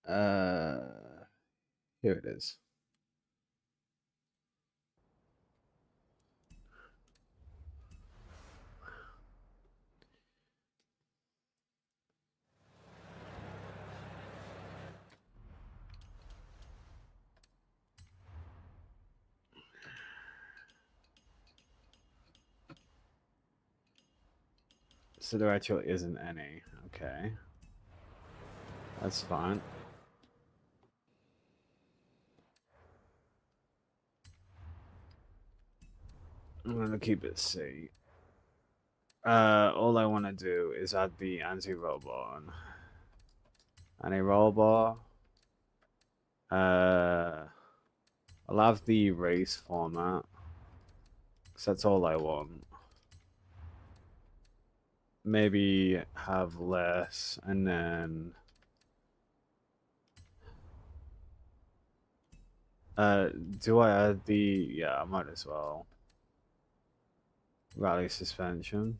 Here it is. So there actually isn't any. Okay. That's fine. I'm gonna keep it C. All I want to do is add the anti-robot on. Anti-robot. I'll have the race format. Because that's all I want. Maybe have less, and then... do I add the... Yeah, I might as well. Rally suspension.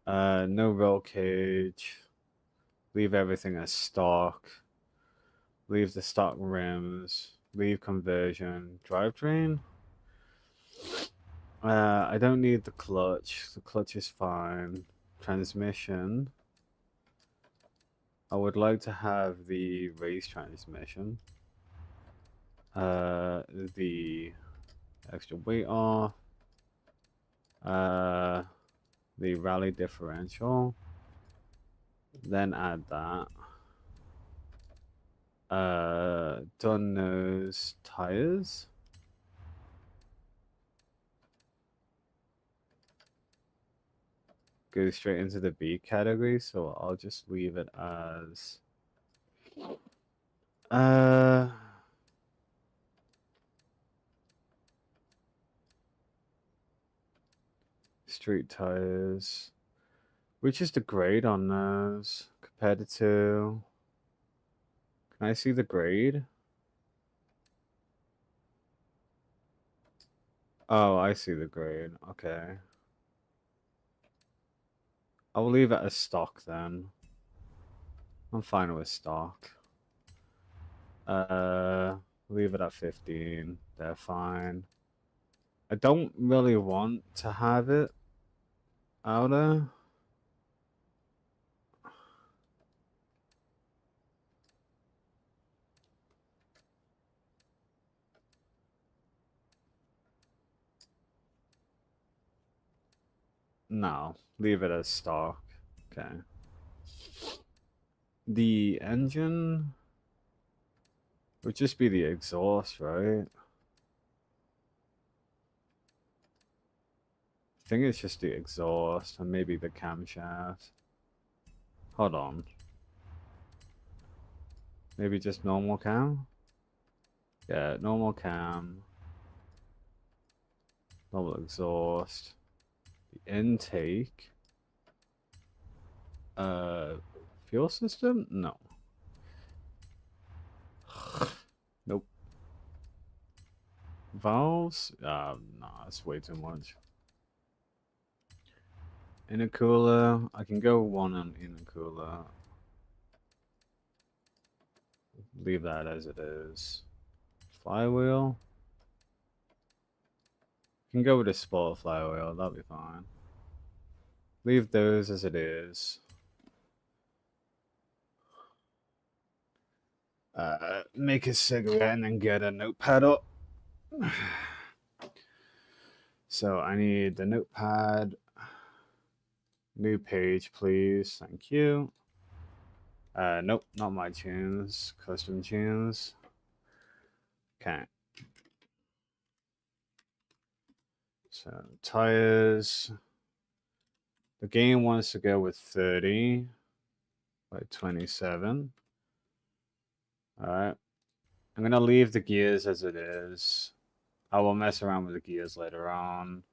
No roll cage. Leave everything as stock. Leave the stock rims. Leave conversion. Drivetrain. I don't need the clutch. The clutch is fine. Transmission. I would like to have the race transmission. The extra weight off. The rally differential. Then add that. Done nose tires. Go straight into the B category, so I'll just leave it as street tires. Which is the grade on those compared to? Can I see the grade? Oh, I see the grade. Okay. I'll leave it as stock then. I'm fine with stock. Leave it at 15. They're fine. I don't really want to have it outer. No, leave it as stock. Okay. The engine would just be the exhaust, right? I think it's just the exhaust and maybe the camshaft. Hold on. Maybe just normal cam? Yeah, normal cam. Normal exhaust. The intake. Fuel system? No. Nope. Valves? Nah, that's way too much. Intercooler. I can go one on intercooler. Leave that as it is. Flywheel. Can go with a sport flywheel. That'll be fine. Leave those as it is. Make a cigarette and then get a notepad up. So I need the notepad. New page, please. Thank you. Nope, not my tunes. Custom tunes. Okay. So tires. The game wants to go with 30 by 27. All right. I'm gonna leave the gears as it is. I will mess around with the gears later on.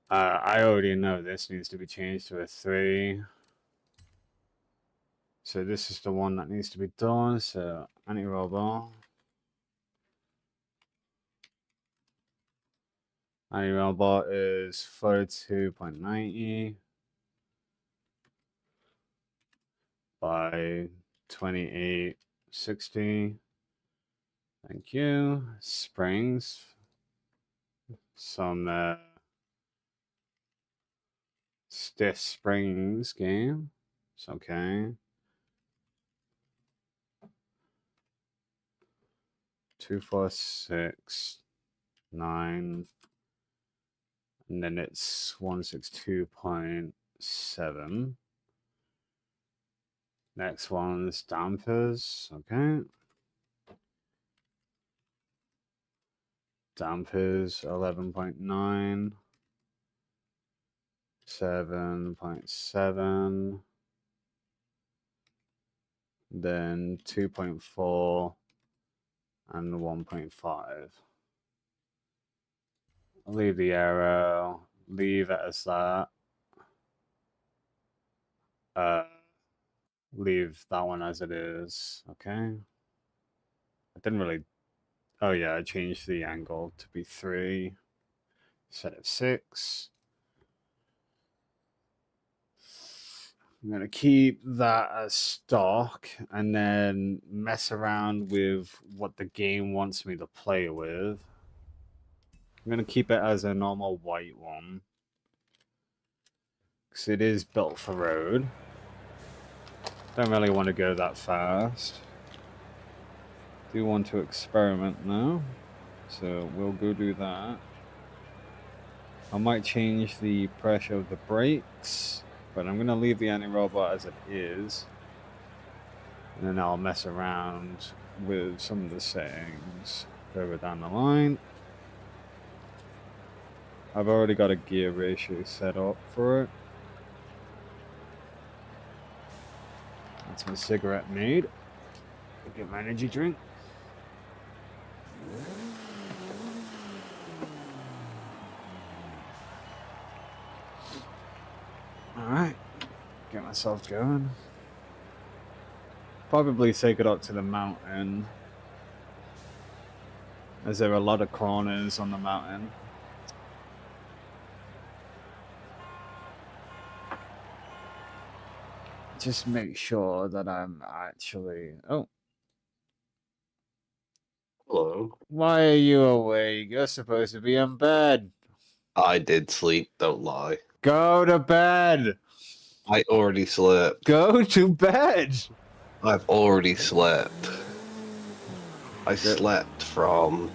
I already know this needs to be changed to a 3. So this is the one that needs to be done. So anti-robot. Anti-robot is 42.90. by 2860. Thank you. Springs. Some stiff springs game. It's okay. 2, 4, 6, 9. And then it's 162.7. Next one's dampers. Okay. Dampers 11.9. 7.7. Then 2.4 and 1.5. I'll leave the arrow. Leave it as that. Leave that one as it is. Okay. I didn't really. Oh yeah, I changed the angle to be 3 instead of 6. I'm going to keep that as stock and then mess around with what the game wants me to play with. I'm going to keep it as a normal white one because it is built for road. Don't really want to go that fast. Do want to experiment now, so we'll go do that. I might change the pressure of the brakes, but I'm going to leave the anti-robot as it is. And then I'll mess around with some of the settings further down the line. I've already got a gear ratio set up for it. That's my cigarette made. I'll get my energy drink. Alright, get myself going. Probably take it up to the mountain, as there are a lot of corners on the mountain. Just make sure that I'm actually... Oh. Hello. Why are you awake? You're supposed to be in bed. I did sleep, don't lie. Go to bed. I already slept. Go to bed. I've already slept. I slept from...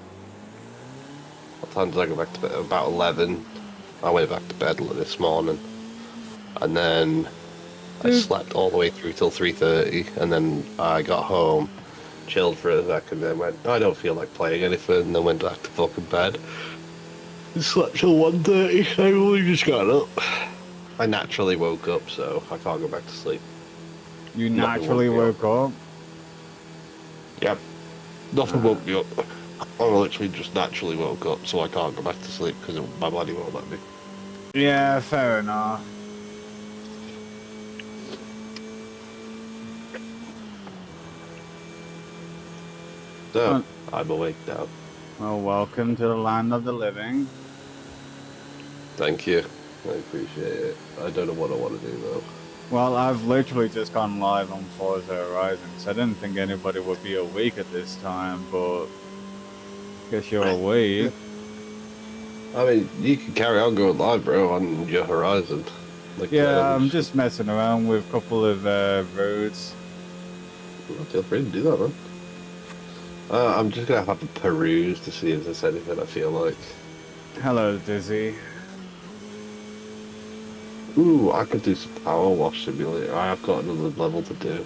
What time did I go back to bed? About 11. I went back to bed this morning. And then I slept all the way through till 3:30. And then I got home, chilled for a second, then went, I don't feel like playing anything. And then went back to fucking bed. And slept till 1:30. I only just got up. I naturally woke up, so I can't go back to sleep. You naturally woke up? Yep. Nothing woke me up. I literally just naturally woke up, so I can't go back to sleep because my body won't let me. Yeah, fair enough. So, I'm awake now. Well, welcome to the land of the living. Thank you. I appreciate it. I don't know what I want to do, though. Well, I've literally just gone live on Forza Horizon, so I didn't think anybody would be awake at this time, but I guess you're awake. I mean, you can carry on going live, bro, on your Horizon. Like, yeah, I'm just messing around with a couple of roads. Well, feel free to do that, man. I'm just going to have to peruse to see if there's anything I feel like. Hello, Dizzy. Ooh, I could do some Power Wash Simulator. I have got another level to do.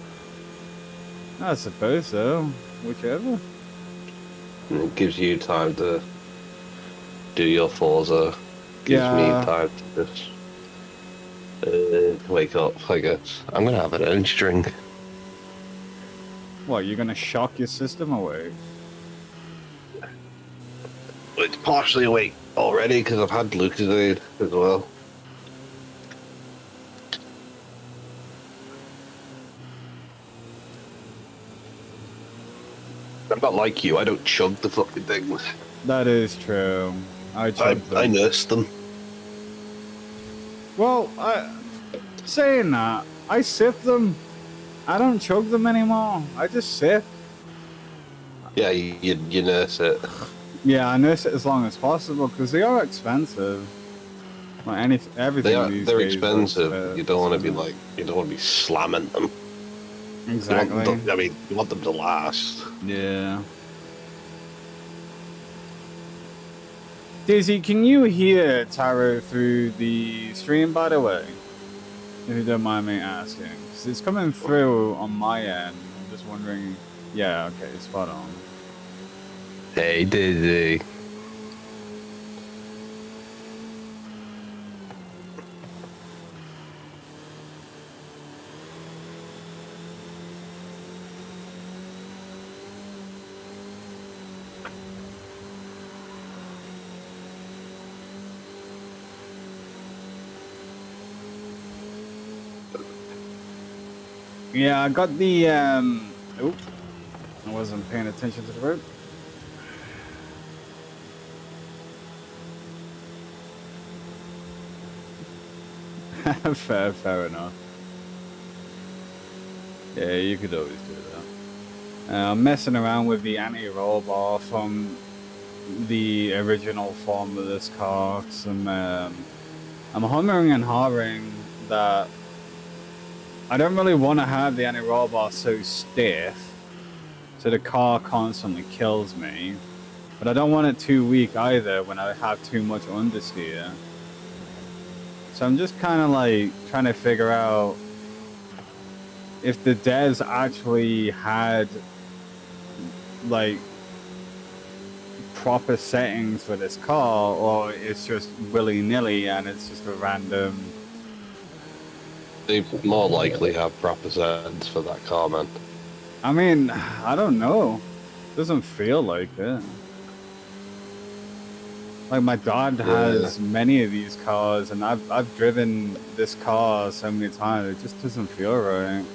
I suppose so. Whichever. And it gives you time to do your Forza. Gives me time to just wake up, I guess. I'm going to have an energy drink. What, you're going to shock your system away? It's partially awake already because I've had Lucozade as well. I'm not like you, I don't chug the fucking things. That is true. I nurse them. Well, saying that, I sip them. I don't chug them anymore. I just sip. Yeah, you nurse it. Yeah, I nurse it as long as possible because they are expensive. Like everything these They're days expensive, but you don't want to be isn't like you don't want to be slamming them. it? You want Exactly. I mean, you want them to last. Yeah. Daisy, can you hear Taro through the stream, by the way? If you don't mind me asking. 'Cause it's coming through on my end. I'm just wondering. Yeah, okay, spot on. Hey, Dizzy. Yeah, I got the oh, I wasn't paying attention to the road. fair enough. Yeah, you could always do that. I'm messing around with the anti-roll bar from the original form of this car. Cause I'm humming and hawing that I don't really want to have the anti-roll bar so stiff, so the car constantly kills me. But I don't want it too weak either when I have too much understeer. So I'm just kind of like trying to figure out if the devs actually had like proper settings for this car, or it's just willy-nilly and it's just a random. They more likely have proper settings for that car, man. I mean, I don't know. Doesn't feel like it. Like my dad has many of these cars, and I've driven this car so many times. It just doesn't feel right.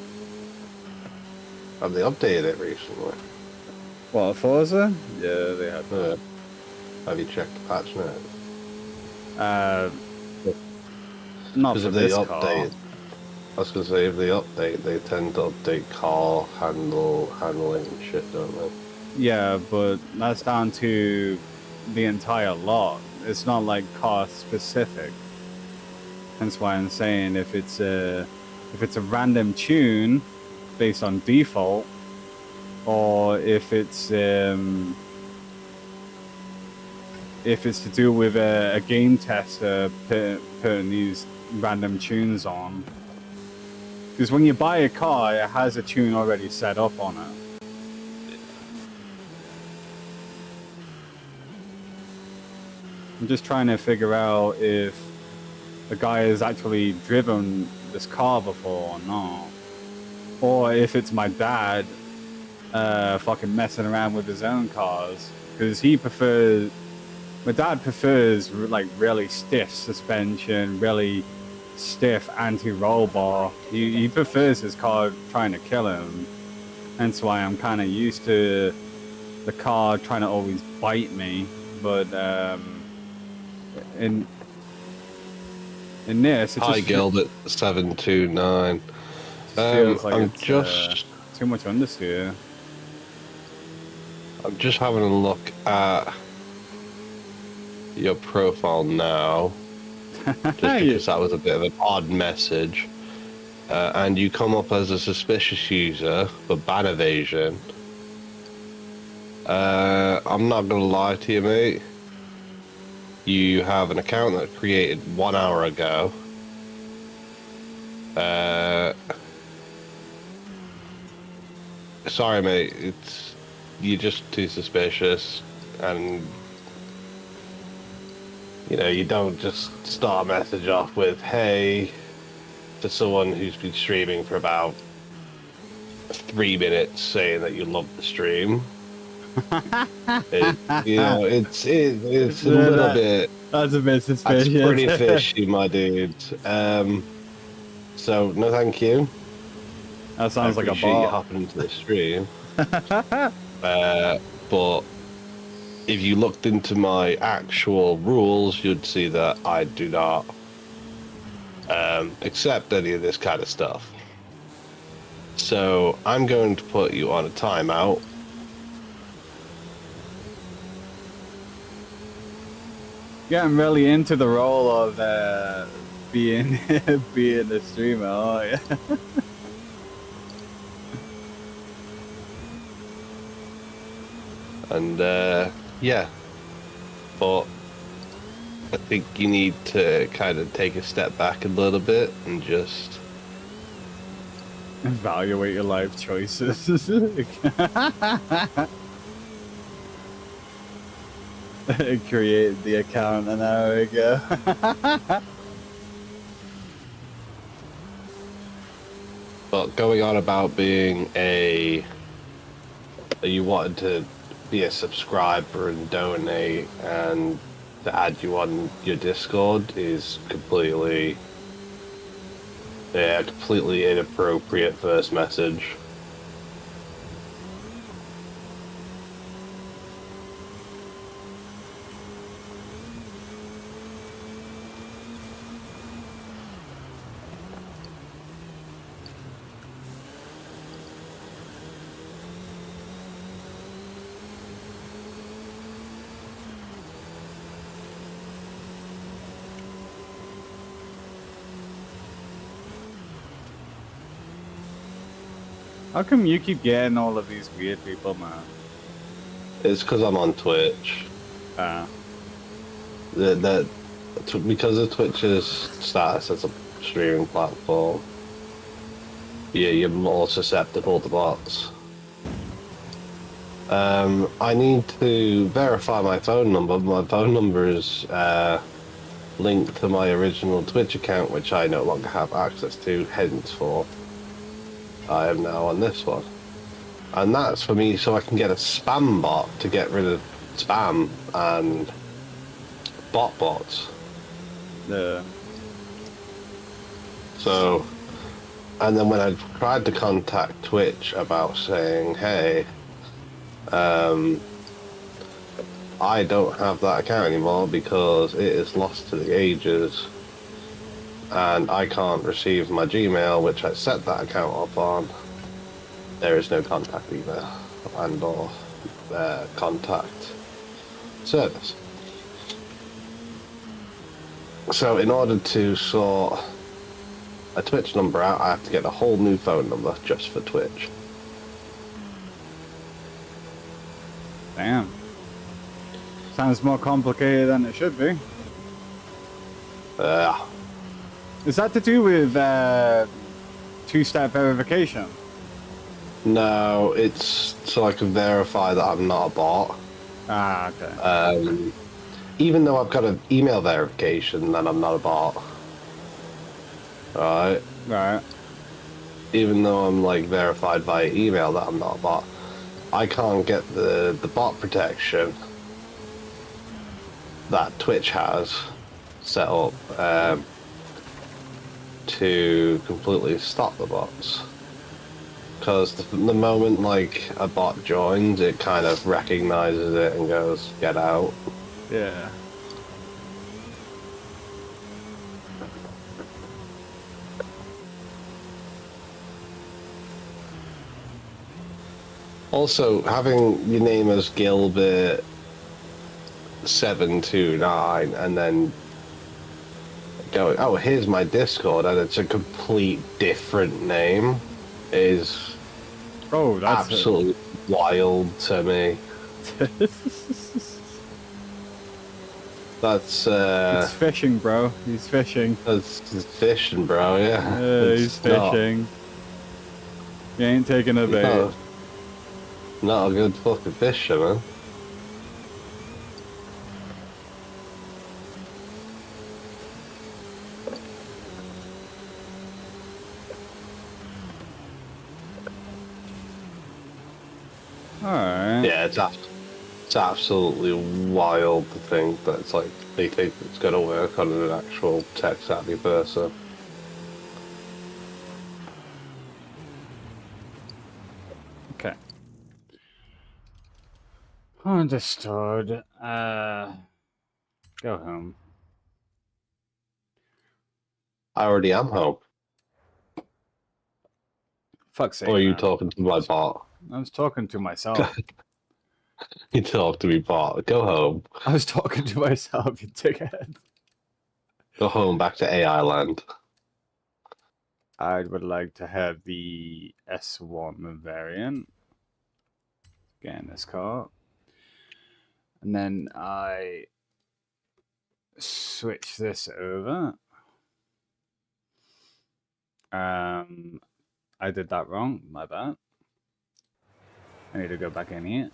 Have they updated it recently? What, Forza? Yeah, they had that. Have you checked the patch notes? Not for this car. I was gonna say if they update, they tend to update car handling and shit, don't they? Yeah, but that's down to the entire lot. It's not like car specific. Hence why I'm saying if it's a random tune based on default, or if it's to do with a game tester putting these random tunes on. Because when you buy a car, it has a tune already set up on it. I'm just trying to figure out if the guy has actually driven this car before or not. Or if it's my dad fucking messing around with his own cars. Because my dad prefers like really stiff suspension, really stiff anti-roll bar. He prefers his car trying to kill him. Hence why I'm kind of used to the car trying to always bite me. But in this, it Hi, just Gilbert 729. feels like I'm it's too much understeer. I'm just having a look at your profile now, just because that was a bit of an odd message. And you come up as a suspicious user for ban evasion. I'm not gonna lie to you, mate. You have an account that created 1 hour ago. Sorry, mate. You're just too suspicious, and you don't just start a message off with "Hey" to someone who's been streaming for about 3 minutes, saying that you love the stream. It's a little bit. That's a bit suspicious. That's pretty fishy, my dude. So no, thank you. That sounds like a appreciate you bot. hopping into the stream. But if you looked into my actual rules, you'd see that I do not accept any of this kind of stuff. So I'm going to put you on a timeout. Getting really into the role of being being a streamer. Oh yeah. And yeah, but I think you need to kind of take a step back a little bit and just Evaluate your life choices. Create the account an hour ago. but going on about being you wanted to be a subscriber and donate and to add you on your Discord is completely inappropriate first message. How come you keep getting all of these weird people, man? It's because I'm on Twitch. Ah. Because of Twitch's status as a streaming platform, yeah, you're more susceptible to bots. I need to verify my phone number. My phone number is linked to my original Twitch account, which I no longer have access to, henceforth. I am now on this one. And that's for me so I can get a spam bot to get rid of spam and bots. Yeah. So, and then when I tried to contact Twitch about saying, hey, I don't have that account anymore because it is lost to the ages and I can't receive my Gmail, which I set that account up on. There is no contact email and or contact service. So in order to sort a Twitch number out, I have to get a whole new phone number just for Twitch. Damn. Sounds more complicated than it should be. Is that to do with two-step verification? No, it's so I can verify that I'm not a bot. Ah, okay. Even though I've got an email verification that I'm not a bot. Right? Right. Even though I'm like verified via email that I'm not a bot, I can't get the bot protection that Twitch has set up to completely stop the bots. Because the moment like a bot joins, it kind of recognizes it and goes, "Get out." Yeah. Also, having your name as Gilbert729 and then going, "Oh, here's my Discord," and it's a complete different name is That's absolutely wild to me. That's It's fishing, bro. He's fishing. that's fishing, bro. Yeah, He's fishing. He ain't taking a bait. Not a good fucking fisher, man. Alright. Yeah, it's absolutely wild to think that it's like they think it's going to work on an actual tech savvy person. Okay. Understood. Go home. I already am home. Fuck's sake, Or are you man. talking to my bot? I was talking to myself. You talk to me, bot. Go home. I was talking to myself, you dickhead. Go home back to AI land. I would like to have the S1 variant. Get in this car. And then I switch this over. I did that wrong. My bad. I need to go back in here.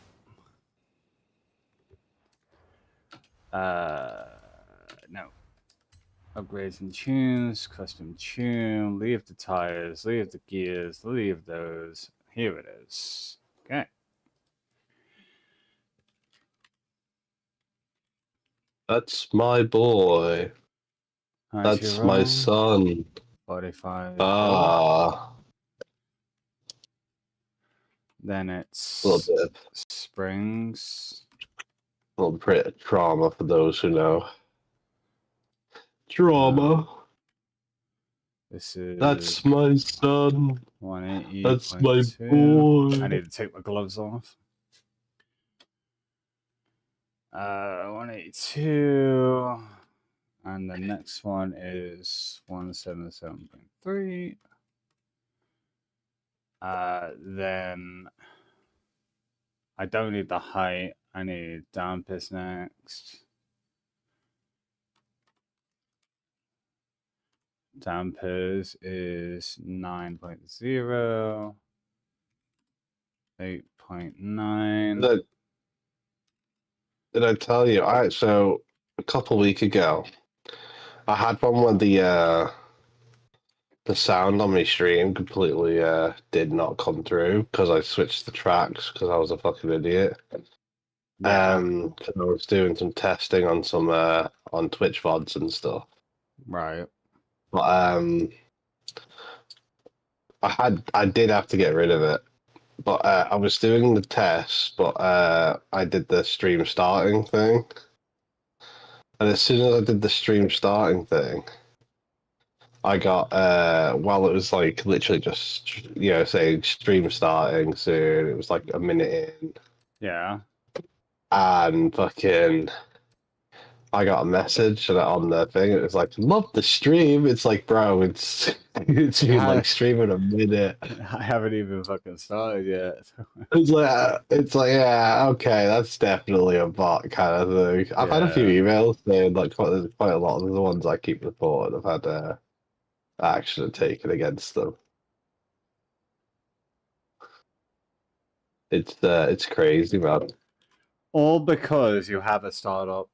No. Upgrades and tunes, custom tune, leave the tires, leave the gears, leave those. Here it is. Okay. That's my boy. That's my son. 45. Ah. Then it's A little bit. springs. A little bit of trauma for those who know. Trauma. This is That's my son. 180. That's my boy. I need to take my gloves off. 182. And the next one is 177.3. Then I don't need the height. I need dampers next. Dampers is 9.0. 8.9. Did I tell you? So a couple weeks ago, I had one where the sound on my stream completely did not come through because I switched the tracks because I was a fucking idiot. Yeah. 'Cause I was doing some testing on some on Twitch VODs and stuff. Right. But I did have to get rid of it. But I was doing the test, but I did the stream starting thing. And as soon as I did the stream starting thing, I got while it was like literally just saying stream starting soon, it was like a minute in. Yeah. And fucking I got a message on the thing. It was like, love the stream. It's like, bro, it's been like streaming a minute. I haven't even fucking started yet. It's like, yeah, okay, that's definitely a bot kind of thing. I've had a few emails saying like quite a lot of the ones I keep reporting have had action taken against them. It's crazy, man. All because you have a startup.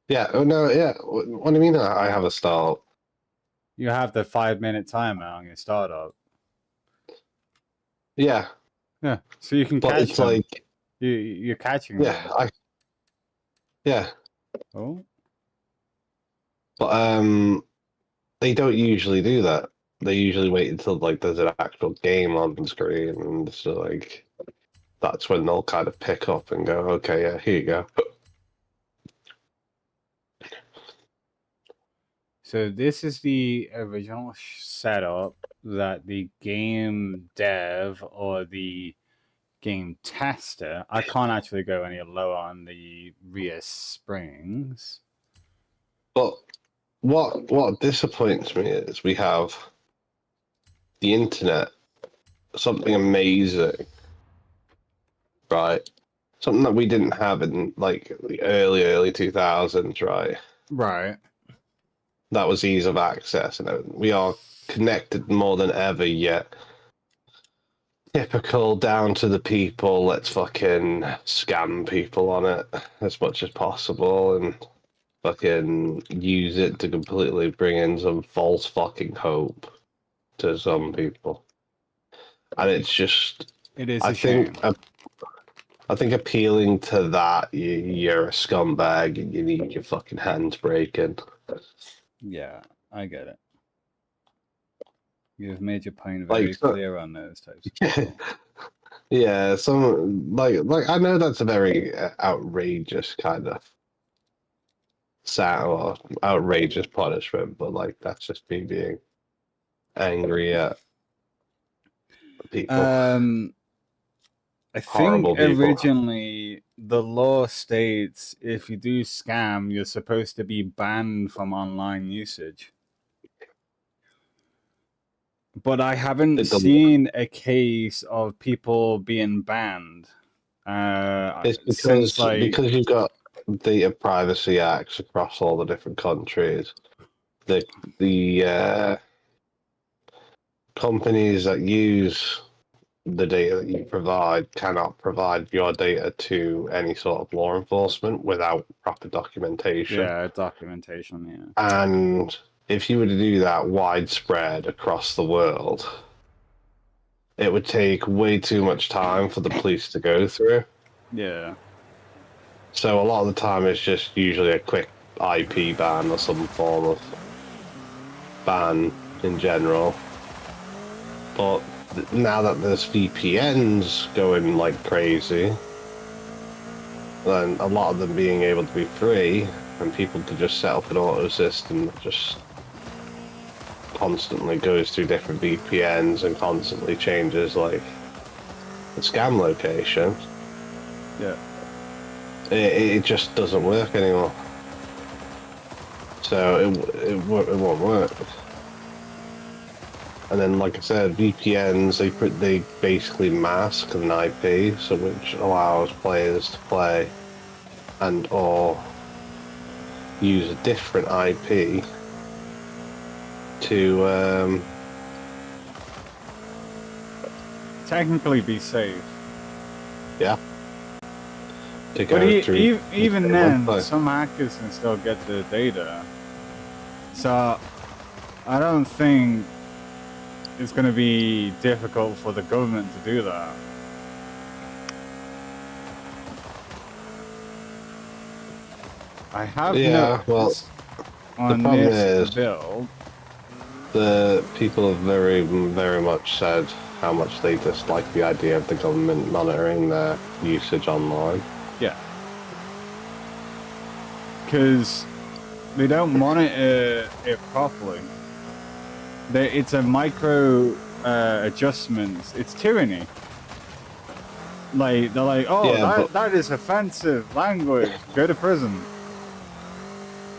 Yeah. Oh no. Yeah. What do you mean? I have a start. You have the 5-minute timer on your startup. Yeah. Yeah. So you can but catch it's them. like You're catching yeah. them. Yeah. Oh. But they don't usually do that. They usually wait until like there's an actual game on the screen, and so like that's when they'll kind of pick up and go, okay, yeah, here you go. So this is the original setup that the game dev or the game tester. I can't actually go any lower on the rear springs. But what disappoints me is we have the internet, something amazing, right? Something that we didn't have in like the early 2000s, right? Right. That was ease of access, and we are connected more than ever. Yet, typical down to the people. Let's fucking scam people on it as much as possible, and fucking use it to completely bring in some false fucking hope to some people. And it's just, It is I a think, shame. I think appealing to that, you're a scumbag and you need your fucking hands breaking. Yeah, I get it. You've made your point very clear on those types of people. Yeah, some like I know that's a very outrageous kind of sound or outrageous punishment, but like that's just me being angry at people. I think Horrible people. originally the law states if you do scam, you're supposed to be banned from online usage. But I haven't It doesn't- seen a case of people being banned. It's Since because you've got data privacy acts across all the different countries. The companies that use the data that you provide cannot provide your data to any sort of law enforcement without proper documentation. yeah, documentation, yeah. And if you were to do that widespread across the world, it would take way too much time for the police to go through. Yeah. So a lot of the time it's just usually a quick IP ban or some form of ban in general. But now that there's VPNs going like crazy, then a lot of them being able to be free, and people could just set up an auto system that just constantly goes through different VPNs and constantly changes like the scam location. Yeah. It just doesn't work anymore. So it won't work. And then, like I said, VPNs they basically mask an IP, so which allows players to play and or use a different IP to Technically be safe. yeah. To But go through even the then, website. some hackers can still get the data. So I don't think it's going to be difficult for the government to do that. I have Yeah, well, on problem this is build. the people have very much said how much they dislike the idea of the government monitoring their usage online. Yeah. Because they don't monitor it properly. It's a micro adjustments. It's tyranny. Like, they're like, oh, Yeah, that is offensive language. Go to prison.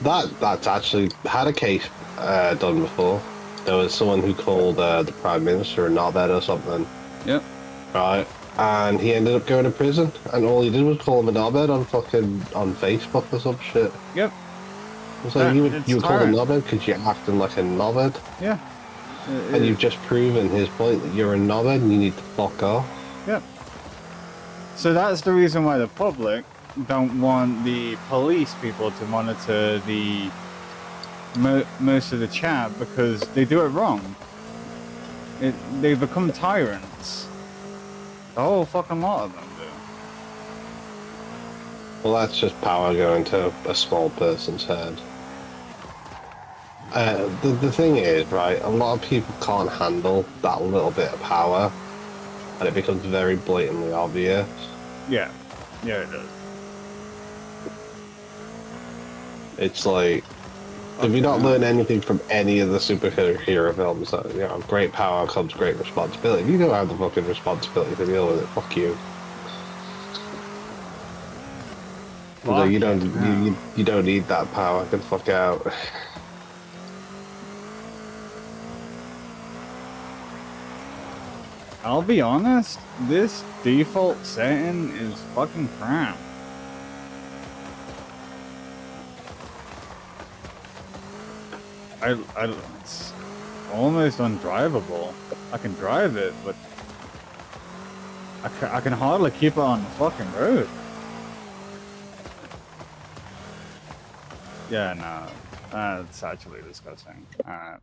that's actually had a case done before. There was someone who called the Prime Minister a knobhead or something. Yep. Right. And he ended up going to prison, and all he did was call him a knobhead on Facebook or some shit. Yep. It's like you were called a tyrant. knobhead because you're acting like a knobhead, Yeah. and you've just proven his point that you're a knobhead and you need to fuck off. Yep. So that's the reason why the public don't want the police people to monitor the most of the chat, because they do it wrong. They become tyrants. A whole fucking lot of them do. Well, that's just power going to a small person's head. The thing is, right, a lot of people can't handle that little bit of power, and it becomes very blatantly obvious. Yeah. Yeah, it does. It's like, if you not learn anything from any of the superhero films, that, you know, great power comes great responsibility. If you don't have the fucking responsibility to deal with it, fuck you. Like, you don't need that power. Get the fuck out. I'll be honest, this default setting is fucking crap. It's almost undrivable. I can drive it, but I can hardly keep it on the fucking road. Yeah, no, that's actually disgusting. Alright.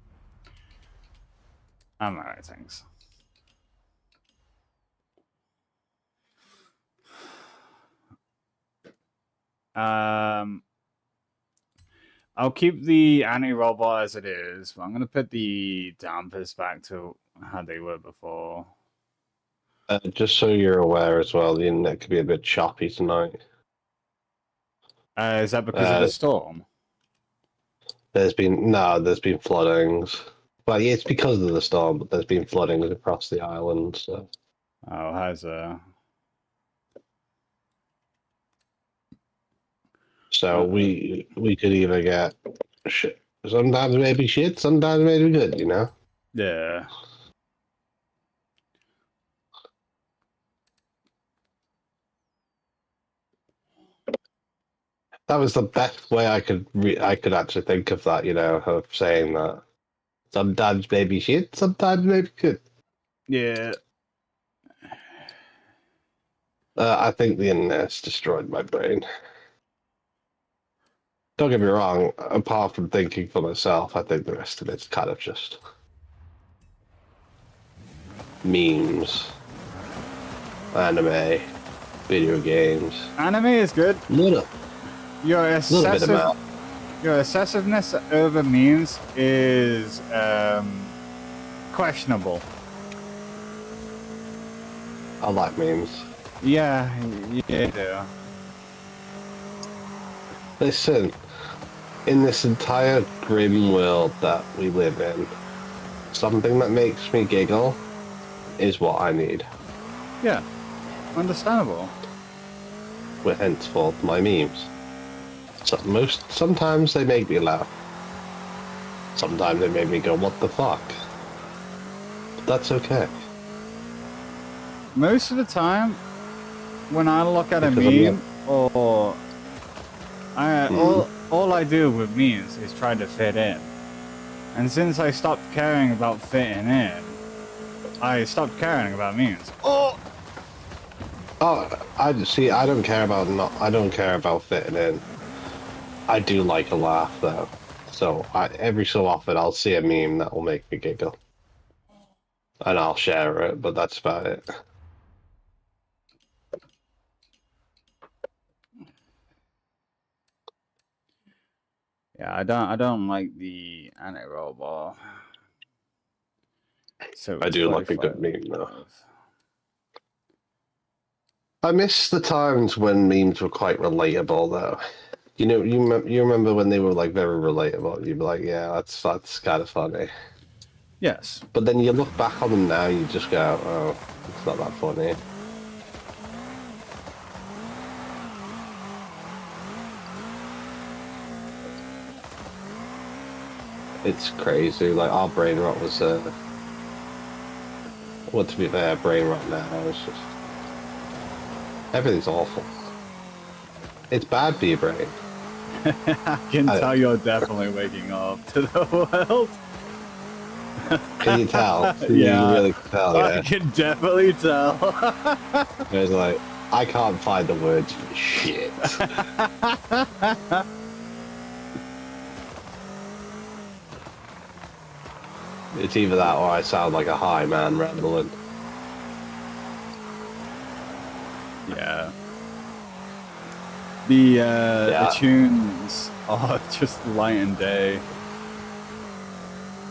I'm alright, thanks. I'll keep the anti-robot as it is, but I'm going to put the dampers back to how they were before. Just so you're aware as well, the internet could be a bit choppy tonight. Is that because of the storm? There's been floodings. But yeah, it's because of the storm, but there's been flooding across the island, so. Oh, has a. So we could either get shit. Sometimes maybe shit, sometimes maybe good, you know? Yeah. That was the best way I could actually think of that, you know, of saying that. Sometimes maybe shit, sometimes maybe good. Yeah. I think the internet's destroyed my brain. Don't get me wrong, apart from thinking for myself, I think the rest of it's kind of just memes, anime, video games. Anime is good. Little Your bit excessive, amount. your excessiveness over memes is questionable. I like memes. Yeah, you do. Listen, in this entire grim world that we live in, something that makes me giggle is what I need. Yeah, understandable. With henceforth my memes. Sometimes they make me laugh. Sometimes they make me go, what the fuck? But that's okay. Most of the time, when I look at a Because I'm meme, or all I do with memes is try to fit in. And since I stopped caring about fitting in, I stopped caring about memes. Oh, I don't care about fitting in. I do like a laugh though. So every so often I'll see a meme that will make me giggle. And I'll share it, but that's about it. yeah, I don't like the anti-robot. So I it's do like a 45 good meme though. minutes. I miss the times when memes were quite relatable though. You know, you remember when they were like very relatable. You'd be like, yeah, that's kind of funny. Yes. But then you look back on them now, you just go, oh, it's not that funny. It's crazy. Like our brain rot was, well, to be fair, brain rot now is just everything's awful. It's bad for your brain. I can tell you're definitely waking up to the world. Can you tell? Yeah, You really can tell. I Yeah. can definitely tell. It's like I can't find the words for shit. It's either that or I sound like a high man rambling. Yeah. The tunes are just light and day.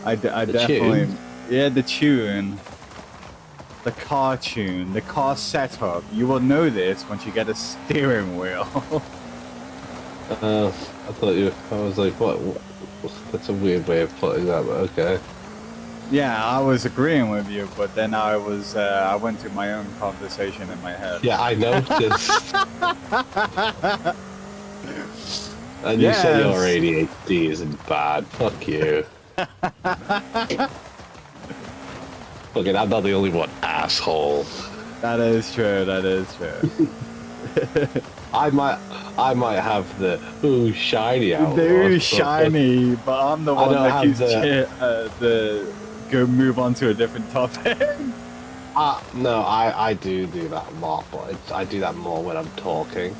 I definitely... tune? Yeah, the tune. The car tune. The car setup. You will know this once you get a steering wheel. I thought I was like, what? That's a weird way of putting that, but okay. Yeah, I was agreeing with you, but then I went through my own conversation in my head. Yeah, I noticed. And you say your ADHD isn't bad. Fuck you. Okay, I'm not the only one, asshole. That is true. That is true. I might have the ooh shiny out. Very shiny, but I'm the one that keeps go move on to a different topic. No, I do that a lot, but I do that more when I'm talking.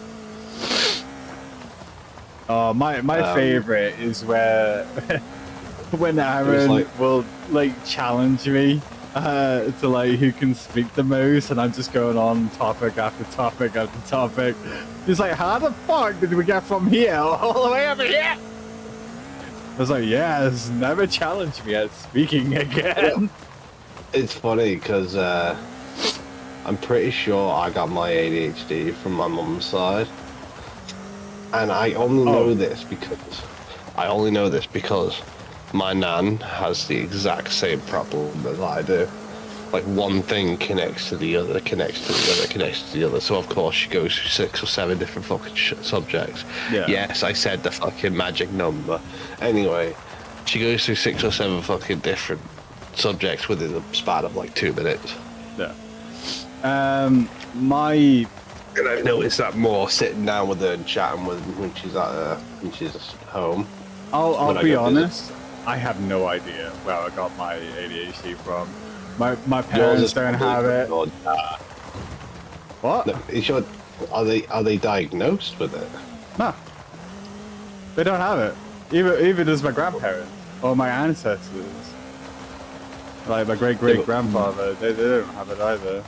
Oh, my favorite is where when Aaron will like challenge me to like who can speak the most, and I'm just going on topic after topic after topic. He's like, how the fuck did we get from here all the way over here? I was like, yes, never challenge me at speaking again. It's funny because I'm pretty sure I got my ADHD from my mum's side, and I only know this because my nan has the exact same problem as I do. Like one thing connects to the other, connects to the other, connects to the other. So of course she goes through 6 or 7 different fucking subjects. Yeah. Yes, I said the fucking magic number. Anyway, she goes through 6 or 7 fucking different subjects within the span of like 2 minutes. Yeah. And I've noticed that more sitting down with her and chatting with her when she's home. I'll be honest. I have no idea where I got my ADHD from. My parents don't have it. What? No, are they diagnosed with it? No. They don't have it. Either does my grandparents or my ancestors. Like my great-great-grandfather, they don't have it either.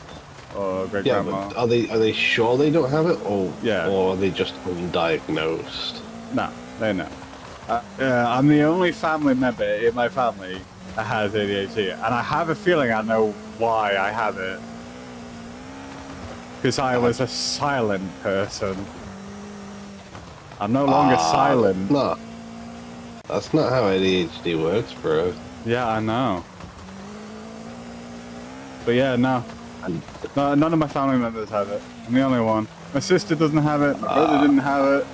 Or great-grandma. But are they sure they don't have it, or yeah, or are they just undiagnosed? No, they know. I'm the only family member in my family that has ADHD, and I have a feeling I know why I have it. Because I was a silent person. I'm no longer silent. No, that's not how ADHD works, bro. Yeah, I know. But yeah, no. None of my family members have it. I'm the only one. My sister doesn't have it. My brother didn't have it.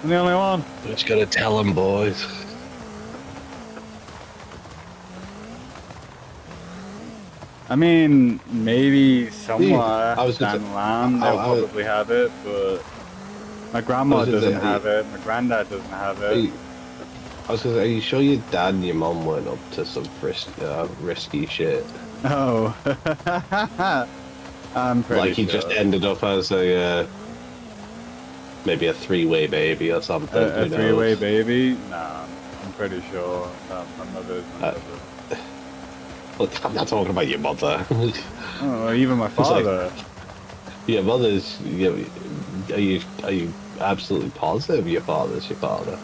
I'm the only one. Just gotta tell them, boys. I mean, maybe somewhere down the line they'll probably have it, but my grandma doesn't have it. My granddad doesn't have it. I was gonna say, are you sure your dad and your mom weren't up to some risky shit? Oh, I'm pretty like he sure. just ended up as a maybe a 3-way baby or something. A 3-way baby? Nah, I'm pretty sure my mother is my mother. Well, I'm not talking about your mother. Oh, even my father. Like, your mother's. Are you absolutely positive your father's your father?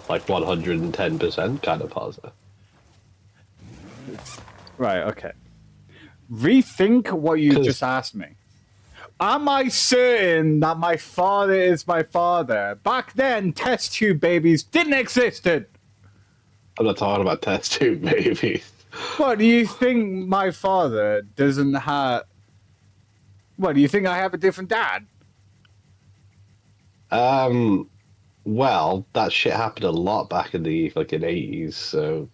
Like 110% kind of positive. Right, okay. Rethink what you just asked me. Am I certain that my father is my father? Back then, test tube babies didn't exist. I'm not talking about test tube babies. What, do you think my father doesn't have... What, do you think I have a different dad? Well, that shit happened a lot back in the fucking 80s, so...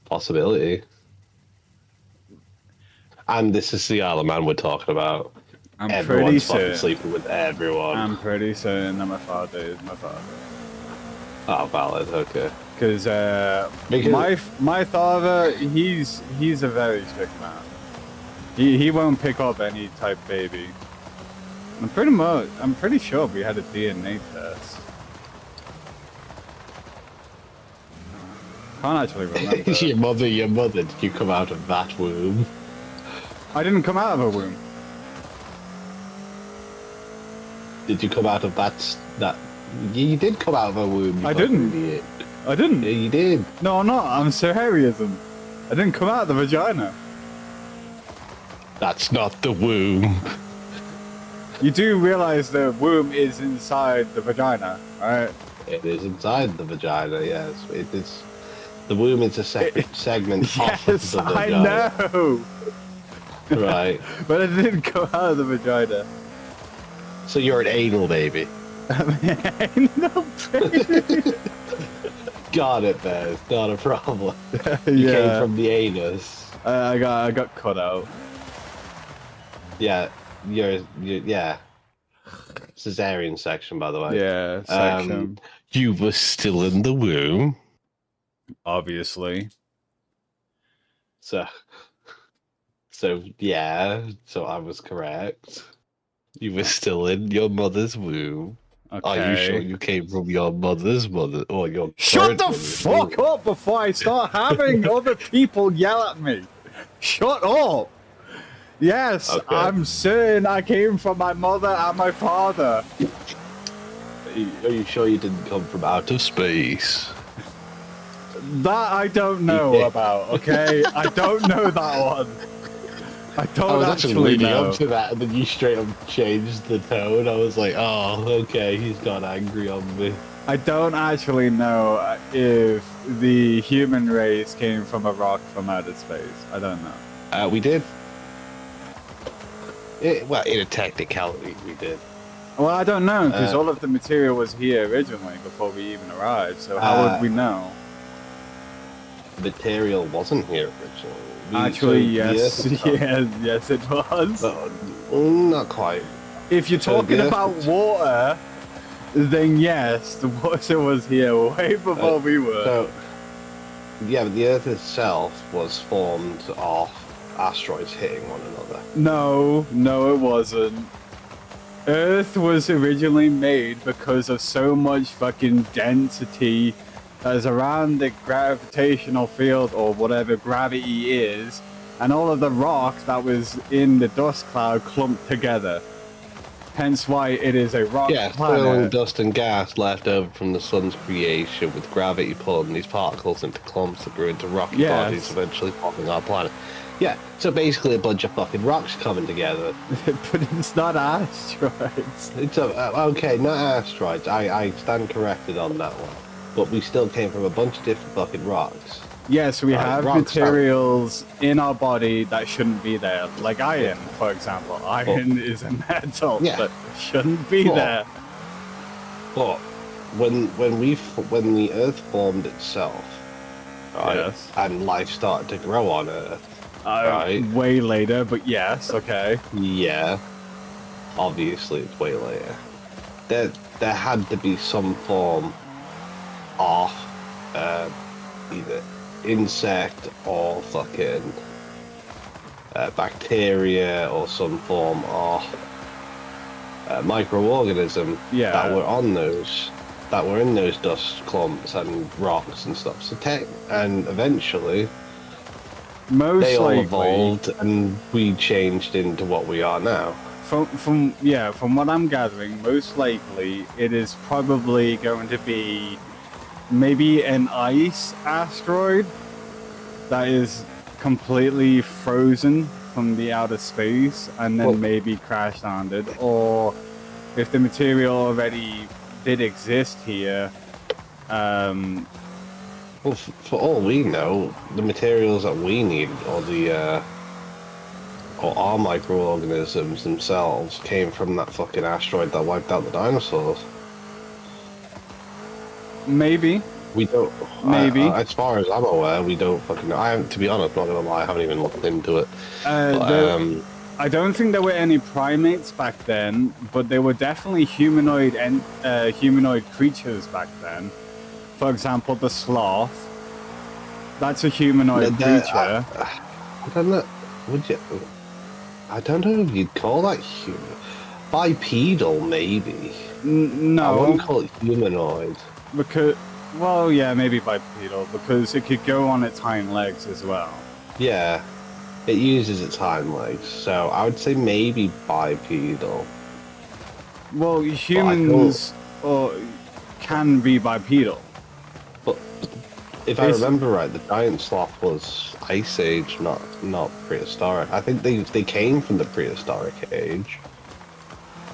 Possibility. And this is the Isle of Man we're talking about. Everyone's fucking sleeping with everyone. I'm pretty certain that my father is my father. Oh, valid, okay. Because my father, he's a very strict man. He won't pick up any type baby. I'm pretty sure we had a DNA test. Can't actually remember. your mother, did you come out of that womb? I didn't come out of a womb. Did you come out of that? You did come out of a womb. I didn't. Idiot. I didn't. Yeah, you did. No, I'm not. I'm Saharianism. I didn't come out of the vagina. That's not the womb. You do realize the womb is inside the vagina, right? It is inside the vagina, yes. It is. The womb is a separate segment off of the vagina. Yes, I know. Right. But it didn't come out of the vagina. So you're an anal baby. Anal baby. Got it, man. Not a problem. You You came from the anus. I got cut out. Yeah, yeah. Cesarean section, by the way. Yeah, section. You were still in the womb. Obviously. So yeah. So I was correct. You were still in your mother's womb. Okay. Are you sure you came from your mother's mother or your? Shut the fuck up before I start having other people yell at me. Shut up. Yes, okay. I'm certain I came from my mother and my father. Are you sure you didn't come from out of space? That I don't know about, okay? I don't know that one. I don't actually know. Up to that, and then you straight up changed the tone. I was like, oh, okay, he's got angry on me. I don't actually know if the human race came from a rock from outer space. I don't know. We did. Well, in a technicality, we did. Well, I don't know because all of the material was here originally before we even arrived. So how would we know? Material wasn't here originally. Actually, yes, yes, it was. Not quite. If you're talking about water, then yes, the water was here way before we were. So, yeah, but the Earth itself was formed off asteroids hitting one another. No, it wasn't. Earth was originally made because of so much fucking density that's around the gravitational field or whatever gravity is, and all of the rock that was in the dust cloud clumped together. Hence why it is a rock planet. Swirling dust and gas left over from the sun's creation, with gravity pulling these particles into clumps that grew into rocky bodies, eventually forming our planet. Yeah, so basically a bunch of fucking rocks coming together. But it's not asteroids. It's okay, not asteroids. I stand corrected on that one. But we still came from a bunch of different fucking rocks. Yes, we have materials in our body that shouldn't be there. Like iron, for example. Iron is a metal that shouldn't be there. But when the Earth formed itself, right, and life started to grow on Earth, right? Way later, but yes, okay. Yeah, obviously it's way later. There had to be some form of either insect or fucking bacteria or some form of microorganism that were in those dust clumps and rocks and stuff. So and eventually they all evolved and we changed into what we are now. From what I'm gathering, most likely it is probably going to be maybe an ice asteroid that is completely frozen from the outer space and then maybe crash landed, or if the material already did exist here. Well, for all we know, the materials that we need, or our microorganisms themselves, came from that fucking asteroid that wiped out the dinosaurs. Maybe. We don't. Maybe. As far as I'm aware, we don't fucking know. To be honest, not gonna lie, I haven't even looked into it. I don't think there were any primates back then, but there were definitely humanoid creatures back then. For example, the sloth. That's a humanoid creature. I don't know. Would you? I don't know if you'd call that human. Bipedal, maybe. No. I wouldn't call it humanoid. Because, well, yeah, maybe bipedal, because it could go on its hind legs as well. Yeah, it uses its hind legs, so I would say maybe bipedal. Well, humans can be bipedal. But if I remember right, the giant sloth was Ice Age, not prehistoric. I think they came from the prehistoric age.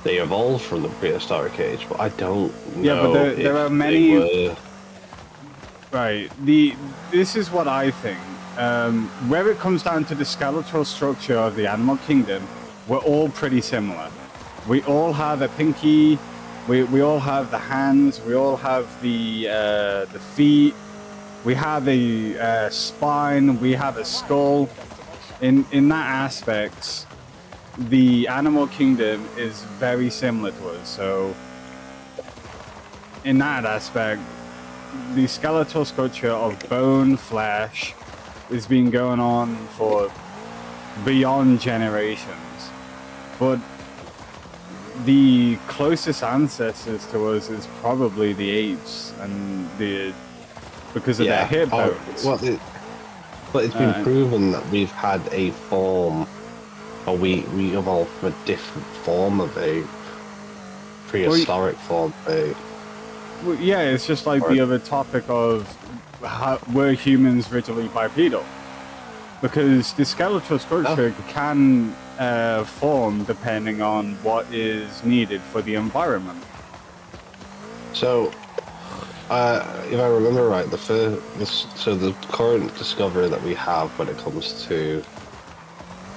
They evolved from the prehistoric age, but I don't know. Yeah, but there are many. Right. This is what I think. Where it comes down to the skeletal structure of the animal kingdom, we're all pretty similar. We all have a pinky. We all have the hands. We all have the feet. We have a spine. We have a skull. In that aspect, the animal kingdom is very similar to us. So in that aspect, the skeletal structure of bone, flesh has been going on for beyond generations. But the closest ancestors to us is probably the apes, and because of their hip bones. But it's been proven that we've had a form, or we evolved from a different form of ape, prehistoric form of ape. Well, yeah, it's just like the other topic of were humans originally bipedal? Because the skeletal structure can form depending on what is needed for the environment. So, if I remember right, so the current discovery that we have when it comes to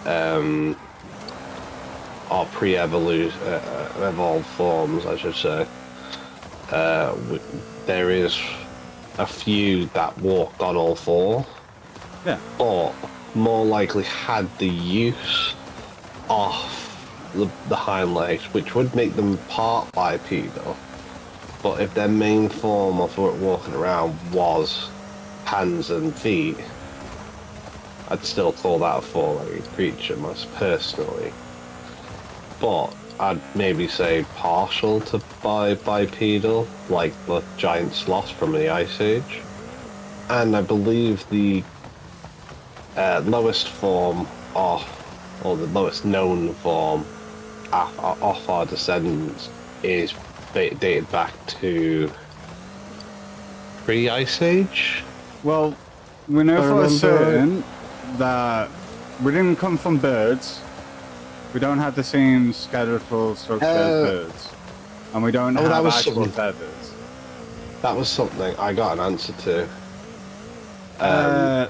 our evolved forms, I should say, there is a few that walked on all four. Yeah. Or more likely had the use of the hind legs, which would make them part bipedal. But if their main form of walking around was hands and feet, I'd still call that a four-legged creature, most personally. But I'd maybe say partial to bipedal, like the giant sloth from the Ice Age. And I believe the lowest form or the lowest known form of our descendants is dated back to pre-Ice Age. Well, we know for certain that we didn't come from birds. We don't have the same skeletal structure as birds. And we don't have actual feathers. That was something I got an answer to.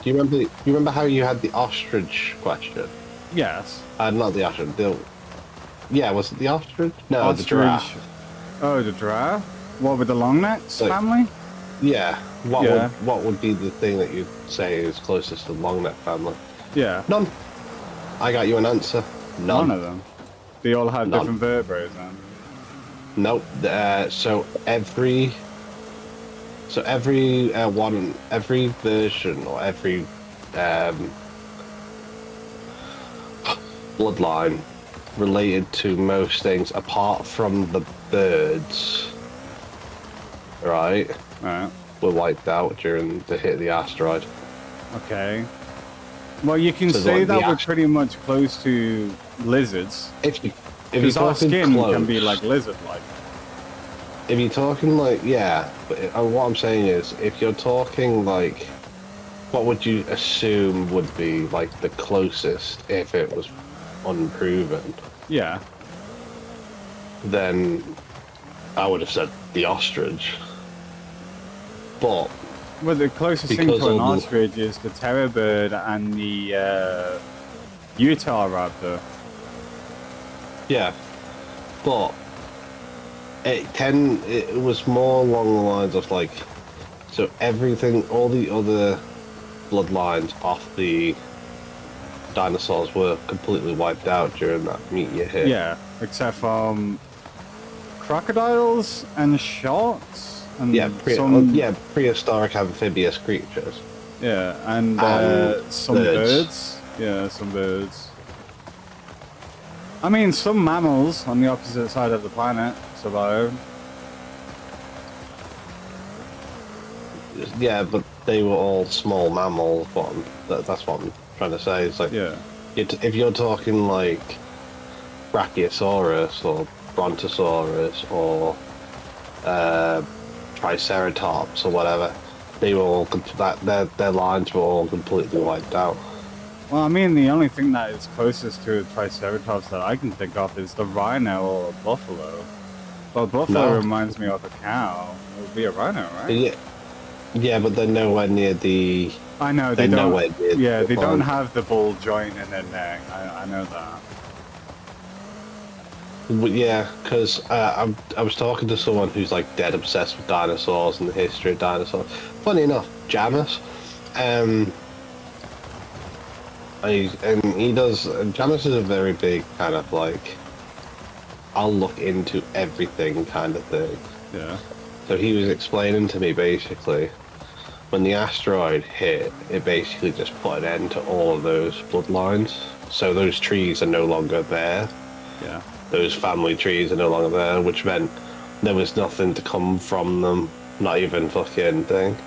Do you remember how you had the ostrich question? Yes. Not the ostrich. Was it the ostrich? No, ostrich. The giraffe. Oh, the giraffe? What, with the long necks family? Yeah. What would be the thing that you'd say is closest to the long neck family? Yeah. None. I got you an answer. None of them. They all have different vertebrae then. Nope. Every version or every bloodline related to most things apart from the birds, right, were wiped out during the hit of the asteroid. Okay. Well, you can say that we're pretty much close to lizards. Because our skin can be like lizard-like. If you're talking like, but what I'm saying is, if you're talking like, what would you assume would be like the closest if it was unproven? Yeah. Then I would have said the ostrich. But well, the closest thing to an ostrich is the terror bird and the Utah raptor. Yeah, but it was more along the lines of like, so everything, all the other bloodlines off the dinosaurs were completely wiped out during that meteor hit. Yeah, except from crocodiles and sharks. And prehistoric amphibious creatures. Yeah, and some birds. Yeah, some birds. I mean, some mammals on the opposite side of the planet survived. Yeah, but they were all small mammals. That's what I'm trying to say. It's like, if you're talking like Brachiosaurus or Brontosaurus or Triceratops or whatever, they were all their lines were all completely wiped out. Well, I mean, the only thing that is closest to a Triceratops that I can think of is the rhino or a buffalo. Well, buffalo reminds me of a cow. It would be a rhino, right? Yeah, but they're nowhere near the. I know they don't. They don't have the ball joint in their neck. I know that. Yeah, because I was talking to someone who's like dead obsessed with dinosaurs and the history of dinosaurs. Funny enough, Janus, Janus is a very big kind of like, I'll look into everything kind of thing. Yeah. So he was explaining to me basically, when the asteroid hit, it basically just put an end to all of those bloodlines. So those trees are no longer there. Yeah. Those family trees are no longer there, which meant there was nothing to come from them, not even fucking thing.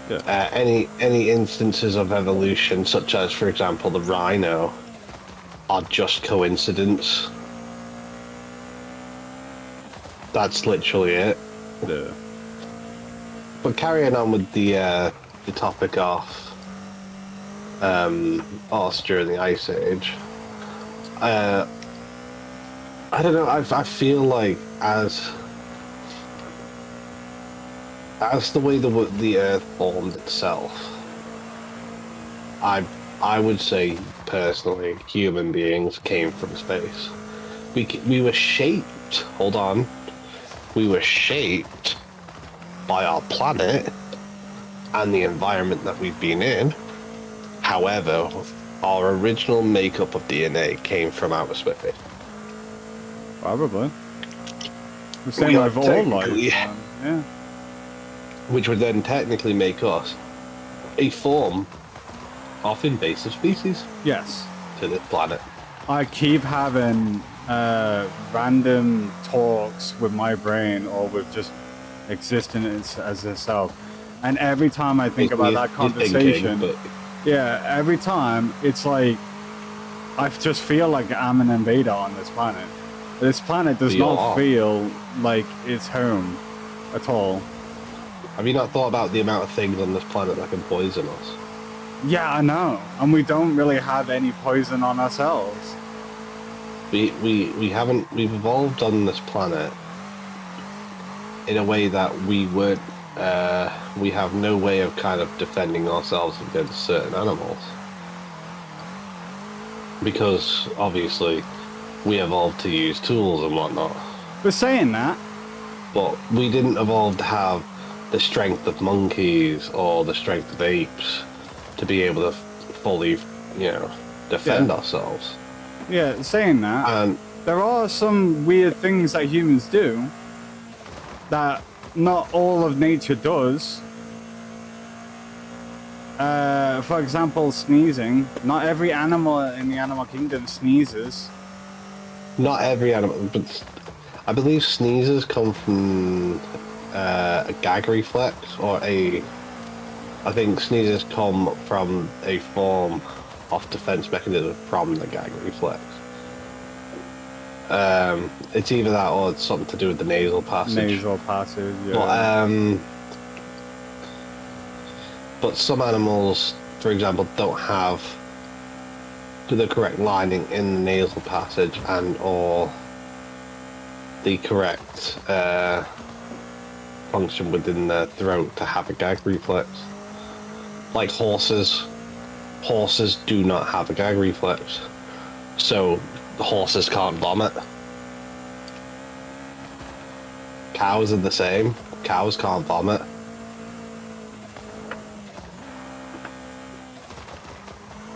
Yeah. Any instances of evolution, such as, for example, the rhino, are just coincidence. That's literally it. Yeah. But carrying on with the topic of us during the Ice Age, I don't know. I feel like as as the way the Earth formed itself, I would say personally, human beings came from space. We were shaped. Hold on, we were shaped by our planet and the environment that we've been in. However, our original makeup of DNA came from outer space. Probably. The We same are with all life. technically- Yeah. Which would then technically make us a form of invasive species Yes. to this planet. I keep having random talks with my brain or with just existence as itself. And every time I think about that You're thinking, conversation, but yeah, every time it's like I just feel like I'm an invader on this planet. This planet does You not are. feel like it's home at all. have you not thought about the amount of things on this planet that can poison us? Yeah, I know. And we don't really have any poison on ourselves. We've evolved on this planet in a way that we have no way of kind of defending ourselves against certain animals. Because obviously we evolved to use tools and whatnot. But saying that, But we didn't evolve to have the strength of monkeys or the strength of apes to be able to fully, defend ourselves. yeah, saying that, And there are some weird things that humans do that not all of nature does. For example, sneezing. Not every animal in the animal kingdom sneezes. not every animal, but I believe sneezes come from a gag reflex I think sneezes come from a form of defense mechanism from the gag reflex. It's either that or it's something to do with the nasal passage. Nasal passage, yeah. But some animals, for example, don't have the correct lining in the nasal passage and or the correct function within their throat to have a gag reflex. Like horses. Horses do not have a gag reflex. So the horses can't vomit. Cows are the same. Cows can't vomit.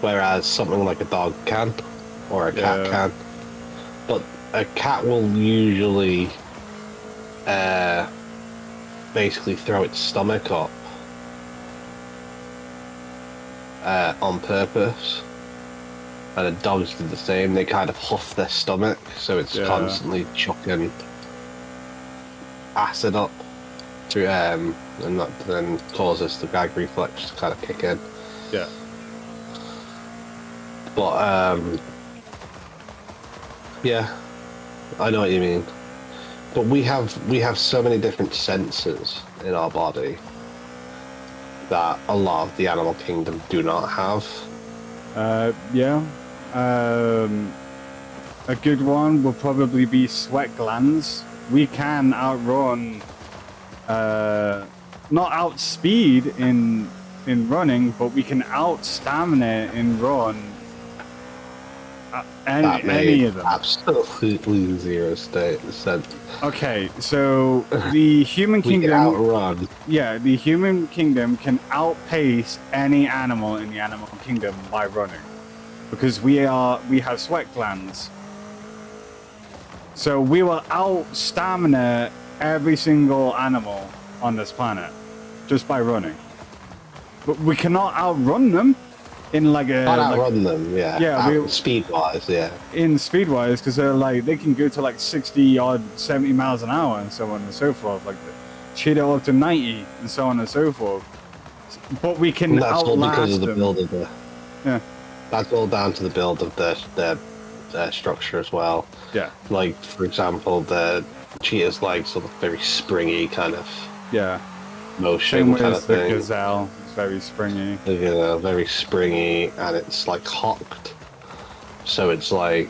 Whereas something like a dog can, or a cat can. But a cat will usually basically throw its stomach up on purpose. And the dogs do the same. They kind of huff their stomach, so it's constantly chucking acid up to and that then causes the gag reflex to kind of kick in. Yeah. But yeah, I know what you mean. But we have so many different senses in our body that a lot of the animal kingdom do not have. Yeah. A good one will probably be sweat glands. We can outrun, not outspeed in running, but we can out stamina in run. Any of them. Absolutely zero sense. Okay, so the human We can kingdom. outrun. Yeah, the human kingdom can outpace any animal in the animal kingdom by running, because we have sweat glands. So we will out stamina every single animal on this planet just by running. But we cannot outrun them in like a Can't outrun them, yeah. Yeah, speed wise, yeah. in speed wise, because they can go to like 60 or 70 miles an hour and so on and so forth, like the cheetah up to 90 and so on and so forth. But we can And that's all outlast because of the them. build of the. Yeah. That's all down to the build of their structure as well. Yeah. Like, for example, the cheetah's legs are very springy kind of Yeah. motion Same way kind as of the thing. gazelle. It's very springy. Very springy, and it's like hocked. So it's like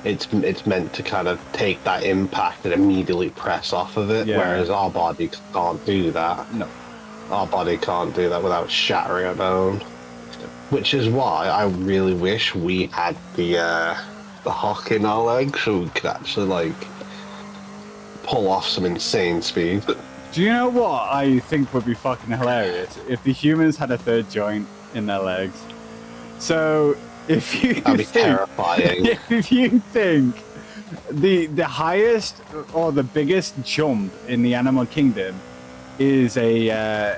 it's meant to kind of take that impact and immediately press off of it, Yeah. whereas our body can't do that. No. Our body can't do that without shattering a bone. Which is why I really wish we had the hock in our legs so we could actually like pull off some insane speed. Do you know what I think would be fucking hilarious? If the humans had a third joint in their legs. So if you That'd be terrifying. if you think the highest or the biggest jump in the animal kingdom is a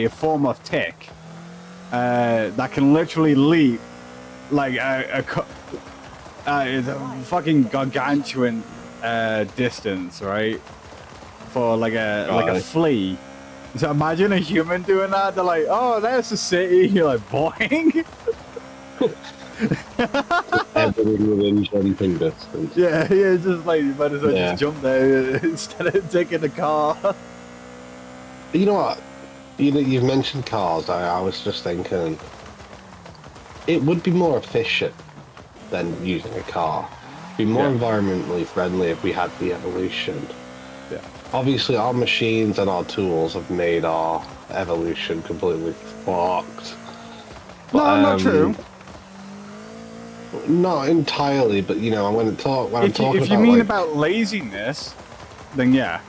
form of tick that can literally leap like a fucking gargantuan distance, right? For like a flea. So imagine a human doing that. They're like, oh, there's a city. You're like, boing. Everything within jumping distance. Yeah, just like you might as well just jump there instead of taking the car. You know what? You've mentioned cars. I was just thinking it would be more efficient than using a car. It'd be more environmentally friendly if we had the evolution. Yeah. Obviously, our machines and our tools have made our evolution completely fucked. But, no, not true. Not entirely, but you know, I'm talking if you about, mean like, about laziness, then yeah.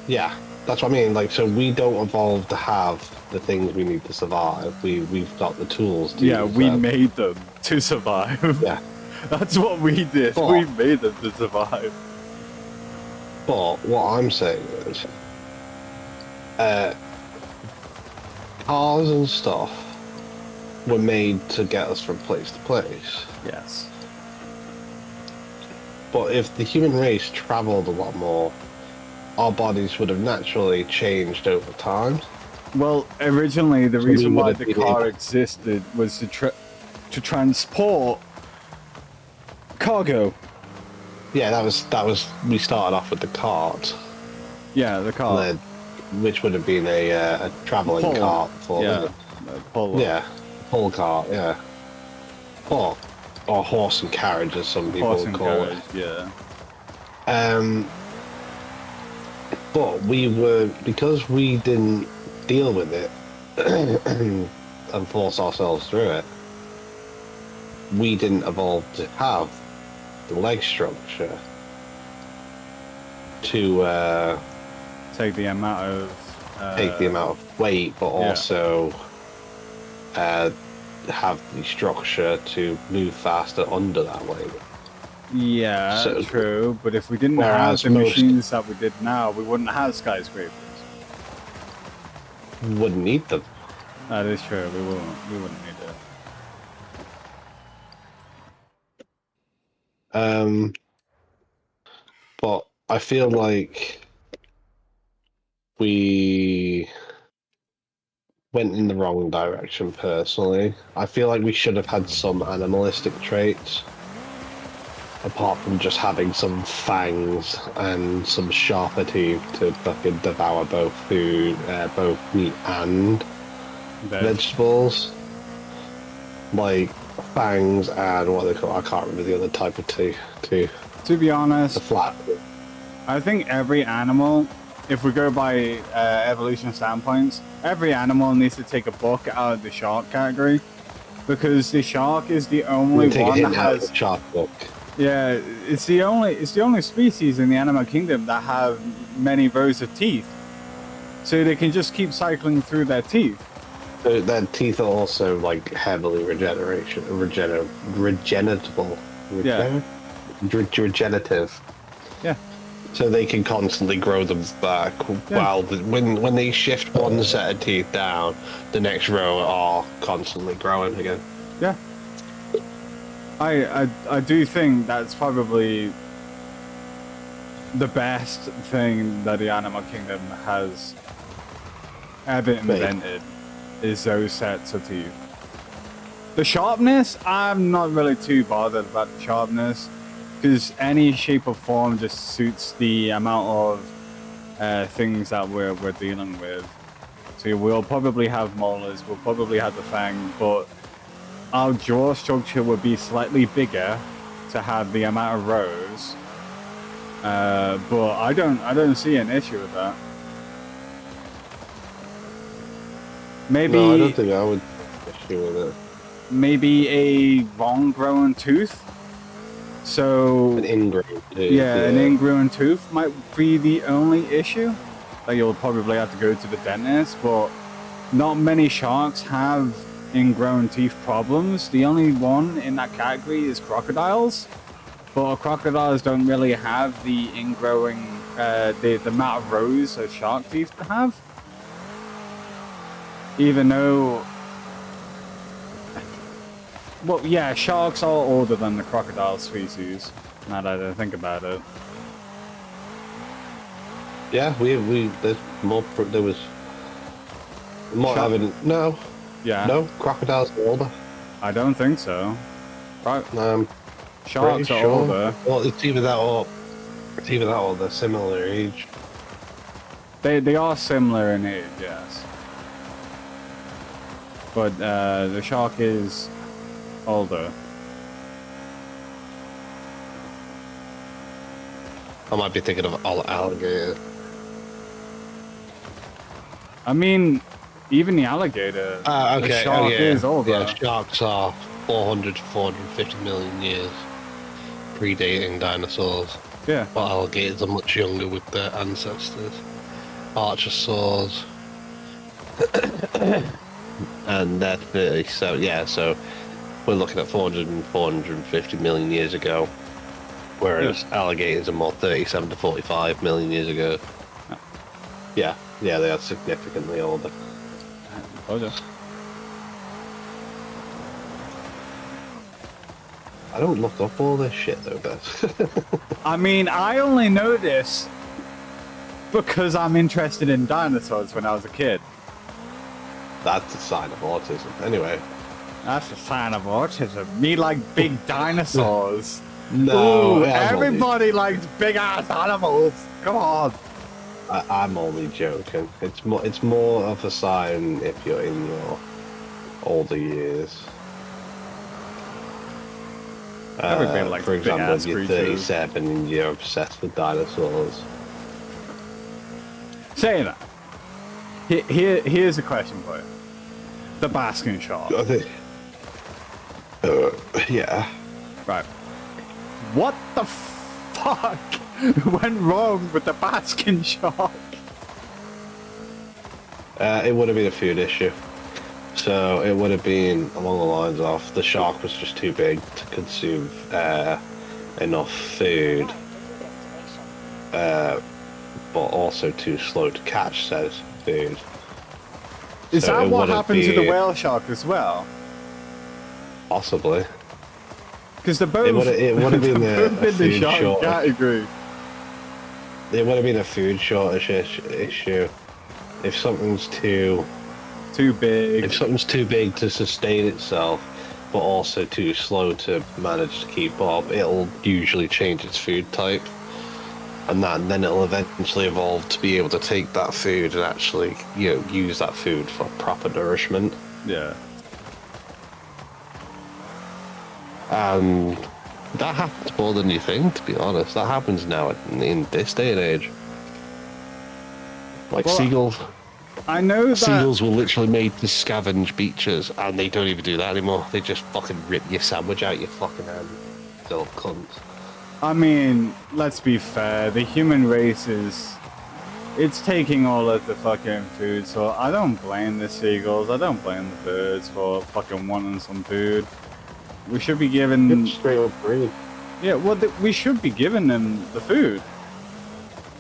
Yeah, that's what I mean. Like, so we don't evolve to have the things we need to survive. We've got the tools to use we them. made them to survive. Yeah. That's what we did. But, we made them to survive. But what I'm saying is, cars and stuff were made to get us from place to place. Yes. But if the human race traveled a lot more, our bodies would have naturally changed over time. Well, originally the reason why the car able... existed was to transport cargo. Yeah, that was. We started off with the cart. Yeah, the cart. Which would have been a travelling cart for pull cart, yeah. Or horse and carriage, as some people would call it. Yeah. But because we didn't deal with it and force ourselves through it, we didn't evolve to have the leg structure to take the amount of weight, but also have the structure to move faster under that weight. Yeah, so, true. But if we didn't have the machines that we did now, we wouldn't have skyscrapers. We wouldn't need them. That is true. We wouldn't need it. But I feel like we went in the wrong direction personally. I feel like we should have had some animalistic traits, apart from just having some fangs and some sharper teeth to fucking devour both food, both meat and vegetables. Like fangs and what they call, I can't remember the other type of teeth. To be honest, the flat. I think every animal, if we go by evolution standpoints, every animal needs to take a book out of the shark category, because the shark is the only one that has a shark book. Yeah, it's the only species in the animal kingdom that have many rows of teeth, so they can just keep cycling through their teeth. So their teeth are also like heavily regenerative. Regenerative. Yeah. So they can constantly grow them back. While when they shift one set of teeth down, the next row are constantly growing again. Yeah. I do think that's probably the best thing that the animal kingdom has ever invented, is those sets of teeth. The sharpness, I'm not really too bothered about the sharpness, because any shape or form just suits the amount of things that we're dealing with. So we'll probably have molars, we'll probably have the fang, but our jaw structure would be slightly bigger to have the amount of rows. But I don't see an issue with that. Maybe No, I don't think I would issue with it. Maybe a wrong growing tooth. So An ingrown tooth. yeah, an ingrown tooth might be the only issue. Like you'll probably have to go to the dentist, but not many sharks have ingrown teeth problems. The only one in that category is crocodiles. But crocodiles don't really have the ingrowing, the amount of rows of shark teeth to have. Even though, well, yeah, sharks are older than the crocodile species. Now that I think about it. Yeah, there was more evidence. No. Yeah. No, crocodiles are older. I don't think so. Sharks are sure. older. Well, it's either that or they're similar age. They are similar in age, yes. But the shark is older. I might be thinking of alligator. I mean, even the alligator, Okay. the shark is older. Yeah, sharks are 400 to 450 million years, predating dinosaurs. Yeah. But alligators are much younger with their ancestors. Archosaurs. And they're 30, so yeah, so we're looking at 400 and 450 million years ago. Whereas alligators are more 37 to 45 million years ago. Yeah, they are significantly older. Older. I don't look up all this shit though, Beth. I mean, I only know this because I'm interested in dinosaurs when I was a kid. That's a sign of autism. Anyway. That's a sign of autism. Me like big dinosaurs. No, ooh, everybody likes big ass animals. Come on. I'm only joking. It's more of a sign if you're in your older years. Everybody likes for big example, ass if you're creatures. 37 and you're obsessed with dinosaurs. Saying that, here's a question for you. The basking shark. I think. Yeah. Right. What the fuck went wrong with the basking shark? It would have been a food issue. So it would have been along the lines of the shark was just too big to consume enough food, but also too slow to catch said food. Is So that it what would've happened to the been- whale shark as well? Possibly. Because the both It would have been they're both a in the food shark shortage. category. It would have been a food shortage issue if something's too big. If something's too big to sustain itself, but also too slow to manage to keep up, it'll usually change its food type. And then it'll eventually evolve to be able to take that food and actually, use that food for proper nourishment. Yeah. And that happens more than you think, to be honest. That happens now in this day and age. Like Well, seagulls. I know that. Seagulls were literally made to scavenge beaches, and they don't even do that anymore. They just fucking rip your sandwich out your fucking hand. Little cunts. I mean, let's be fair. The human race it's taking all of the fucking food. So I don't blame the seagulls. I don't blame the birds for fucking wanting some food. We should be giving. Straight up breed. Yeah, well, we should be giving them the food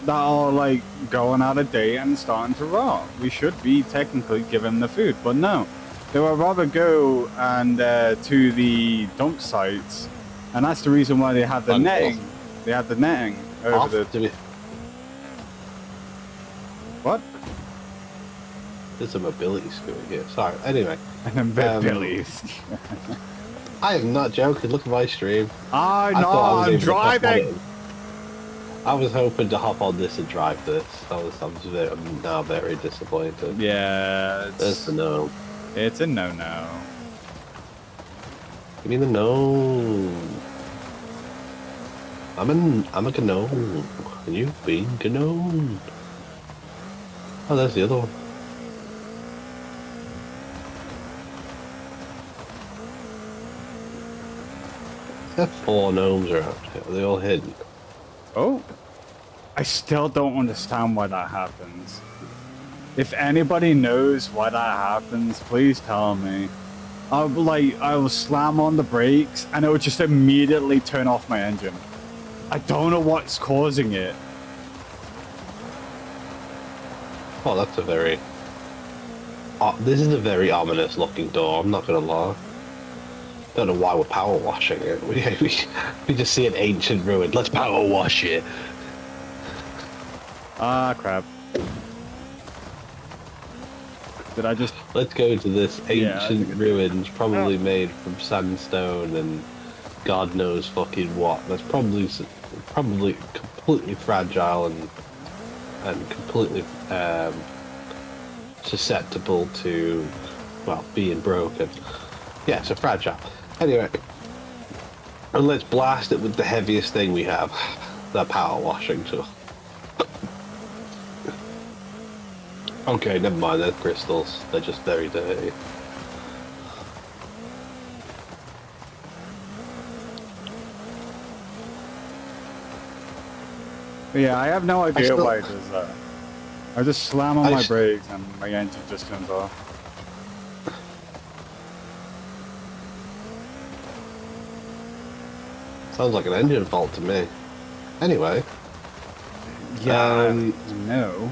that are like going out of date and starting to rot. We should be technically giving them the food, but no. They would rather go and to the dump sites, and that's the reason why they have the netting. They have the netting over the. What? There's a mobility scooter here. Sorry. Anyway. And then Billy's. I am not joking. Look at my stream. I know. thought I was I'm able to hop on driving. it. I was hoping to hop on this and drive this. I'm now very disappointed. Yeah, There's the no. it's a no-no. Give me the no. I'm a gnome, and you've been gnome. Oh, there's the other one. There are 4 gnomes around here. Are they all hidden? Oh, I still don't understand why that happens. If anybody knows why that happens, please tell me. I will slam on the brakes and it will just immediately turn off my engine. I don't know what's causing it. Oh, that's a very... this is a very ominous looking door, I'm not gonna lie. Don't know why we're power washing it. We just see an ancient ruin. Let's power wash it. Ah, crap. Did I just... Let's go to this ancient ruins, probably made from sandstone and God knows fucking what. That's probably completely fragile and completely susceptible to, well, being broken. Yeah, so fragile. Anyway, and let's blast it with the heaviest thing we have, the power washing tool. Okay, never mind, they're crystals. They're just very dirty. Yeah, I have no idea why it does that. I just slam on my brakes and my engine just turns off. Sounds like an engine fault to me. Anyway. Yeah, no.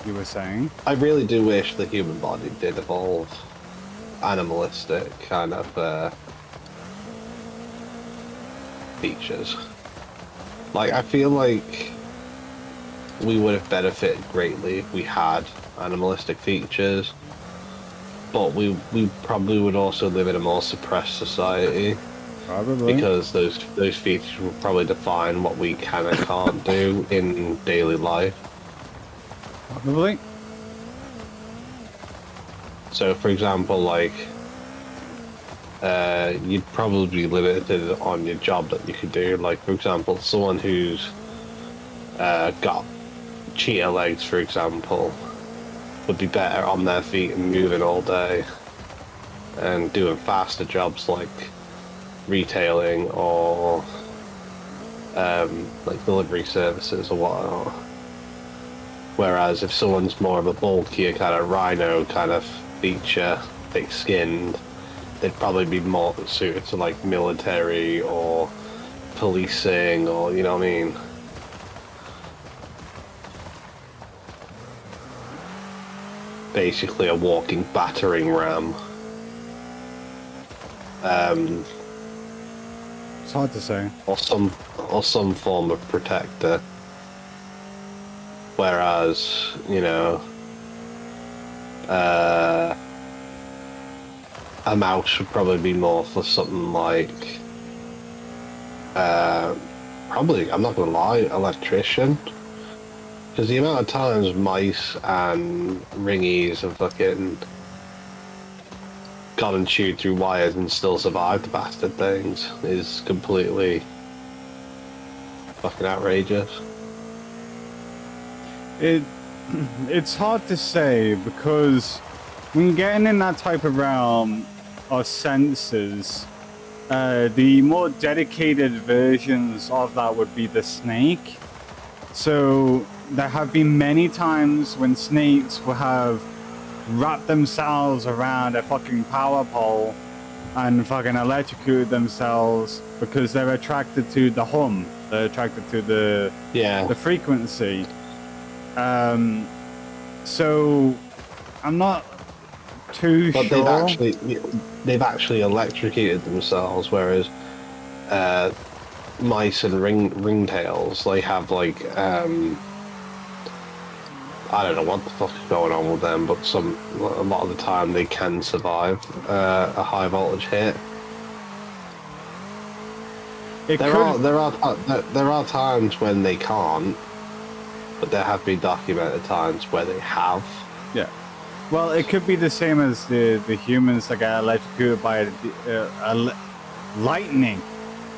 You were saying? I really do wish the human body did evolve animalistic kind of features. Like, I feel like we would have benefited greatly if we had animalistic features, but we probably would also live in a more suppressed society. Probably. Because those features will probably define what we can and can't do in daily life. Probably. So, for example, like, you'd probably be limited on your job that you could do. Like, for example, someone who's got cheetah legs, for example, would be better on their feet and moving all day and doing faster jobs like retailing or like delivery services or whatnot. Whereas if someone's more of a bulkier kind of rhino kind of feature, thick-skinned, they'd probably be more suited to like military or policing or, you know what I mean? Basically a walking battering ram. It's hard to say. Or some form of protector. Whereas, you know, a mouse would probably be more for something like, probably, I'm not gonna lie, electrician. Because the amount of times mice and ringies have fucking gone and chewed through wires and still survived the bastard things is completely fucking outrageous. It's hard to say because when you're getting in that type of realm of senses, the more dedicated versions of that would be the snake. So there have been many times when snakes will have wrapped themselves around a fucking power pole and fucking electrocuted themselves because they're attracted to the hum. They're attracted to the frequency. So I'm not too sure. But they've actually electrocuted themselves, whereas mice and ringtails, they have like I don't know what the fuck is going on with them, but a lot of the time they can survive a high voltage hit. There are times when they can't, but there have been documented times where they have. Yeah. Well, it could be the same as the humans that got electrocuted by lightning.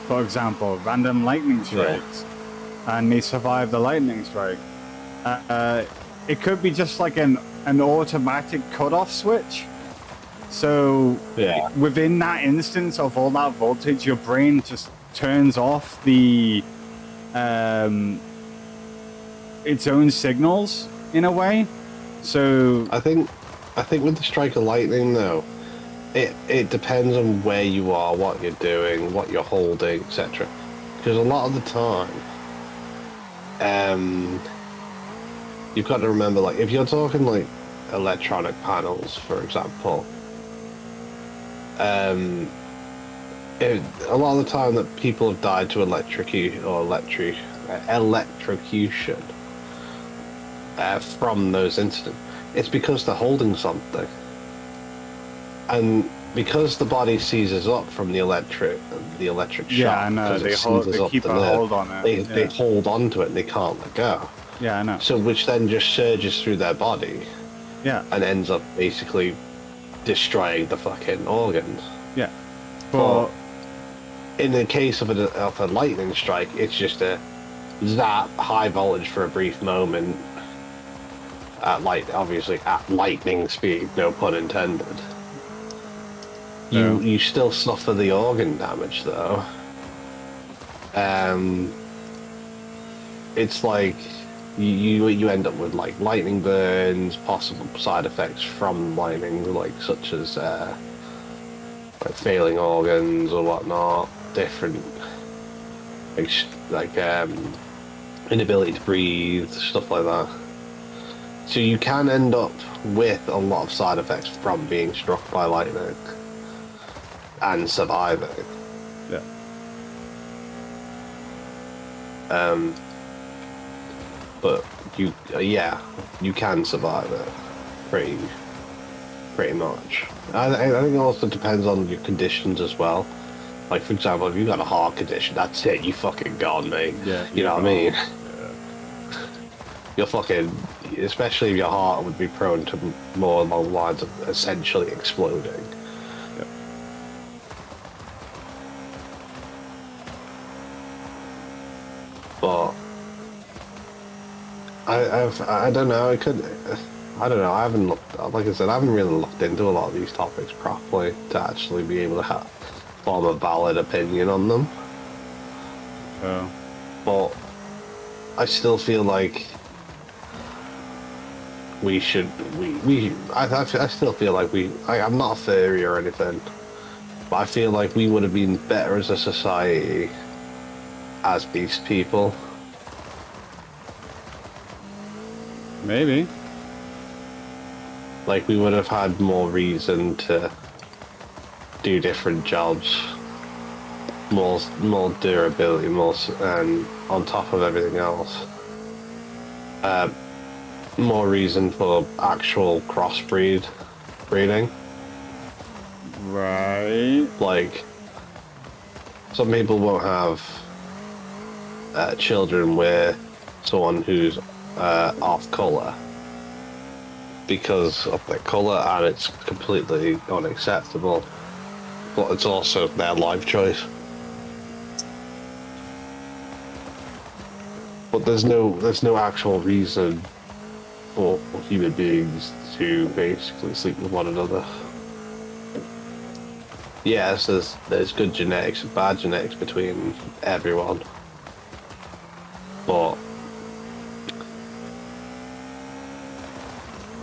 for example, random lightning strikes, and they survive the lightning strike. It could be just like an automatic cutoff switch. So within that instance of all that voltage, your brain just turns off the its own signals in a way. So I think with the strike of lightning though, it depends on where you are, what you're doing, what you're holding, etc. Because a lot of the time, you've got to remember, like, if you're talking like electronic panels, for example, a lot of the time that people have died to electrocution from those incidents, it's because they're holding something. And because the body seizes up from the electric shock, yeah, I know, they keep a hold on it. They hold on to it and they can't let go. Yeah, I know. So which then just surges through their body. Yeah. And ends up basically destroying the fucking organs. Yeah. But in the case of a lightning strike, it's just a zap, high voltage for a brief moment. Obviously at lightning speed, no pun intended. You still suffer the organ damage though. It's like you end up with like lightning burns, possible side effects from lightning, like such as like failing organs or whatnot, different like inability to breathe, stuff like that. So you can end up with a lot of side effects from being struck by lightning and surviving. Yeah. But you can survive it pretty much. I think it also depends on your conditions as well. Like, for example, if you've got a heart condition, that's it, you fucking gone, mate. Yeah. You know what I mean? Yeah. You're fucking, especially if your heart would be prone to more along the lines of essentially exploding. Yep. But I don't know. I don't know. I haven't looked. Like I said, I haven't really looked into a lot of these topics properly to actually be able to form a valid opinion on them. Oh. But I still feel like we should. I still feel like I'm not a furry or anything, but I feel like we would have been better as a society as beast people. Maybe. Like, we would have had more reason to do different jobs, more durability, and on top of everything else, more reason for actual breeding. Right. Like, some people won't have children with someone who's off color because of their color, and it's completely unacceptable. But it's also their life choice. But there's no actual reason for human beings to basically sleep with one another. Yes, there's good genetics and bad genetics between everyone, but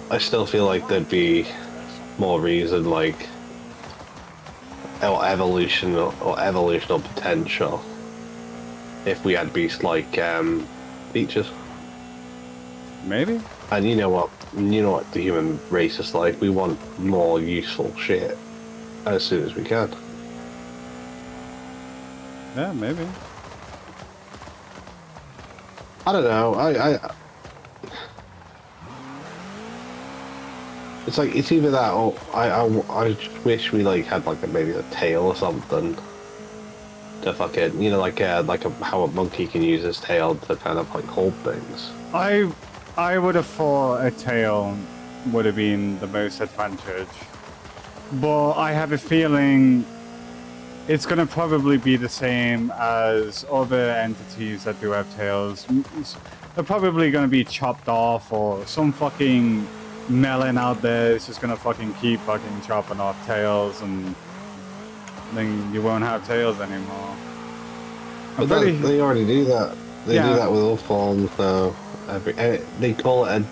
I still feel like there'd be more reason, like, or evolutional potential, if we had beasts like beaches. Maybe. And you know what the human race is like. We want more useful shit as soon as we can. Yeah, maybe. I don't know. It's like, it's either that or I just wish we like had like maybe a tail or something to fucking, how a monkey can use his tail to kind of like hold things. I would have thought a tail would have been the most advantage, but I have a feeling it's going to probably be the same as other entities that do have tails. They're probably going to be chopped off, or some fucking melon out there is just going to fucking keep fucking chopping off tails, and then you won't have tails anymore. But they already do that. They Yeah. do that with all forms now. They call it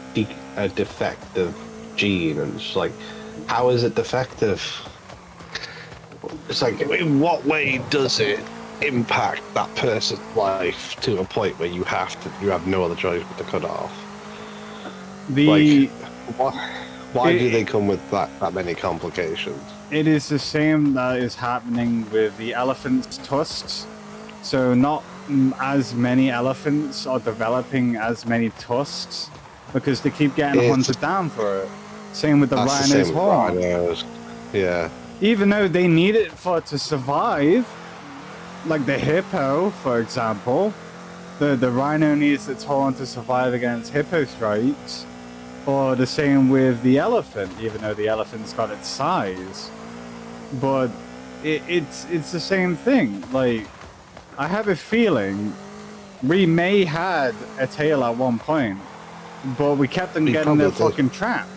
a defective gene, and it's like, how is it defective? It's like, in what way does it impact that person's life to a point where you have no other choice but to cut it off? The why do they come with that many complications? It is the same that is happening with the elephant's tusks. So not as many elephants are developing as many tusks because they keep getting hunted down for it. Same with the rhino's horn. Rhinos. Yeah. Even though they need it to survive, like the hippo, for example, the rhino needs its horn to survive against hippo strikes, or the same with the elephant, even though the elephant's got its size. But it's the same thing. Like, I have a feeling we may had a tail at one point, but we kept on getting it fucking trapped.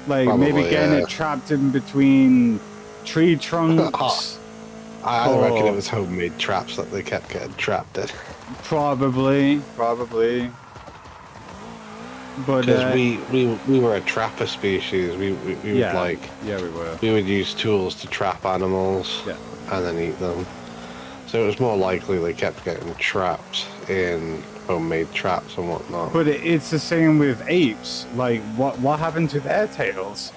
Like, probably, maybe getting it trapped in between tree trunks. I reckon it was homemade traps that they kept getting trapped in. Probably. But because we were a trapper species. We would like we would use tools to trap animals and then eat them. So it was more likely they kept getting trapped in homemade traps and whatnot. But it's the same with apes. Like, what happened to their tails?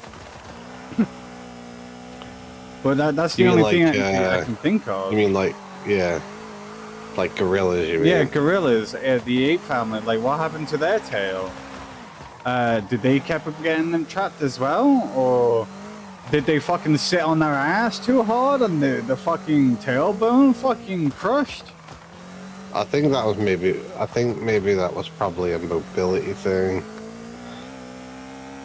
But that's the only thing I can think of. You mean like gorillas? You mean? Yeah, gorillas. The ape family. Like, what happened to their tail? Did they keep getting them trapped as well, or did they fucking sit on their ass too hard and the fucking tailbone fucking crushed? I think maybe that was probably a mobility thing,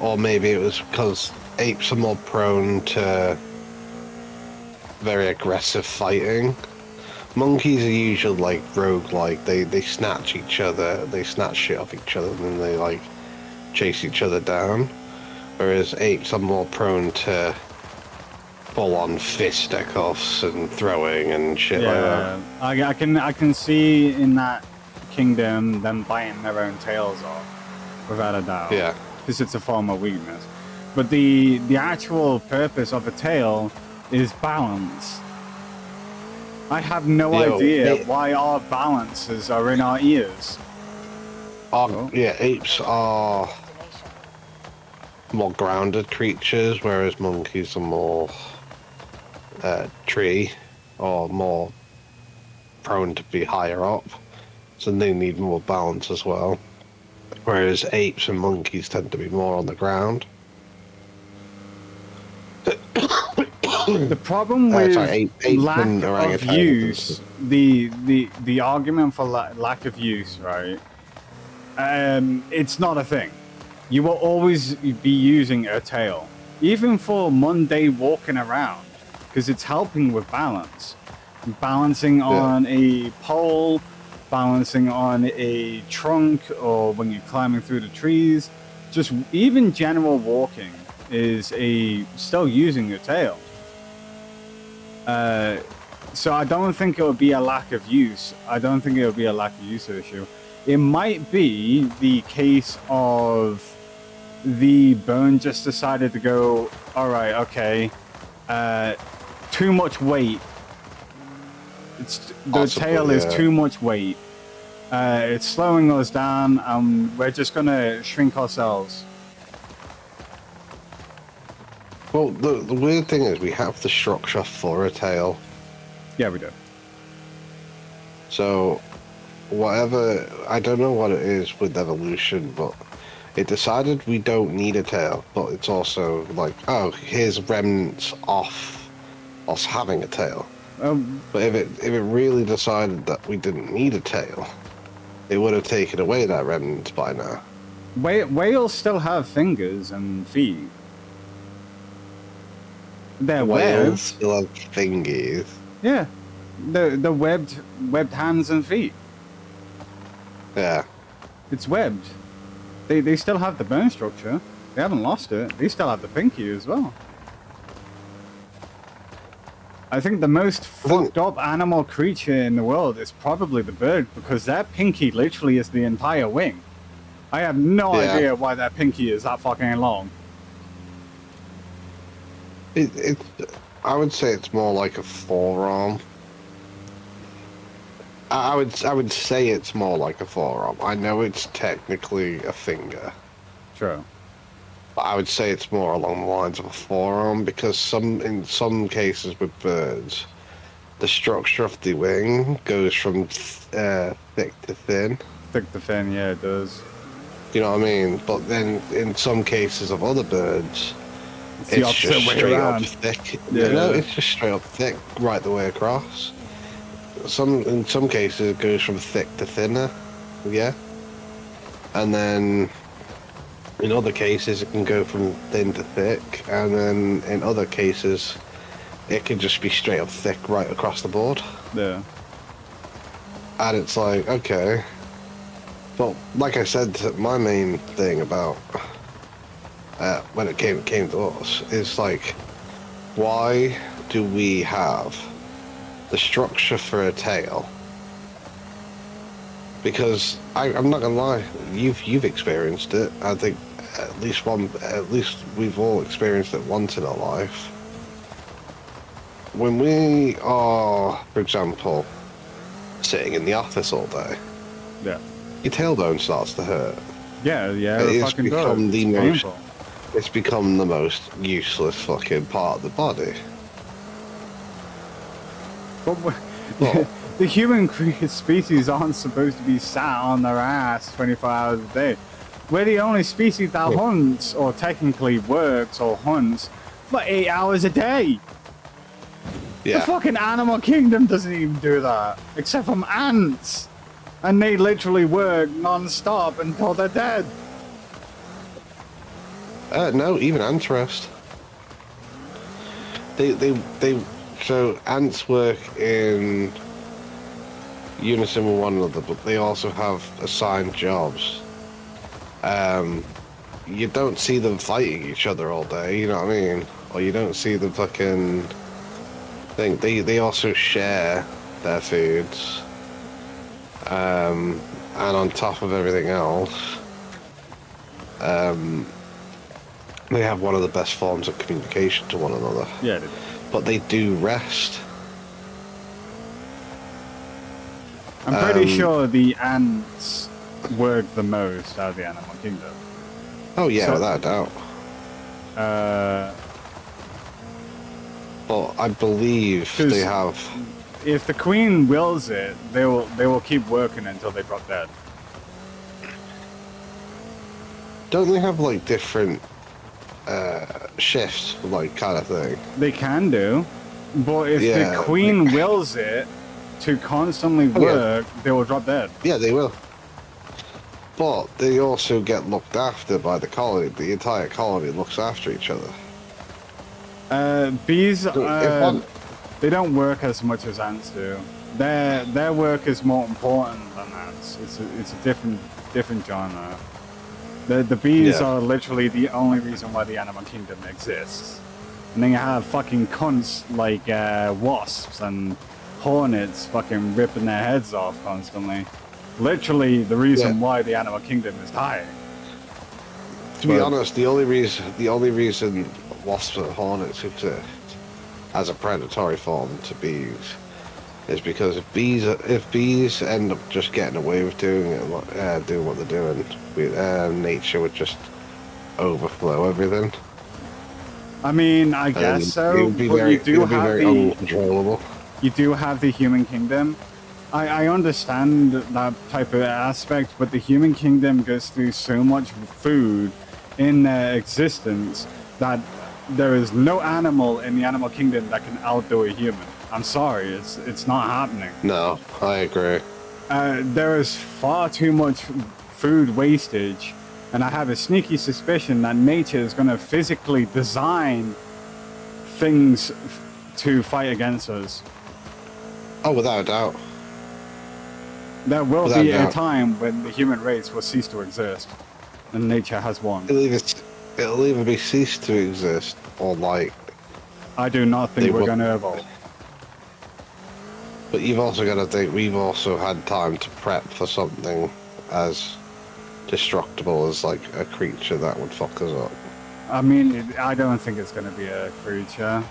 or maybe it was because apes are more prone to very aggressive fighting. Monkeys are usually like rogue-like. They snatch each other, they snatch shit off each other, and then they like chase each other down. Whereas apes are more prone to full-on fisticuffs and throwing and shit like that. I can see in that kingdom them biting their own tails off, without a doubt. Yeah. Because it's a form of weakness. But the actual purpose of a tail is balance. I have no idea why our balances are in our ears. Yeah, apes are more grounded creatures, whereas monkeys are more tree, or more prone to be higher up, so they need more balance as well. Whereas apes and monkeys tend to be more on the ground. The problem with lack of use, the argument for lack of use, right? It's not a thing. You will always be using a tail, even for mundane walking around, because it's helping with balance. Balancing on a pole, balancing on a trunk, or when you're climbing through the trees. Just even general walking is still using your tail. So I don't think it would be a lack of use. I don't think it would be a lack of use issue. It might be the case of the bone just decided to go, all right, okay, too much weight. The tail is too much weight. It's slowing us down, and we're just gonna shrink ourselves. Well, the weird thing is we have the structure for a tail. Yeah, we do. So, whatever, I don't know what it is with evolution, but it decided we don't need a tail, but it's also like, oh, here's remnants off us having a tail. But if it really decided that we didn't need a tail, it would have taken away that remnants by now. Whales still have fingers and feet. They're Whales webbed. still have thingies. Yeah, the webbed hands and feet. Yeah. It's webbed. They still have the bone structure. They haven't lost it. They still have the pinky as well. I think the most fucked up animal creature in the world is probably the bird, because their pinky literally is the entire wing. I have no idea why that pinky is that fucking long. I would say it's more like a forearm. I would say it's more like a forearm. I know it's technically a finger. True. But I would say it's more along the lines of a forearm, because in some cases with birds, the structure of the wing goes from thick to thin. Thick to thin, yeah, it does. You know what I mean? But then in some cases of other birds, it's just straight around. up thick. Yeah. No, it's just straight up thick right the way across. In some cases it goes from thick to thinner, yeah. And then in other cases it can go from thin to thick, and then in other cases it can just be straight up thick right across the board. Yeah. And it's like, okay. But like I said, my main thing about when it came to us is like, why do we have the structure for a tail? Because I'm not gonna lie, you've experienced it. I think at least we've all experienced it once in our life. When we are, for example, sitting in the office all day, yeah, your tailbone starts to hurt. Yeah, It's fucking become does. Painful. It's become the most useless fucking part of the body. But the human species aren't supposed to be sat on their ass 24 hours a day. We're the only species that hunts, or technically works or hunts, for 8 hours a day. Yeah. The fucking animal kingdom doesn't even do that, except from ants. And they literally work non-stop until they're dead. No, even ants rest. So ants work in unison with one another, but they also have assigned jobs. You don't see them fighting each other all day, you know what I mean? Or you don't see them fucking thing. They also share their foods. And on top of everything else, they have one of the best forms of communication to one another. Yeah, they do. But they do rest. I'm pretty sure the ants work the most out of the animal kingdom. Oh yeah, So- without a doubt. But I believe 'Cause- they have. If the queen wills it, they will keep working until they drop dead. Don't they have like different shifts, like kind of thing? They can do, but if Yeah, the queen wills it to constantly Oh, yeah. work, they will drop dead. Yeah, they will. But they also get looked after by the colony. The entire colony looks after each other. Bees, So if one- they don't work as much as ants do. Their work is more important than ants. It's a different genre. The bees Yeah. are literally the only reason why the animal kingdom exists. And then you have fucking cunts like wasps and hornets fucking ripping their heads off constantly. Literally the reason why the animal kingdom is dying. To be But- honest, the only reason wasps and hornets exist as a predatory form to bees is because if bees end up just getting away with doing what they're doing, nature would just overflow everything. I mean, I guess And so, It would be but very, you do it would be have very the uncontrollable. you do have the human kingdom. I understand that type of aspect, but the human kingdom goes through so much food in their existence that there is no animal in the animal kingdom that can outdo a human. I'm sorry, it's not happening. No, I agree. There is far too much food wastage, and I have a sneaky suspicion that nature is going to physically design things to fight against us. Oh, without a doubt. There will Without be a doubt. time when the human race will cease to exist, and nature has won. It'll either be ceased to exist, or like... I do not think we're going to evolve. But you've also got to think, we've also had time to prep for something as destructible as like a creature that would fuck us up. I mean, I don't think it's going to be a creature.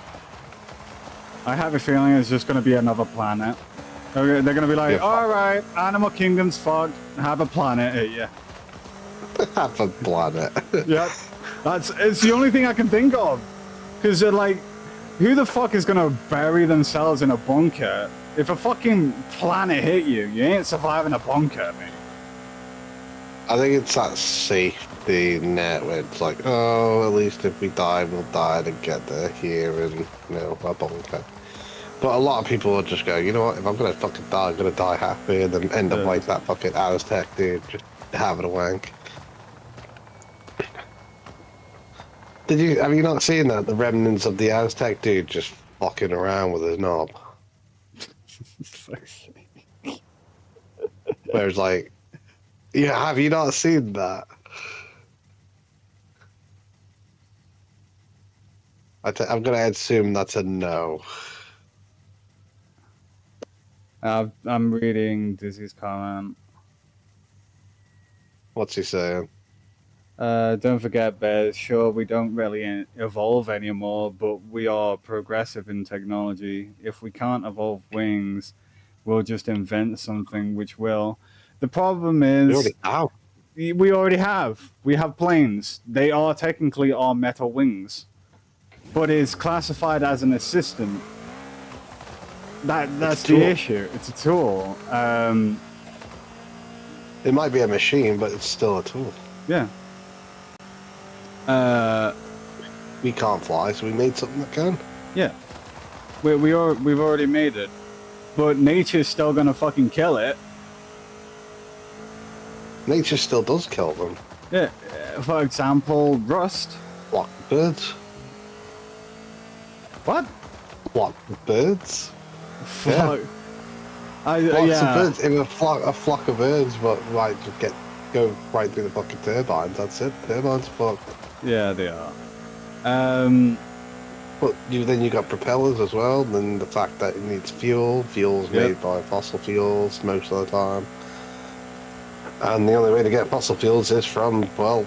I have a feeling it's just going to be another planet. They're going to be like, all right, Animal Kingdom's fucked. Have a planet at you. Have a planet. Yep. It's the only thing I can think of. Because they're like, who the fuck is going to bury themselves in a bunker? If a fucking planet hit you, you ain't surviving a bunker, mate. I think it's that safety net where it's like, oh, at least if we die, we'll die to get there here in, a bunker. But a lot of people will just go, you know what, if I'm going to fucking die, I'm going to die happy, and then end up like that fucking Aztec dude, just having a wank. Have you not seen that? The remnants of the Aztec dude just fucking around with his knob. Whereas like, yeah, have you not seen that? I'm going to assume that's a no. I'm reading Dizzy's comment. What's he saying? Don't forget, Bears, sure, we don't really evolve anymore, but we are progressive in technology. If we can't evolve wings, we'll just invent something which will. The problem is... We already have. We have planes. They are technically our metal wings. But it's classified as an assistant. That's the issue. It's a tool. It might be a machine, but it's still a tool. Yeah. We can't fly, so we made something that can. Yeah. We've already made it. But nature's still gonna fucking kill it. Nature still does kill them. Yeah. For example, rust. Blackbirds. What? Blackbirds. Fuck. Flocks of birds. If a flock of birds, but right, just go right through the fucking turbines. That's it. Turbines fucked. Yeah, they are. But then you got propellers as well. Then the fact that it needs fuel. Fuel's made by fossil fuels most of the time. And the only way to get fossil fuels is from, well,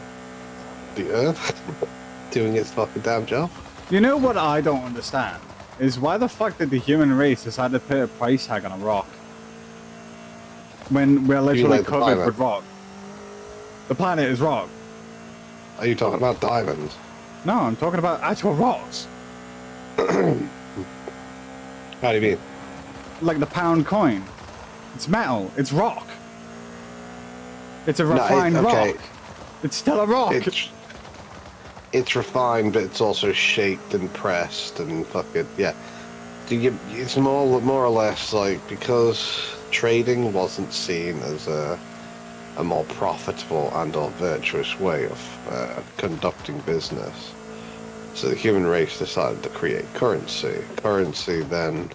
the Earth doing its fucking damn job. You know what I don't understand? Is why the fuck did the human race decide to put a price tag on a rock? When we're literally covered with rock. The planet is rock. Are you talking about diamonds? No, I'm talking about actual rocks. How do you mean? Like the pound coin. It's metal. It's rock. It's a refined rock. It's still a rock. It's refined, but it's also shaped and pressed and fucking it's more or less like, because trading wasn't seen as a more profitable and or virtuous way of conducting business. So the human race decided to create currency. Currency then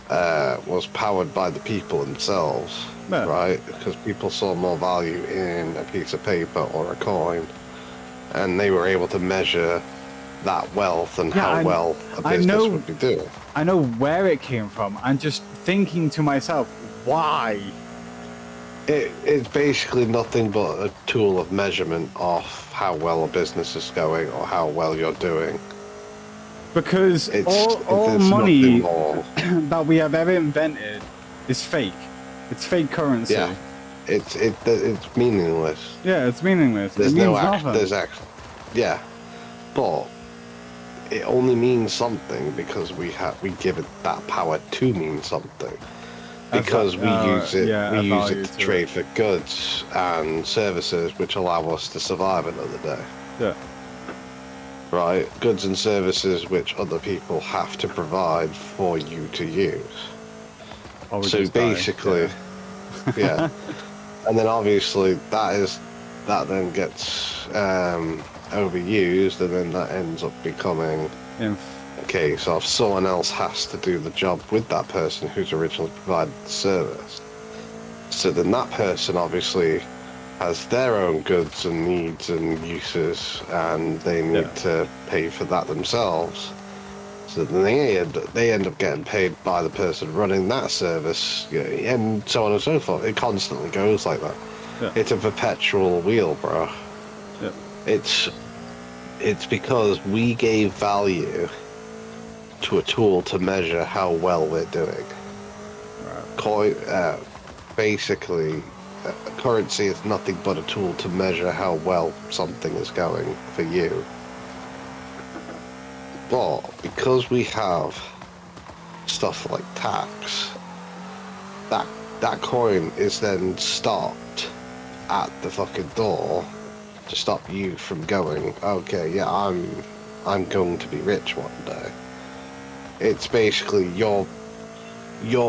was powered by the people themselves, right? Because people saw more value in a piece of paper or a coin, and they were able to measure that wealth and how well a business would be doing. I know where it came from. I'm just thinking to myself, why? It's basically nothing but a tool of measurement of how well a business is going or how well you're doing. Because all money that we have ever invented is fake. It's fake currency. Yeah, it's meaningless. Yeah, it's meaningless. There's it means no nothing. Yeah, but it only means something because we give it that power to mean something. Because we use it to trade for goods and services which allow us to survive another day. Yeah. Right? Goods and services which other people have to provide for you to use. So basically, yeah. And then obviously that then gets overused, and then that ends up becoming case of someone else has to do the job with that person who's originally provided the service. So then that person obviously has their own goods and needs and uses, and they need to pay for that themselves. So then they end up getting paid by the person running that service, and so on and so forth. It constantly goes like that. Yeah. It's a perpetual wheel, bro. Yeah. It's because we gave value to a tool to measure how well we're doing. Right. Basically, currency is nothing but a tool to measure how well something is going for you. But because we have stuff like tax, that coin is then stopped at the fucking door to stop you from going, okay, yeah, I'm going to be rich one day. It's basically you're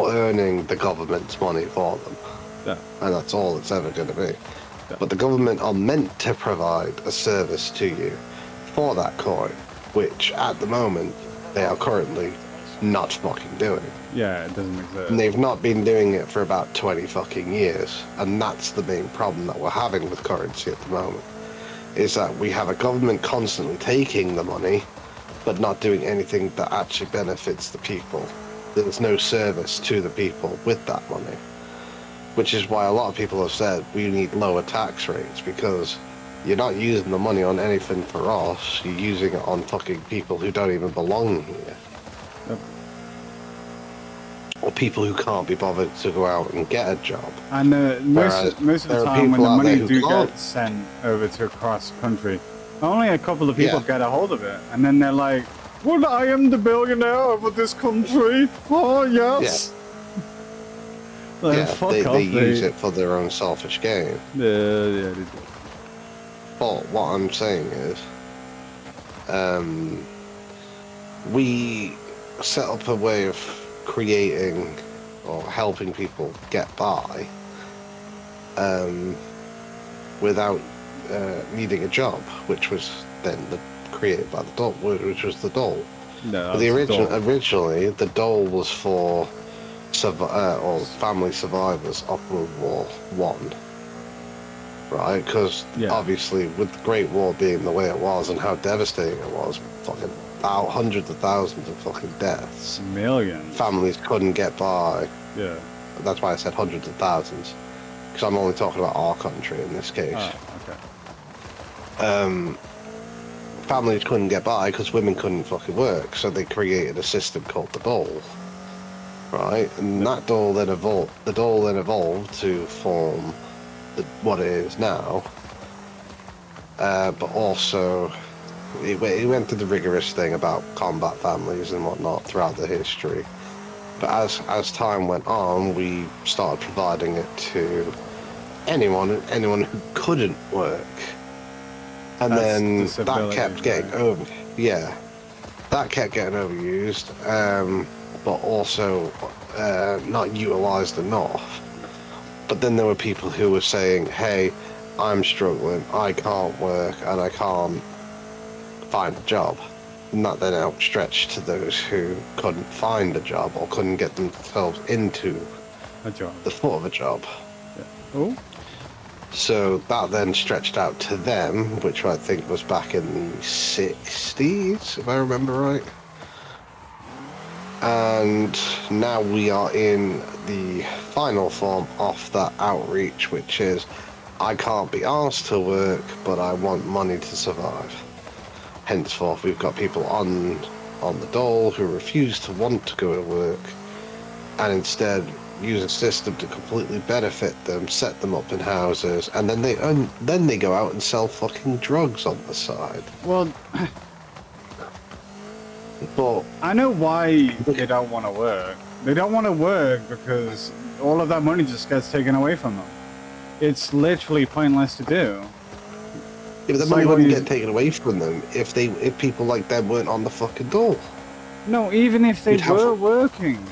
earning the government's money for them. Yeah. And that's all it's ever going to be. Yeah. But the government are meant to provide a service to you for that coin, which at the moment they are currently not fucking doing. Yeah, it doesn't exist. And they've not been doing it for about 20 fucking years. And that's the main problem that we're having with currency at the moment, is that we have a government constantly taking the money, but not doing anything that actually benefits the people. There's no service to the people with that money. Which is why a lot of people have said we need lower tax rates, because you're not using the money on anything for us, you're using it on fucking people who don't even belong here. Yep. Or people who can't be bothered to go out and get a job. And most of the time when the money do get sent over to across country, only a couple of people get a hold of it, and then they're like, well, I am the billionaire over this country. Oh, yes. Yeah, like, they use it for their own selfish gain. Yeah, they do. But what I'm saying is, we set up a way of creating or helping people get by without needing a job, which was then created by the dole, which was the dole. No, originally the dole was for or family survivors of World War One, right? Because obviously, with the Great War being the way it was and how devastating it was, fucking hundreds of thousands of fucking deaths, millions, families couldn't get by. Yeah, that's why I said hundreds of thousands, because I'm only talking about our country in this case. Oh, okay. Families couldn't get by because women couldn't fucking work, so they created a system called the dole. Right, and that dole then evolved. The dole then evolved to form what it is now. But also, it went through the rigorous thing about combat families and whatnot throughout the history. But as time went on, we started providing it to anyone who couldn't work. And then that kept getting over. Yeah, that kept getting overused. But also not utilized enough. But then there were people who were saying, hey, I'm struggling, I can't work, and I can't find a job. And that then outstretched to those who couldn't find a job or couldn't get themselves into a job, the foot of a job. Yeah. Oh. So that then stretched out to them, which I think was back in the 60s, if I remember right. And now we are in the final form of that outreach, which is, I can't be asked to work, but I want money to survive. Henceforth, we've got people on the dole who refuse to want to go to work, and instead use a system to completely benefit them, set them up in houses, and then they go out and sell fucking drugs on the side. Well, but I know why they don't want to work. They don't want to work because all of that money just gets taken away from them. It's literally pointless to do. Yeah, but the money wouldn't get taken away from them if people like them weren't on the fucking dole. No, even if they were working.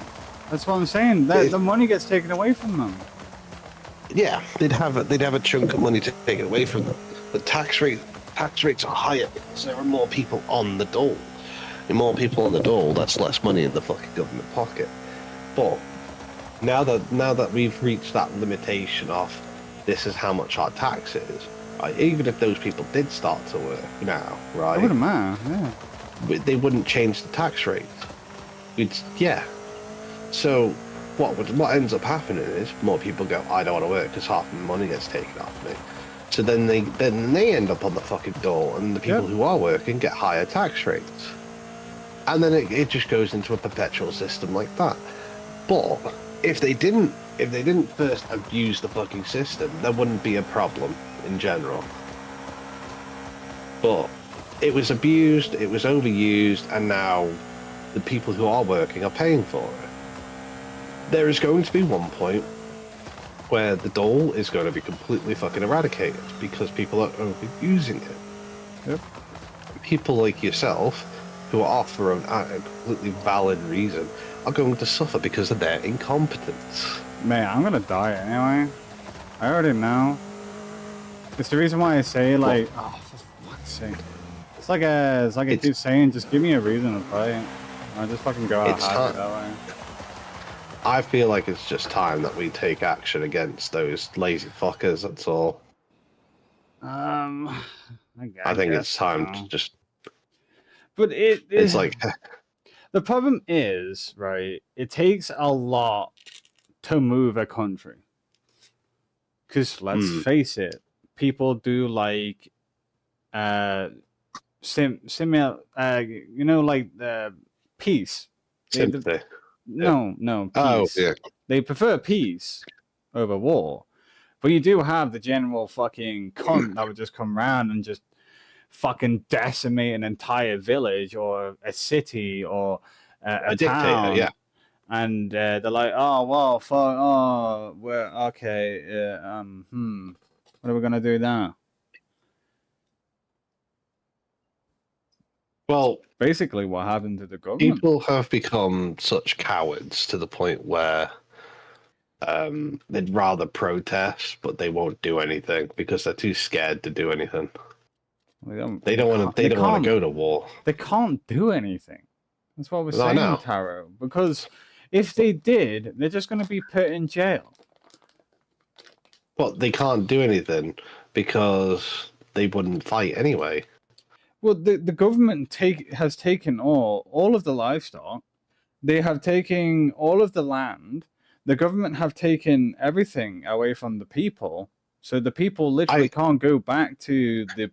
That's what I'm saying. The money gets taken away from them. Yeah, they'd have a chunk of money taken away from them. The tax rates are higher because there are more people on the dole. The more people on the dole, that's less money in the fucking government pocket. But now that we've reached that limitation of this is how much our tax is, right? Even if those people did start to work now, right? It wouldn't matter, yeah. They wouldn't change the tax rate. Yeah. So what ends up happening is more people go, I don't want to work because half my money gets taken off me. So then they end up on the fucking dole, and the people who are working get higher tax rates. And then it just goes into a perpetual system like that. But if they didn't first abuse the fucking system, there wouldn't be a problem in general. But it was abused, it was overused, and now the people who are working are paying for it. There is going to be one point where the dole is going to be completely fucking eradicated because people are overusing it. Yep. People like yourself, who are off for a completely valid reason, are going to suffer because of their incompetence. Man, I'm gonna die anyway. I already know. It's the reason why I say, like, oh, for fuck's sake. It's like I keep saying, just give me a reason to play. I'll just fucking go out happy that way. I feel like it's just time that we take action against those lazy fuckers, that's all. I think guess it's time so. to just... But it's like... The problem is, right, it takes a lot to move a country. Because, let's face it, people do, like, you know, like, peace. Sympathy. No, peace. Oh, yeah. They prefer peace over war. But you do have the general fucking cunt that would just come around and just fucking decimate an entire village or a city or a town. Yeah. And they're like, oh, well, fuck, oh, we're okay. What are we gonna do now? Well, basically what happened to the government. People have become such cowards to the point where they'd rather protest, but they won't do anything because they're too scared to do anything. They don't want to go to war. They can't do anything. That's what we're saying, Taro. Because if they did, they're just going to be put in jail. But they can't do anything because they wouldn't fight anyway. Well, the government has taken all of the livestock. They have taken all of the land. The government have taken everything away from the people. So the people literally can't go back to the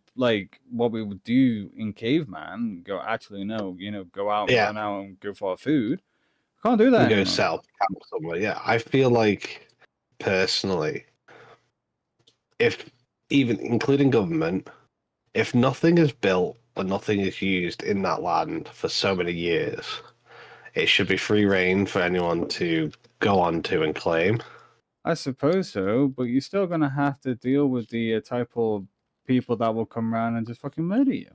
what we would do in caveman. Go go out, run out and go for food. Can't do that. Go sell camp somewhere. Yeah, I feel like personally, if even including government, if nothing is built or nothing is used in that land for so many years, it should be free reign for anyone to go on to and claim. I suppose so, but you're still going to have to deal with the type of people that will come around and just fucking murder you.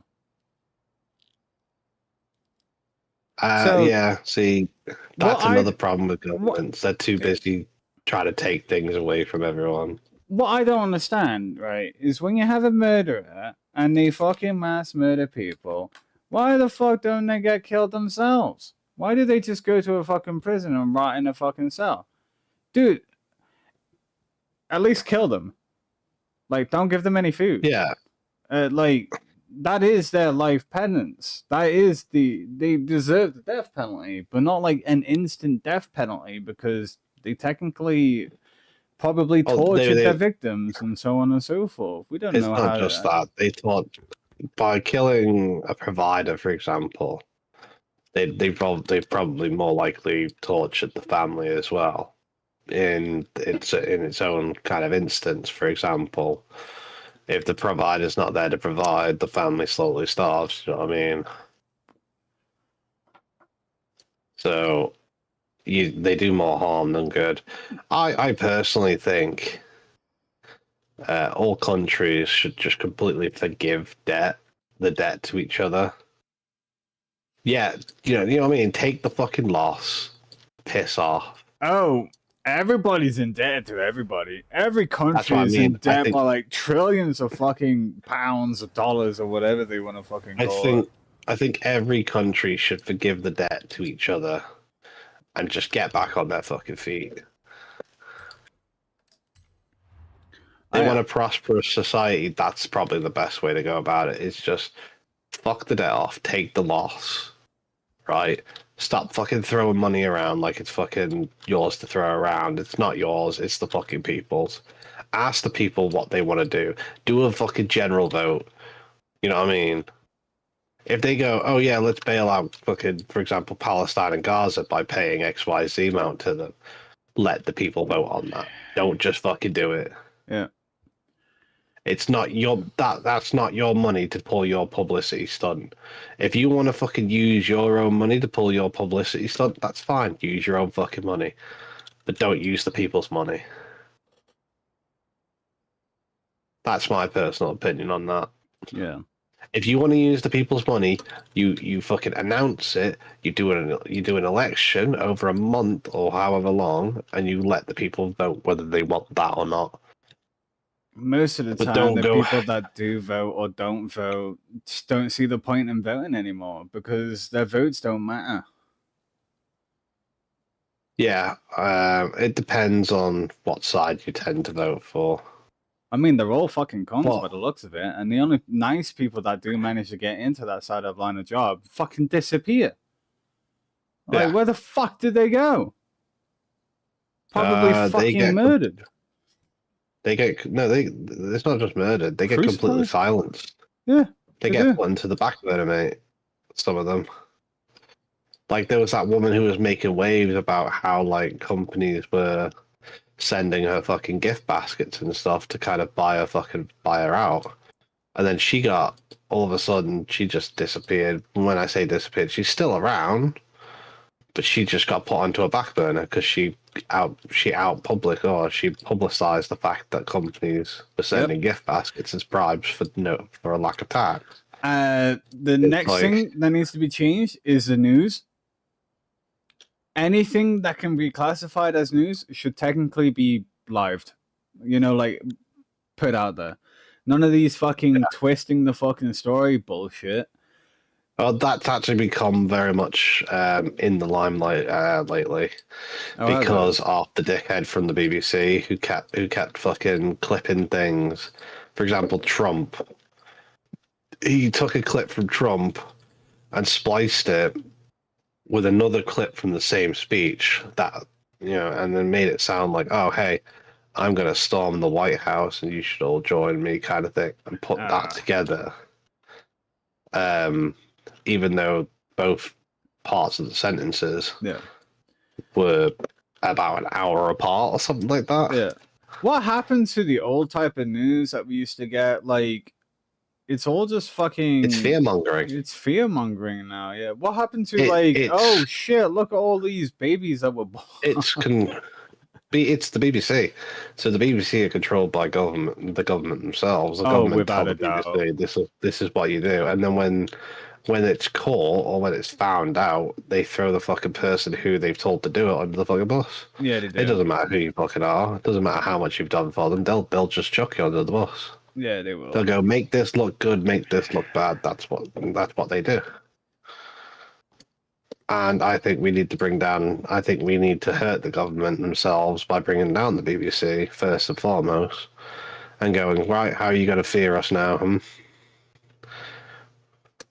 Yeah, see, that's another problem with governments. They're too busy trying to take things away from everyone. What I don't understand, right, is when you have a murderer and they fucking mass murder people, why the fuck don't they get killed themselves? Why do they just go to a fucking prison and rot in a fucking cell? Dude, at least kill them. Don't give them any food. Yeah. That is their life penance. They deserve the death penalty, but not an instant death penalty because they technically probably tortured their victims and so on and so forth. We don't know how. It's not just that. They thought by killing a provider, for example, they've probably more likely tortured the family as well. In its own kind of instance, for example, if the provider's not there to provide, the family slowly starves. You know what I mean? So they do more harm than good. I personally think all countries should just completely forgive the debt to each other. Yeah, you know what I mean? Take the fucking loss. Piss off. Oh, everybody's indebted to everybody. Every country is in debt by trillions of fucking pounds or dollars or whatever they want to fucking call it. I think every country should forgive the debt to each other and just get back on their fucking feet. They want a prosperous society. That's probably the best way to go about it. Is just fuck the debt off, take the loss, right? Stop fucking throwing money around like it's fucking yours to throw around. It's not yours. It's the fucking people's. Ask the people what they want to do. Do a fucking general vote. You know what I mean? If they go, oh yeah, let's bail out fucking, for example, Palestine and Gaza by paying XYZ amount to them, let the people vote on that. Don't just fucking do it. Yeah. It's not your that's not your money to pull your publicity stunt. If you want to fucking use your own money to pull your publicity stunt, that's fine. Use your own fucking money. But don't use the people's money. That's my personal opinion on that. Yeah. If you want to use the people's money, you fucking announce it. You do an election over a month or however long, and you let the people vote whether they want that or not. Most of the But time, don't the go- people that do vote or don't vote just don't see the point in voting anymore because their votes don't matter. Yeah, it depends on what side you tend to vote for. I mean, they're all fucking cons Well- by the looks of it, and the only nice people that do manage to get into that side of line of job fucking disappear. Like, Yeah. where the fuck did they go? Probably They fucking get- murdered. They get it's not just murdered. They get Crucified? completely silenced. Yeah, They they get do. put into the back burner, mate. Some of them. Like there was that woman who was making waves about how like companies were sending her fucking gift baskets and stuff to kind of buy her out. And then she got all of a sudden she just disappeared. When I say disappeared, she's still around, but she just got put onto a back burner because she publicized the fact that companies were sending gift baskets as bribes for a lack of tax. The next like- thing that needs to be changed is the news. Anything that can be classified as news should technically be lived. You know, like put out there. None of these fucking twisting the fucking story bullshit. Well, that's actually become very much in the limelight lately Oh, has it? because of the dickhead from the BBC who kept fucking clipping things. For example, Trump. He took a clip from Trump and spliced it with another clip from the same speech and then made it sound like, oh, hey, I'm going to storm the White House and you should all join me kind of thing and put that together. Even though both parts of the sentences were about an hour apart or something like that. Yeah. What happened to the old type of news that we used to get? Like, it's all just fucking. It's fear-mongering. It's fear-mongering now, yeah. What happened to, It's- oh shit, look at all these babies that were born. It's the BBC. So the BBC are controlled by the government themselves. The government without tell a the doubt. BBC, this is what you do. And then when it's caught or when it's found out, they throw the fucking person who they've told to do it under the fucking bus. Yeah, they do. It doesn't matter who you fucking are. It doesn't matter how much you've done for them. They'll just chuck you under the bus. Yeah, they will. They'll go, make this look good, make this look bad. That's what they do. And I think we need to hurt the government themselves by bringing down the BBC first and foremost and going, right, how are you going to fear us now?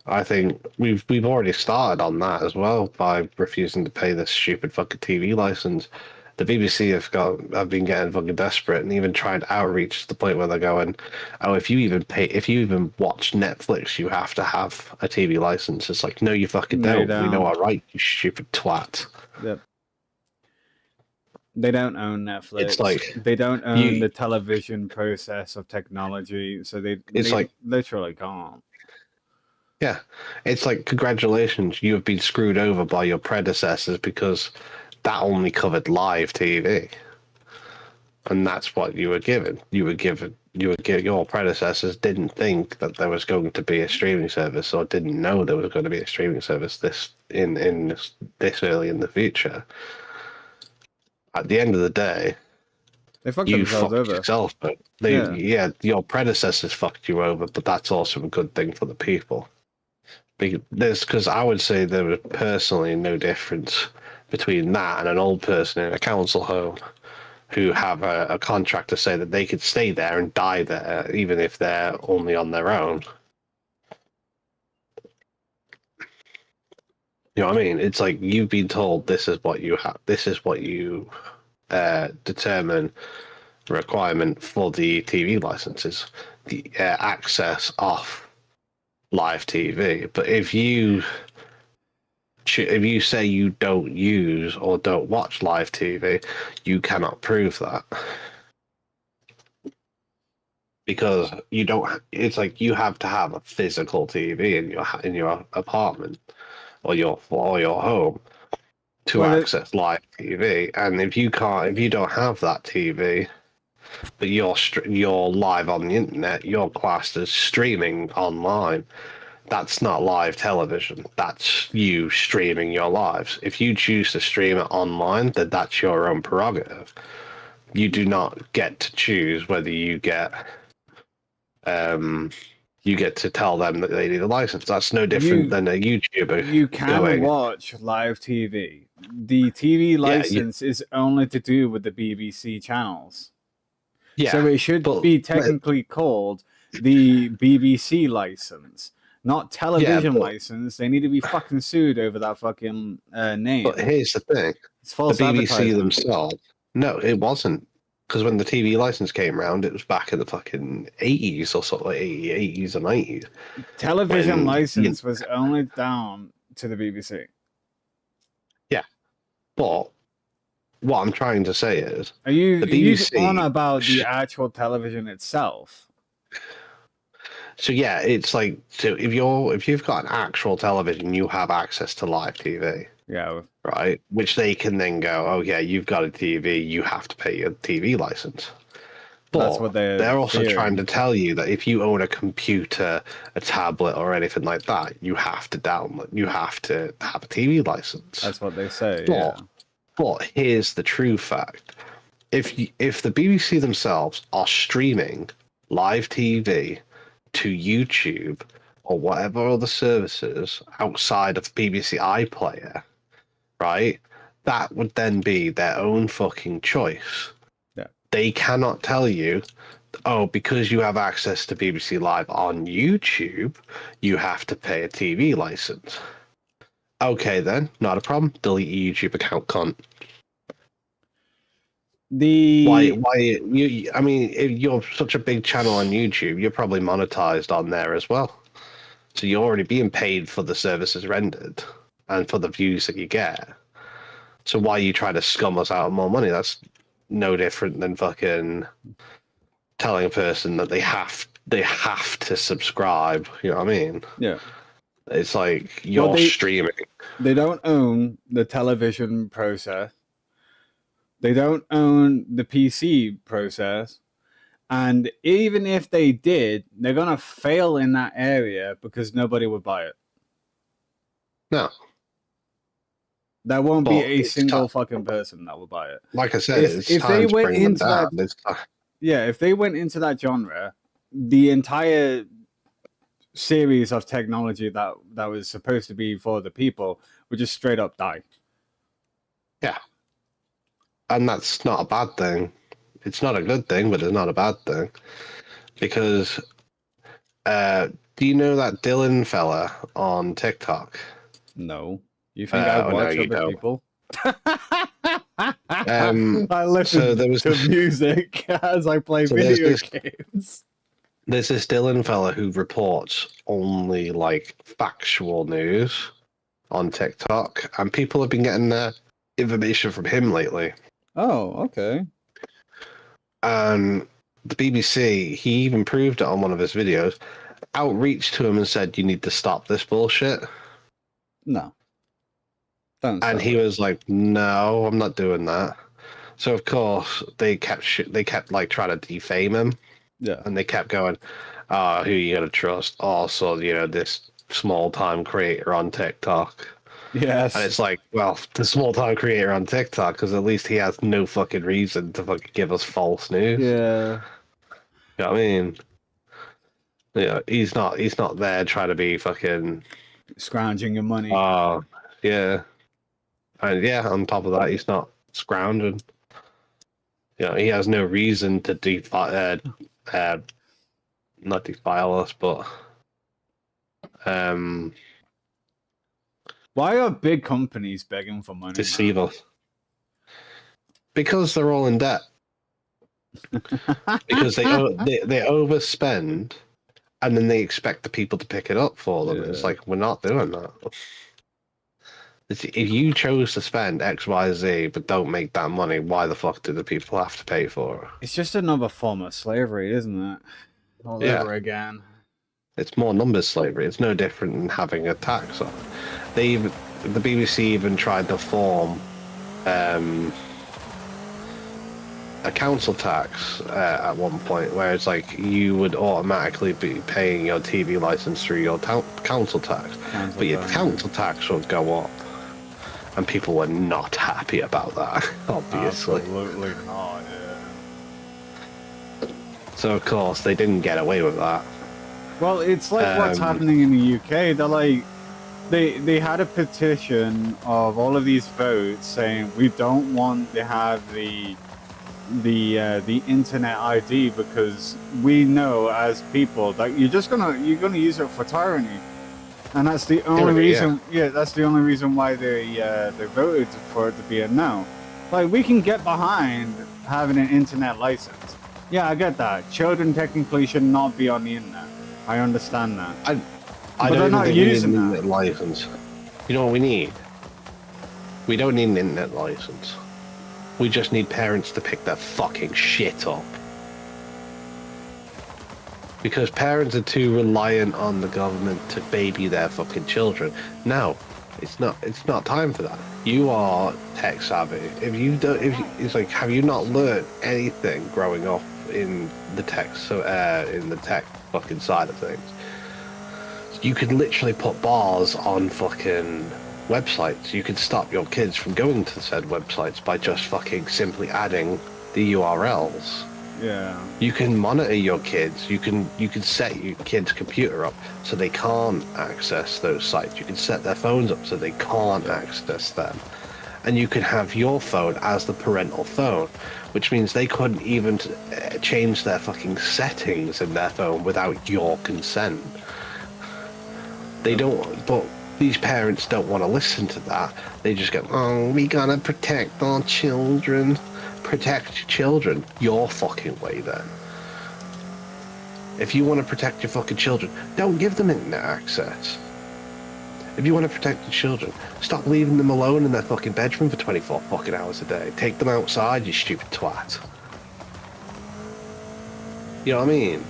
I think we've already started on that as well by refusing to pay this stupid fucking TV license. The BBC have been getting fucking desperate and even trying to outreach to the point where they're going, oh, if you even watch Netflix, you have to have a TV license. It's like, no, you fucking No, you don't. We know don't. our right, you stupid twat. Yep. They don't own Netflix. It's like they don't own the television process of technology, so they like literally can't. Yeah, it's like congratulations, you have been screwed over by your predecessors because that only covered live TV, and that's what you were given. Your predecessors didn't think that there was going to be a streaming service, or didn't know there was going to be a streaming service this early in the future. At the end of the day, They fucked you themselves fucked over. yourself, but your predecessors fucked you over, but that's also a good thing for the people. Because I would say there was personally no difference between that and an old person in a council home who have a contract to say that they could stay there and die there, even if they're only on their own. You know what I mean? It's like you've been told this is what you have. This is what you determine requirement for the TV licenses, the access off live TV. But if you say you don't use or don't watch live TV, you cannot prove that. Because you don't. It's like you have to have a physical TV in your apartment or your home to access live TV. And if you don't have that TV, but you're live on the internet, you're classed as streaming online. That's not live television. That's you streaming your lives. If you choose to stream it online, then that's your own prerogative. You do not get to choose whether you get to tell them that they need a license. That's no different than a YouTuber. You can watch live TV. The TV license is only to do with the BBC channels. Yeah, so it should be technically called the BBC license, not television license. They need to be fucking sued over that fucking name. But here's the thing: it's false the BBC themselves. No, it wasn't. Because when the TV license came around, it was back in the fucking 80s or sort of like 80s or 90s. Television license was only down to the BBC. Yeah. But what I'm trying to say is... Are you on about the actual television itself? So yeah, it's like... So if you've got an actual television, you have access to live TV. Yeah. Right, which they can then go, oh yeah, you've got a TV, you have to pay your TV license. But that's what they're also trying to tell you that if you own a computer, a tablet, or anything like that, you have to have a TV license. That's what they say. But here's the true fact: if the BBC themselves are streaming live TV to YouTube or whatever other services outside of BBC iPlayer, right? That would then be their own fucking choice. Yeah. They cannot tell you, oh, because you have access to BBC Live on YouTube, you have to pay a TV license. Okay, then, not a problem. Delete your YouTube account, cunt. I mean, if you're such a big channel on YouTube, you're probably monetized on there as well. So you're already being paid for the services rendered and for the views that you get. So why are you trying to scum us out of more money? That's no different than fucking telling a person that they have to subscribe. You know what I mean? Yeah. It's like you're streaming. They don't own the television process. They don't own the PC process. And even if they did, they're going to fail in that area because nobody would buy it. No. There won't be a single fucking person that will buy it. Like I said, if they went into that, if they went into that genre, the entire series of technology that was supposed to be for the people would just straight up die. Yeah. And that's not a bad thing. It's not a good thing, but it's not a bad thing. Because do you know that Dylan fella on TikTok? No. You think I watch other people? I listen to music as I play video games. There's this Dylan fella who reports only like factual news on TikTok, and people have been getting their information from him lately. Oh, okay. And the BBC, he even proved it on one of his videos, outreached to him and said, "You need to stop this bullshit." No. And he was like, "No, I'm not doing that." So of course they kept like trying to defame him. Yeah. And they kept going, "Oh, who you gonna trust?" Also, this small time creator on TikTok. Yes. And it's like, well, the small time creator on TikTok, because at least he has no fucking reason to fucking give us false news. Yeah. You know what I mean? Yeah, he's not there trying to be fucking scrounging your money. Yeah. And yeah, on top of that, he's not scrounging. You know, he has no reason to not defile us, but Why are big companies begging for money? deceive us. Because they're all in debt. Because they overspend, and then they expect the people to pick it up for them. It's Yeah. like, we're not doing that. If you chose to spend X, Y, Z, but don't make that money, why the fuck do the people have to pay for it? It's just another form of slavery, isn't it? All Yeah. over again. It's more numbers slavery. It's no different than having a tax on. The BBC even tried to form a council tax at one point, where it's like you would automatically be paying your TV license through your council tax, but your council tax would go up, and people were not happy about that. Obviously, Absolutely not. Yeah. so of course they didn't get away with that. Well, it's like what's happening in the UK. They're like, they had a petition of all of these votes saying we don't want to have the internet ID because we know as people that you're gonna use it for tyranny, and that's the only reason. Yeah, that's the only reason why they voted for it to be a no. Like, we can get behind having an internet license. Yeah, I get that. Children technically should not be on the internet. I understand that. I But don't they're even not think we need using an that. internet license. You know what we need? We don't need an internet license. We just need parents to pick their fucking shit up. Because parents are too reliant on the government to baby their fucking children. No, it's not time for that. You are tech savvy. It's like, have you not learned anything growing up in the tech fucking side of things? You could literally put bars on fucking websites. You could stop your kids from going to said websites by just fucking simply adding the URLs. Yeah. You can monitor your kids. You can set your kids' computer up so they can't access those sites. You can set their phones up so they can't access them. And you can have your phone as the parental phone, which means they couldn't even change their fucking settings in their phone without your consent. They don't, but these parents don't want to listen to that. They just go, oh, we gotta protect our children. Protect your children your fucking way then. If you want to protect your fucking children, don't give them internet access. If you want to protect your children, stop leaving them alone in their fucking bedroom for 24 fucking hours a day. Take them outside, you stupid twat. You know what I mean?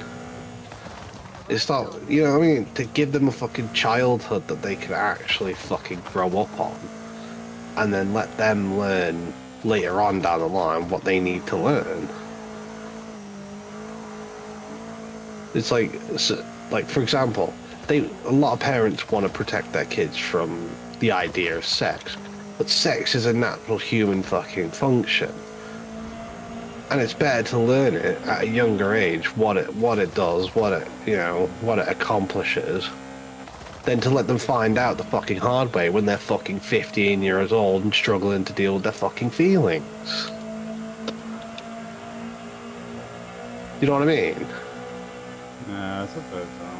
It's not, you know what I mean? To give them a fucking childhood that they can actually fucking grow up on, and then let them learn later on down the line what they need to learn. It's like for example, a lot of parents want to protect their kids from the idea of sex, but sex is a natural human fucking function, and it's better to learn it at a younger age, what it does, what it accomplishes, than to let them find out the fucking hard way when they're fucking 15 years old and struggling to deal with their fucking feelings. You know what I mean? Yeah, that's a bit dumb.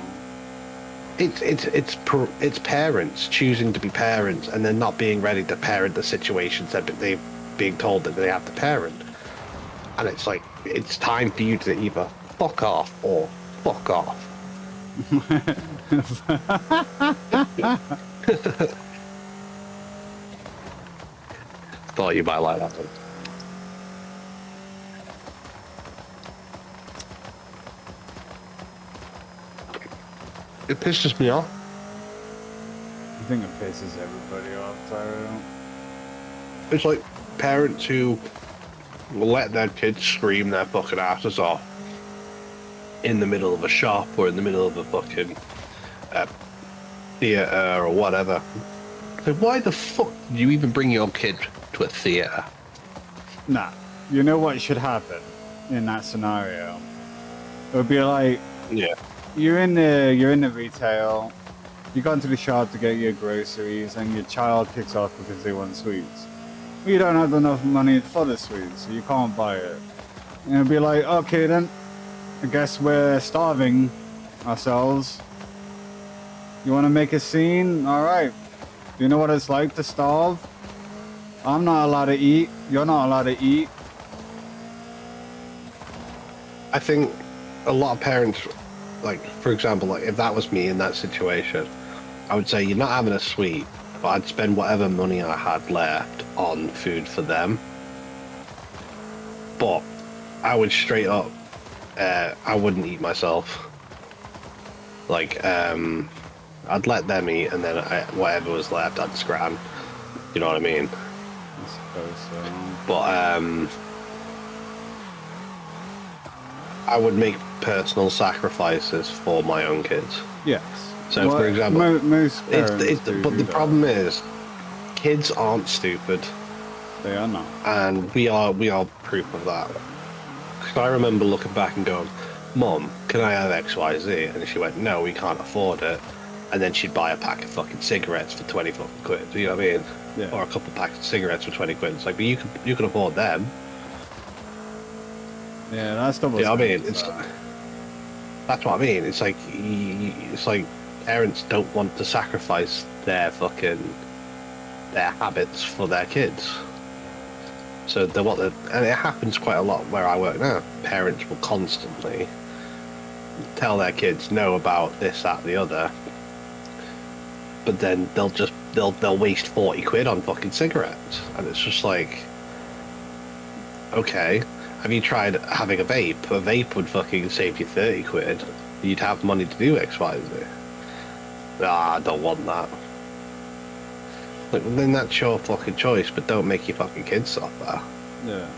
It's parents choosing to be parents and then not being ready to parent the situations that they're being told that they have to parent. And it's like, it's time for you to either fuck off or fuck off. Thought you might like that one. It pisses me off. I think it pisses everybody off, Tyrell. It's like parents who will let their kids scream their fucking asses off in the middle of a shop or in the middle of a fucking theatre or whatever. So why the fuck did you even bring your kid to a theatre? Nah, you know what should happen in that scenario? It would be like, Yeah. you're in the retail, You go into the shop to get your groceries, and your child kicks off because they want sweets. You don't have enough money for the sweets, so you can't buy it. And it'll be like, okay then, I guess we're starving ourselves. You want to make a scene? Alright. Do you know what it's like to starve? I'm not allowed to eat. You're not allowed to eat. I think a lot of parents, like, for example, like if that was me in that situation, I would say, you're not having a sweet, but I'd spend whatever money I had left on food for them. But I would straight up, I wouldn't eat myself. Like, I'd let them eat, and then whatever was left, I'd scram. You know what I mean? I suppose so. But I would make personal sacrifices for my own kids. Yes. So, Well, for example, most parents do but do the that. problem is, kids aren't stupid, They are not. and we are proof of that. Because I remember looking back and going, "Mom, can I have X, Y, Z?" And she went, "No, we can't afford it." And then she'd buy a pack of fucking cigarettes for 20 fucking quid. You know what I mean? Yeah. Or a couple of packs of cigarettes for 20 quid. It's like, but you can afford them. Yeah, that's double. You know what I mean? standards, That's what I mean. It's like parents don't want to sacrifice their habits for their kids. So they want to, and it happens quite a lot where I work now. Parents will constantly tell their kids no about this, that, the other, but then they'll waste 40 quid on fucking cigarettes, and it's just like, okay, have you tried having a vape? A vape would fucking save you 30 quid. You'd have money to do X, Y, Z. Nah, I don't want that. Like, then that's your fucking choice, but don't make your fucking kids suffer. Yeah.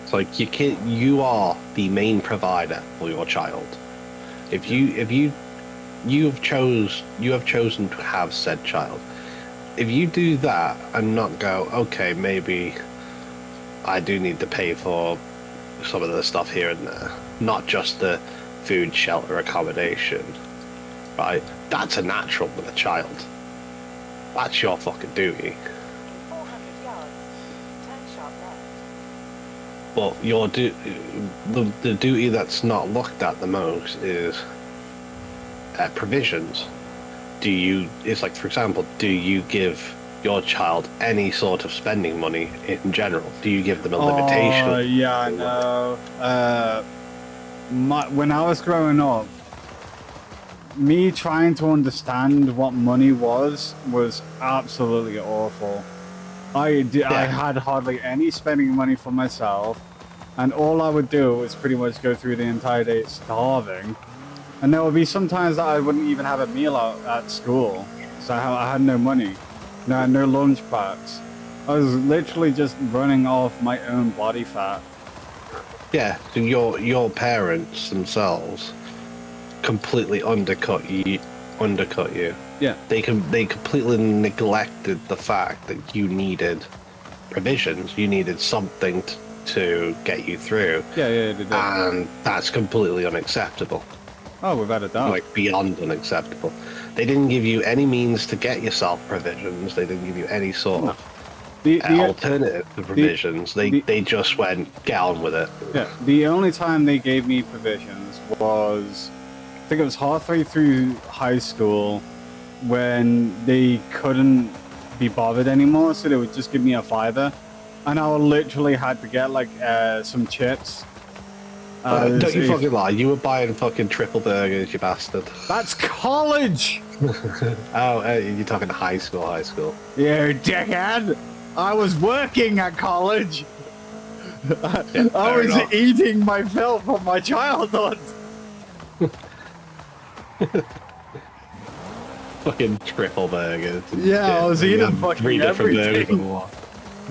It's like you are the main provider for your child. If you have chosen to have said child. If you do that and not go, okay, maybe I do need to pay for some of the stuff here and there, not just the food, shelter, accommodation, right? That's a natural with a child. That's your fucking duty. In 400 yards, turn sharp left. But the duty that's not looked at the most is provisions. It's like, for example, do you give your child any sort of spending money in general? Do you give them a limitation? Oh, yeah, I know. When I was growing up, me trying to understand what money was absolutely awful. I had hardly any spending money for myself, and all I would do was pretty much go through the entire day starving. And there would be some times that I wouldn't even have a meal out at school, so I had no money. I had no lunch packs. I was literally just running off my own body fat. Yeah, so your parents themselves completely undercut you. Yeah. They completely neglected the fact that you needed provisions. You needed something to get you through. Yeah, they did. And that's completely unacceptable. Oh, without a doubt. Like, beyond unacceptable. They didn't give you any means to get yourself provisions. They didn't give you any sort of alternative to provisions. They just went, get on with it. Yeah, the only time they gave me provisions was, I think it was halfway through high school, when they couldn't be bothered anymore, so they would just give me a $5, and I literally had to get like some chips. Don't you fucking lie, you were buying fucking triple burgers, you bastard. That's college! Oh, you're talking high school. You dickhead! I was working at college! Yeah, I was enough. eating my fill from my childhood! Fucking triple burgers. Yeah, I was you eating had fucking 3 different burgers everything. and what.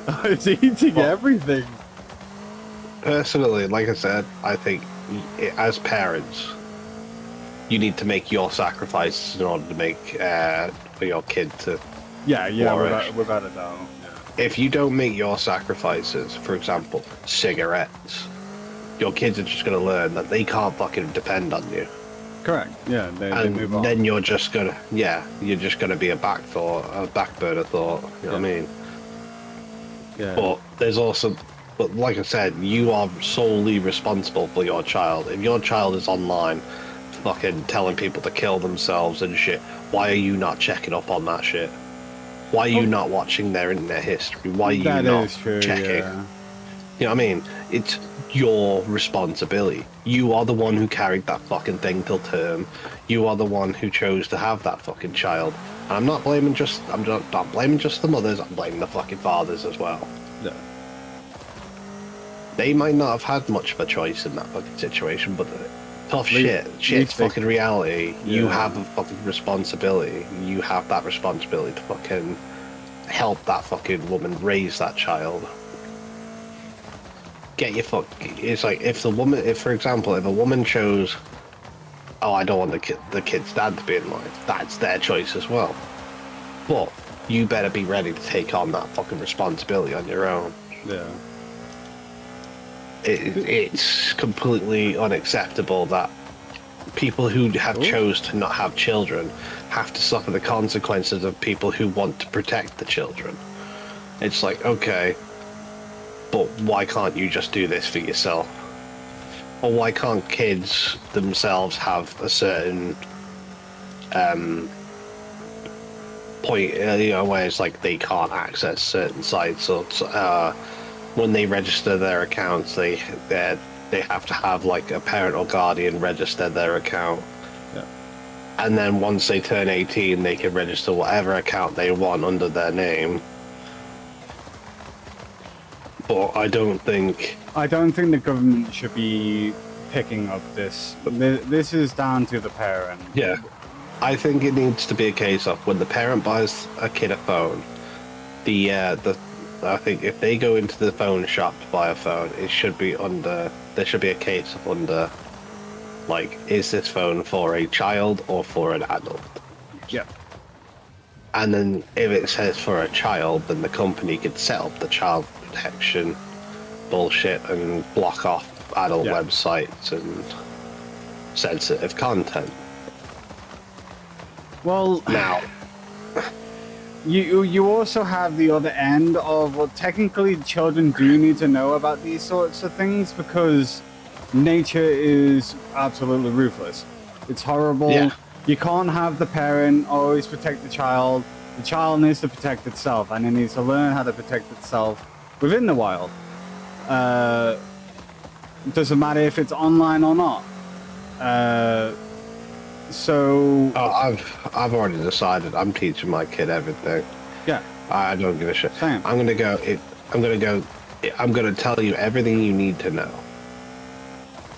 I was eating everything. Personally, like I said, I think as parents, you need to make your sacrifices in order to make for your kid to. Yeah, flourish. without a doubt. If you don't make your sacrifices, for example, cigarettes, your kids are just going to learn that they can't fucking depend on you. Correct. Yeah, they and move on. then you're just gonna be a back burner thought. You know what I mean? Yeah. But like I said, you are solely responsible for your child. If your child is online, fucking telling people to kill themselves and shit, why are you not checking up on that shit? Why are you not watching their internet history? Why are you That not is true, checking? yeah. You know what I mean? It's your responsibility. You are the one who carried that fucking thing till term. You are the one who chose to have that fucking child. And I'm not blaming just the mothers, I'm blaming the fucking fathers as well. Yeah. They might not have had much of a choice in that fucking situation, but tough shit's least they- fucking reality. You Yeah. have a fucking responsibility. You have that responsibility to fucking help that fucking woman raise that child. It's like if for example, if a woman chose, oh, I don't want the kid's dad to be in life, that's their choice as well. But you better be ready to take on that fucking responsibility on your own. Yeah. It's completely unacceptable that people who have chose to not have children have to suffer the consequences of people who want to protect the children. It's like, okay, but why can't you just do this for yourself? Or why can't kids themselves have a certain point, where it's like they can't access certain sites, or when they register their accounts, they have to have like a parent or guardian register their account. Yeah. And then once they turn 18, they can register whatever account they want under their name. But I don't think the government should be picking up this. This is down to the parent. Yeah. I think it needs to be a case of when the parent buys a kid a phone, I think if they go into the phone shop to buy a phone, there should be a case of under, like, is this phone for a child or for an adult? Yeah. And then if it says for a child, then the company could set up the child protection bullshit and block off adult websites and sensitive content. Well, Now, you also have the other end of, well, technically children do need to know about these sorts of things because nature is absolutely ruthless. It's horrible. Yeah. You can't have the parent always protect the child. The child needs to protect itself, and it needs to learn how to protect itself within the wild. It doesn't matter if it's online or not. I've already decided I'm teaching my kid everything. Yeah. I don't give a shit. Same. I'm gonna tell you everything you need to know.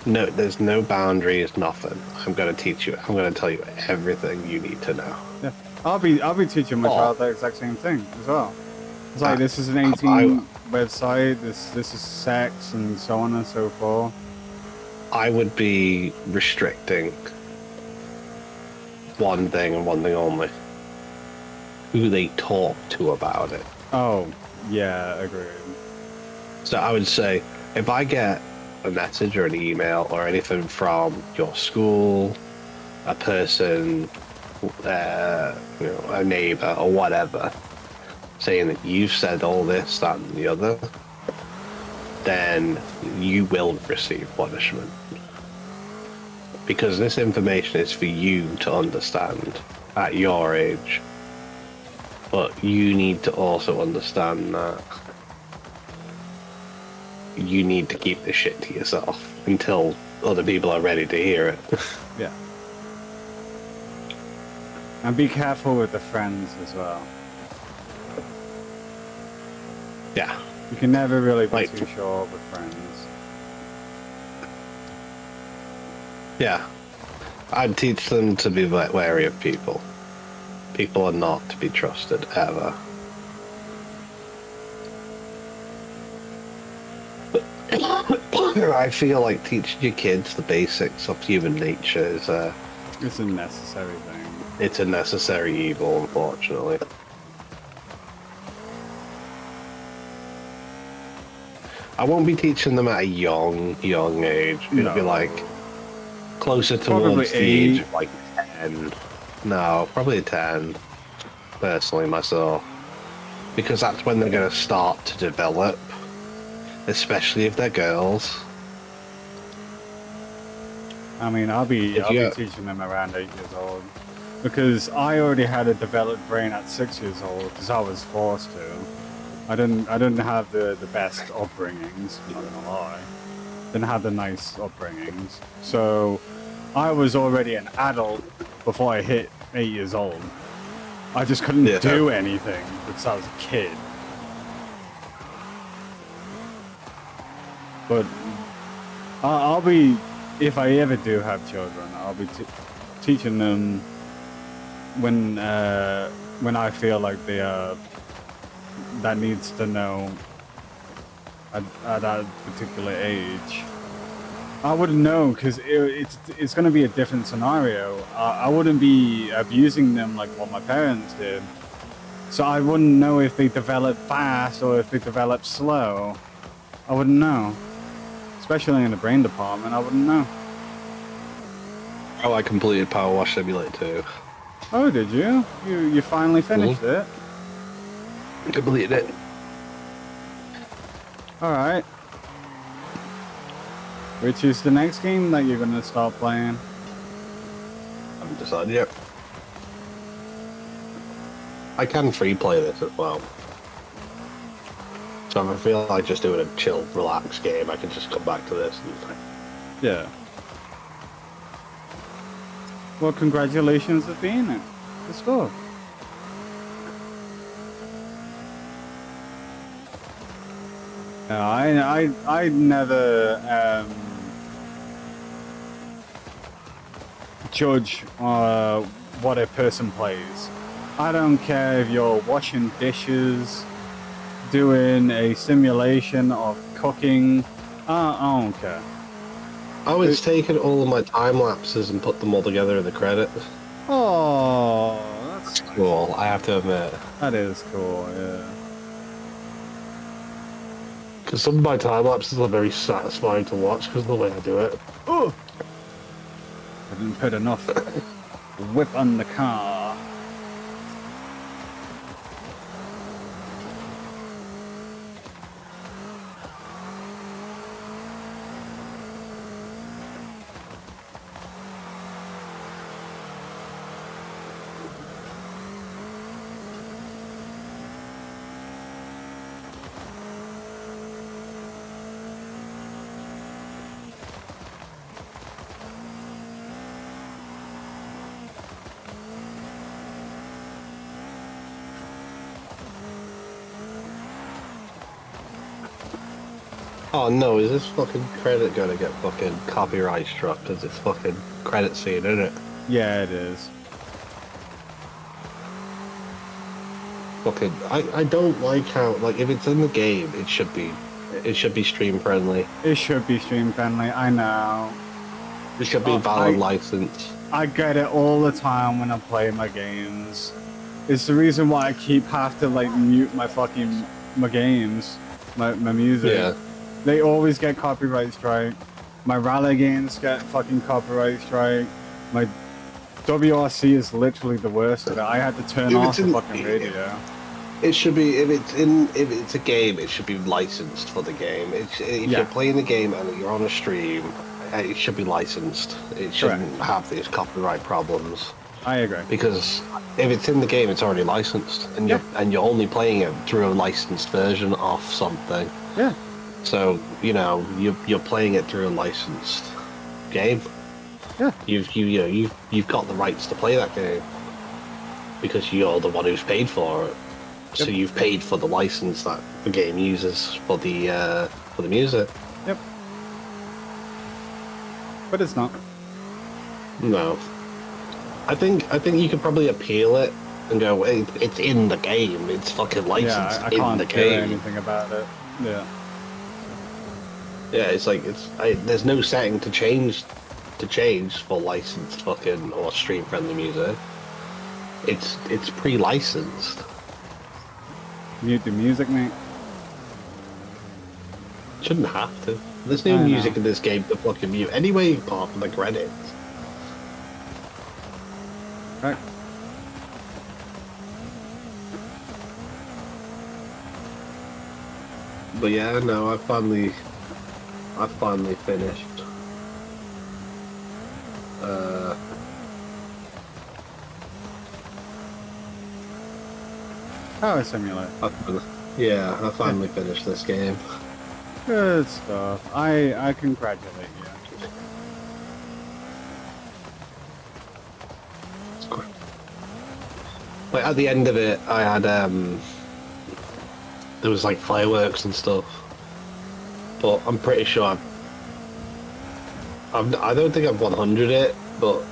No, there's no boundaries, nothing. I'm gonna teach you. I'm gonna tell you everything you need to know. Yeah. I'll be teaching my child the exact same thing as well. It's like, this is an 18 website, this is sex, and so on and so forth. I would be restricting one thing and one thing only: who they talk to about it. Oh, yeah, agreed. So I would say, if I get a message or an email or anything from your school, a person, a neighbor or whatever, saying that you've said all this, that, and the other, then you will receive punishment. Because this information is for you to understand at your age. But you need to also understand that you need to keep this shit to yourself until other people are ready to hear it. Yeah. And be careful with the friends as well. Yeah. You can never really be Like- too sure with friends. Yeah. I'd teach them to be wary of people. People are not to be trusted, ever. I feel like teaching your kids the basics of human nature is It's a necessary thing. it's a necessary evil, unfortunately. I won't be teaching them at a young age. It'll be No. like, Closer Probably towards the age 8. of like 10. No, probably 10. Personally, myself. Because that's when they're going to start to develop. Especially if they're girls. I mean, I'll be teaching them around 8 years old. Because I already had a developed brain at 6 years old, because I was forced to. I didn't have the best upbringings, I'm not gonna lie. Didn't have the nice upbringings. So I was already an adult before I hit 8 years old. I just couldn't do anything because I was a kid. But I'll be, if I ever do have children, I'll be teaching them when I feel like they are that needs to know at that particular age. I wouldn't know because it's going to be a different scenario. I wouldn't be abusing them like what my parents did, so I wouldn't know if they develop fast or if they develop slow. I wouldn't know, especially in the brain department. I wouldn't know. Oh, I completed Power Wash Simulator 2. Oh, did you? You finally finished it? Completed it. All right. Which is the next game that you're gonna start playing? I haven't decided yet. I can free play this as well. So if I feel like just doing a chill, relaxed game, I can just come back to this. Yeah. Well, congratulations for being it. Let's go. No, I never judge what a person plays. I don't care if you're washing dishes, doing a simulation of cooking. I don't care. I was taking all of my time lapses and put them all together in the credits. Oh, that's nice. Cool, I have to admit. That is cool, yeah. Because some of my time lapses are very satisfying to watch because of the way I do it. Oh! I didn't put enough whip on the car. Oh no, is this fucking credit gonna get fucking copyright struck because it's fucking credit scene, isn't it? Yeah, it is. Fucking, I don't like how, like, if it's in the game, it should be stream friendly. It should be stream friendly, I know. It should be valid license. I get it all the time when I play my games. It's the reason why I have to like mute my fucking games, my music. Yeah. They always get copyright strike. My rally games get fucking copyright strike. My WRC is literally the worst of it. I had to turn off the fucking radio. It should be, if it's a game, it should be licensed for the game. If you're playing the game and you're on a stream, it should be licensed. It shouldn't have these copyright problems. I agree. Because if it's in the game, it's already licensed, and you're only playing it through a licensed version of something. Yeah. So you're playing it through a licensed game. Yeah. You've got the rights to play that game because you're the one who's paid for it. So you've paid for the license that the game uses for the music. Yep. But it's not. No. I think you could probably appeal it and go, it's in the game. It's fucking licensed I in can't the do game. anything about it. Yeah. Yeah, it's like there's no setting to change for licensed fucking or stream friendly music. It's pre-licensed. Mute the music, mate. Shouldn't have to. There's no I music know. in this game to fucking mute. Anyway, apart from the credits. Right. But yeah, no, I finally finished. Power Simulator. I finally finished this game. Good stuff. I congratulate you. Like at the end of it, I had there was like fireworks and stuff. But I'm pretty sure I don't think I've 100 it, but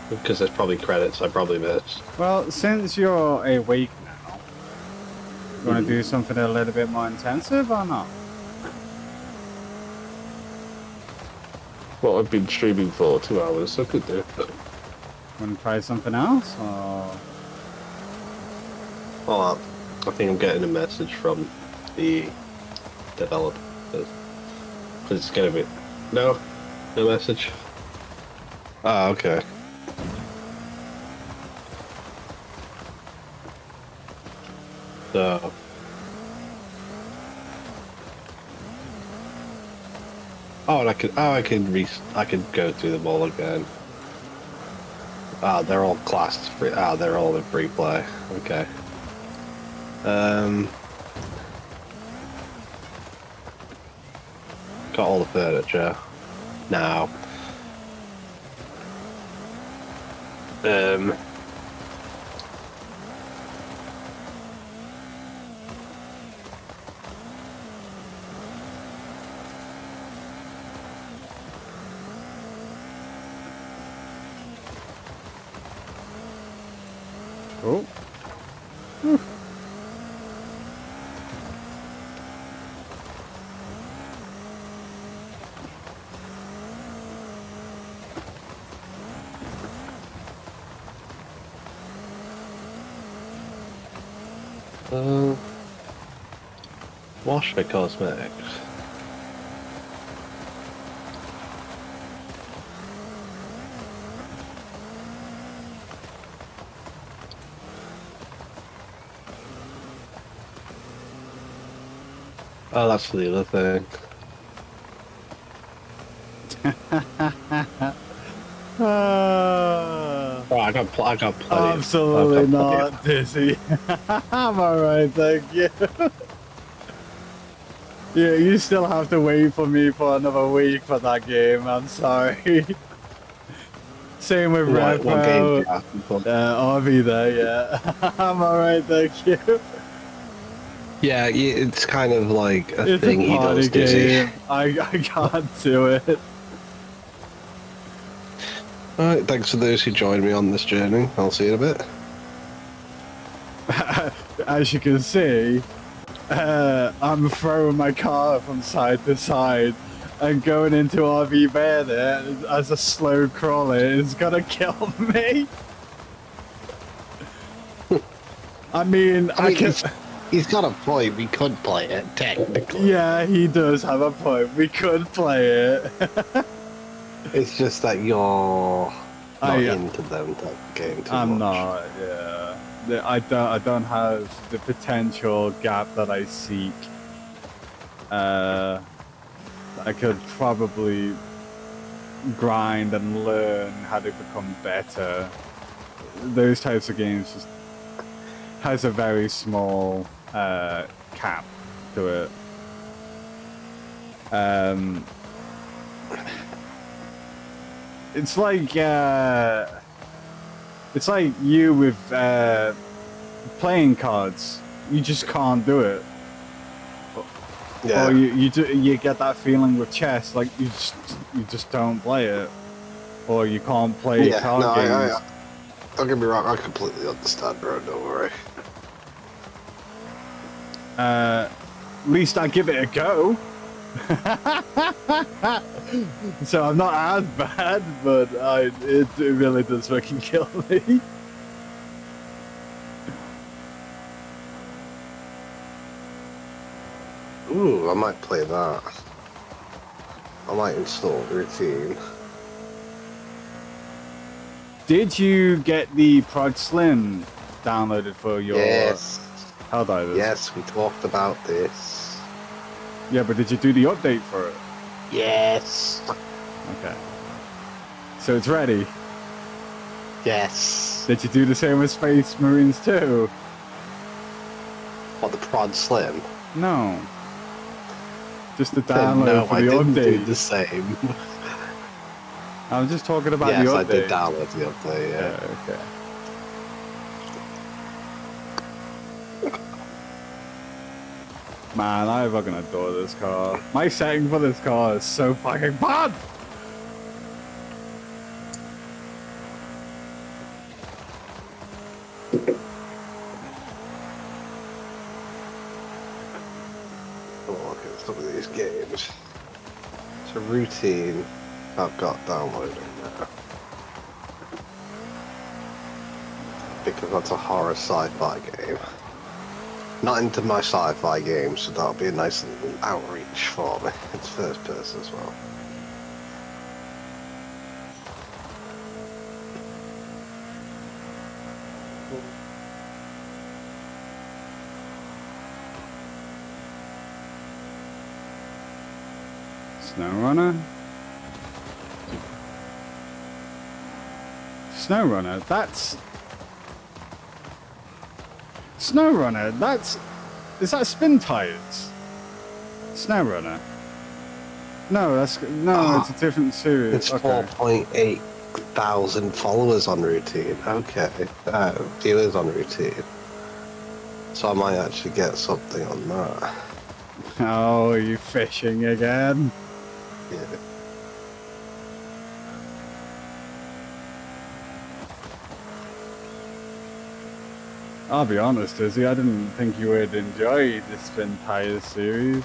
because there's probably credits I probably missed. Well, since you're awake now, you want to do something a little bit more intensive or not? Well, I've been streaming for 2 hours, so I could do. Want to try something else? Or... Well, I think I'm getting a message from the developer. Because it's going to be... No message. Ah, okay. So... Oh, and I could go through them all again. Ah, they're all classed free. Ah, they're all in free play. Okay. Got all the furniture now. Oh. Wash for cosmetics. Oh, that's the other thing. Oh, I got plenty. Absolutely not, Dizzy. I'm alright, thank you. Yeah, you still have to wait for me for another week for that game, I'm sorry. Same with What game do Repo. you have to play? I'll be there, yeah. I'm alright, thank you. Yeah, it's kind of like a It's thing a he party does, Dizzy. game. I can't do it. Alright, thanks for those who joined me on this journey. I'll see you in a bit. As you can see, I'm throwing my car from side to side and going into RV there as a slow crawler is gonna kill me. I mean, I can... He's got a point. We could play it, technically. Yeah, he does have a point. We could play it. It's just that you're not Yeah. into them type of game too I'm much. not, yeah. I don't have the potential gap that I seek. I could probably grind and learn how to become better. Those types of games just has a very small cap to it. It's like you with playing cards. You just can't do it. Yeah. Or you get that feeling with chess, like you just don't play it, or you can't play card games. Don't get me wrong. I completely understand, bro. Don't worry. At least I give it a go. So I'm not as bad, but it really does fucking kill me. Ooh. I might play that. I might install Routine. Did you get the Prod Slim downloaded for your Yes. Helldivers? Yes, we talked about this. Yeah, but did you do the update for it? Yes. Okay. So it's ready. Yes. Did you do the same with Space Marines 2? What, the Prod Slim? No. Just the download No, for I the didn't do update. the same. I was just talking about Yes, the update. I did download the update, yeah. Okay. Man, I fucking adore this car. My setting for this car is so fucking bad! Oh, look at some of these games. So Routine, I've got downloading now. Because that's a horror sci-fi game. Not into my sci-fi games, so that'll be a nice little outreach for me. It's first person as well. SnowRunner? SnowRunner, that's... SnowRunner, that's... Is that Spin Tires? SnowRunner? No, that's... No, it's a different series. It's Okay. 4.8 thousand followers on Routine. Okay. Viewers on Routine. So I might actually get something on that. Oh, are you fishing again? Yeah. I'll be honest, Izzy, I didn't think you would enjoy the Spin Tires series.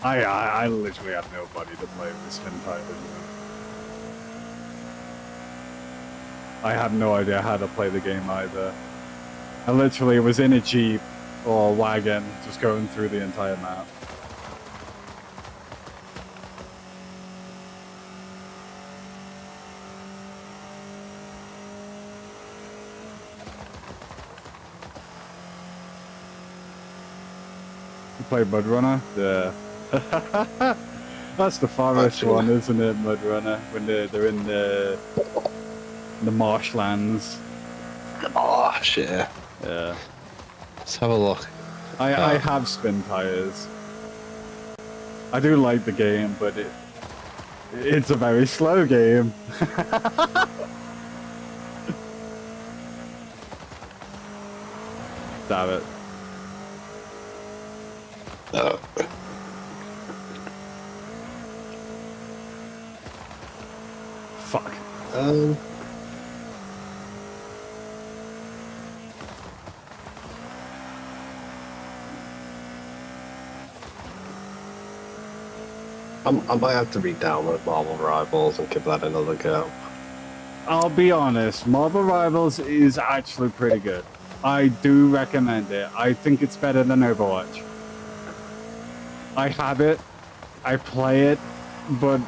I literally had nobody to play with Spin Tires. You know? I had no idea how to play the game either. I literally was in a Jeep or a wagon just going through the entire map. You played Mud Runner? Yeah. That's the farthest Actually. one, isn't it, Mud Runner? When they're in the marshlands. Oh, shit. Yeah. Let's have a look. I have Spin Tires. I do like the game, but it's a very slow game. Damn it. Oh. Fuck. I might have to re-download Marvel Rivals and give that another go. I'll be honest, Marvel Rivals is actually pretty good. I do recommend it. I think it's better than Overwatch. I have it, I play it, but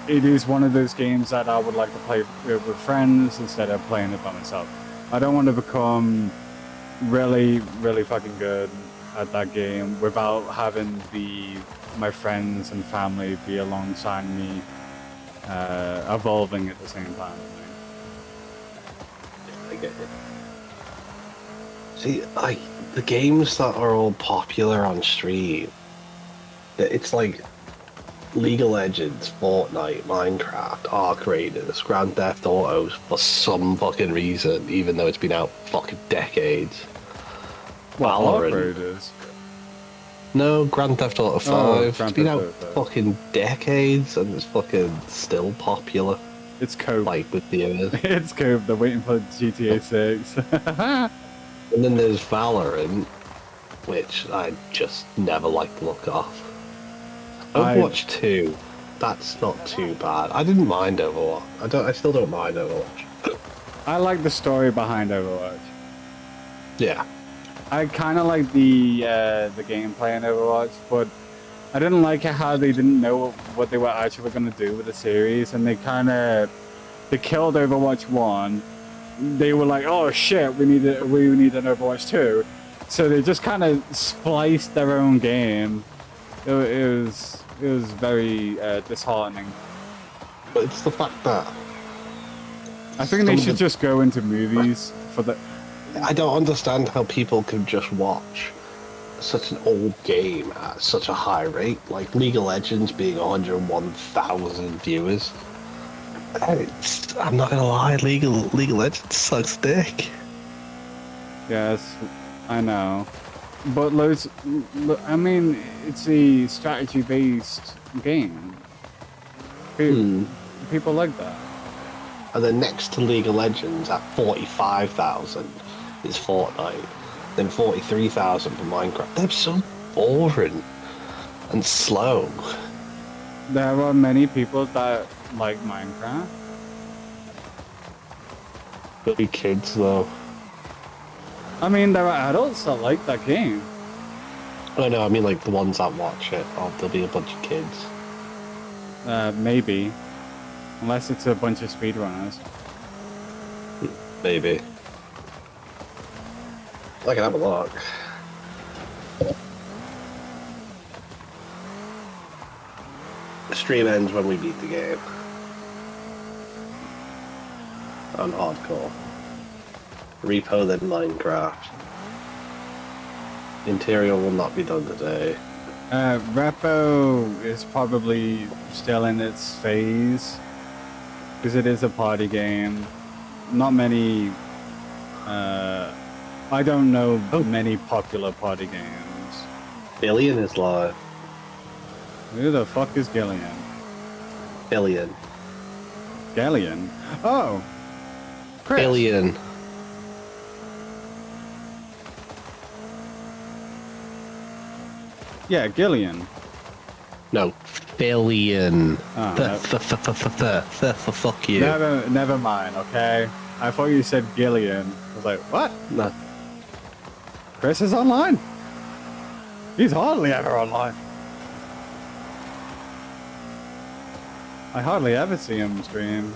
it is one of those games that I would like to play with friends instead of playing it by myself. I don't want to become really, really fucking good at that game without having my friends and family be alongside me, evolving at the same time. I get it. See, the games that are all popular on stream, it's like League of Legends, Fortnite, Minecraft, Arc Raiders, Grand Theft Autos, for some fucking reason, even though it's been out fucking decades. Well, Arc Valorant. Raiders. No, Grand Theft Auto 5. Oh, It's Grand been Theft out Auto 5. fucking decades and it's fucking still popular. It's Cope. Like with viewers. It's Cope. They're waiting for GTA 6. And then there's Valorant, which I just never like the look of. Overwatch 2, that's not too bad. I didn't mind Overwatch. I still don't mind Overwatch. I like the story behind Overwatch. Yeah. I kind of like the gameplay in Overwatch, but I didn't like how they didn't know what they were actually going to do with the series, and they killed Overwatch 1. They were like, oh shit, we need an Overwatch 2. So they just kind of spliced their own game. It was very disheartening. But it's the fact that I think they should just go into movies for the. I don't understand how people can just watch such an old game at such a high rate, like League of Legends being 101,000 viewers. I'm not gonna lie, League of Legends sucks dick. Yes, I know. But I mean, it's a strategy-based game. People like that. And then next to League of Legends at 45,000 is Fortnite. Then 43,000 for Minecraft. They're so boring and slow. There are many people that like Minecraft. Really kids though. I mean, there are adults that like that game. I know, I mean like the ones that watch it. Oh, there'll be a bunch of kids. Maybe. Unless it's a bunch of speedrunners. Maybe. I can have a look. The stream ends when we beat the game. On hardcore. Repo then Minecraft. Interior will not be done today. Repo is probably still in its phase. Because it is a party game. Not many... I don't know many popular party games. Billion is live. Who the fuck is Gillian? Billion. Galleon? Oh! Chris. Billion. Yeah, Gillian. No, billion. Oh, Fuck you. never mind, okay? I thought you said Gillian. I was like, what? No. Chris is online? He's hardly ever online. I hardly ever see him stream.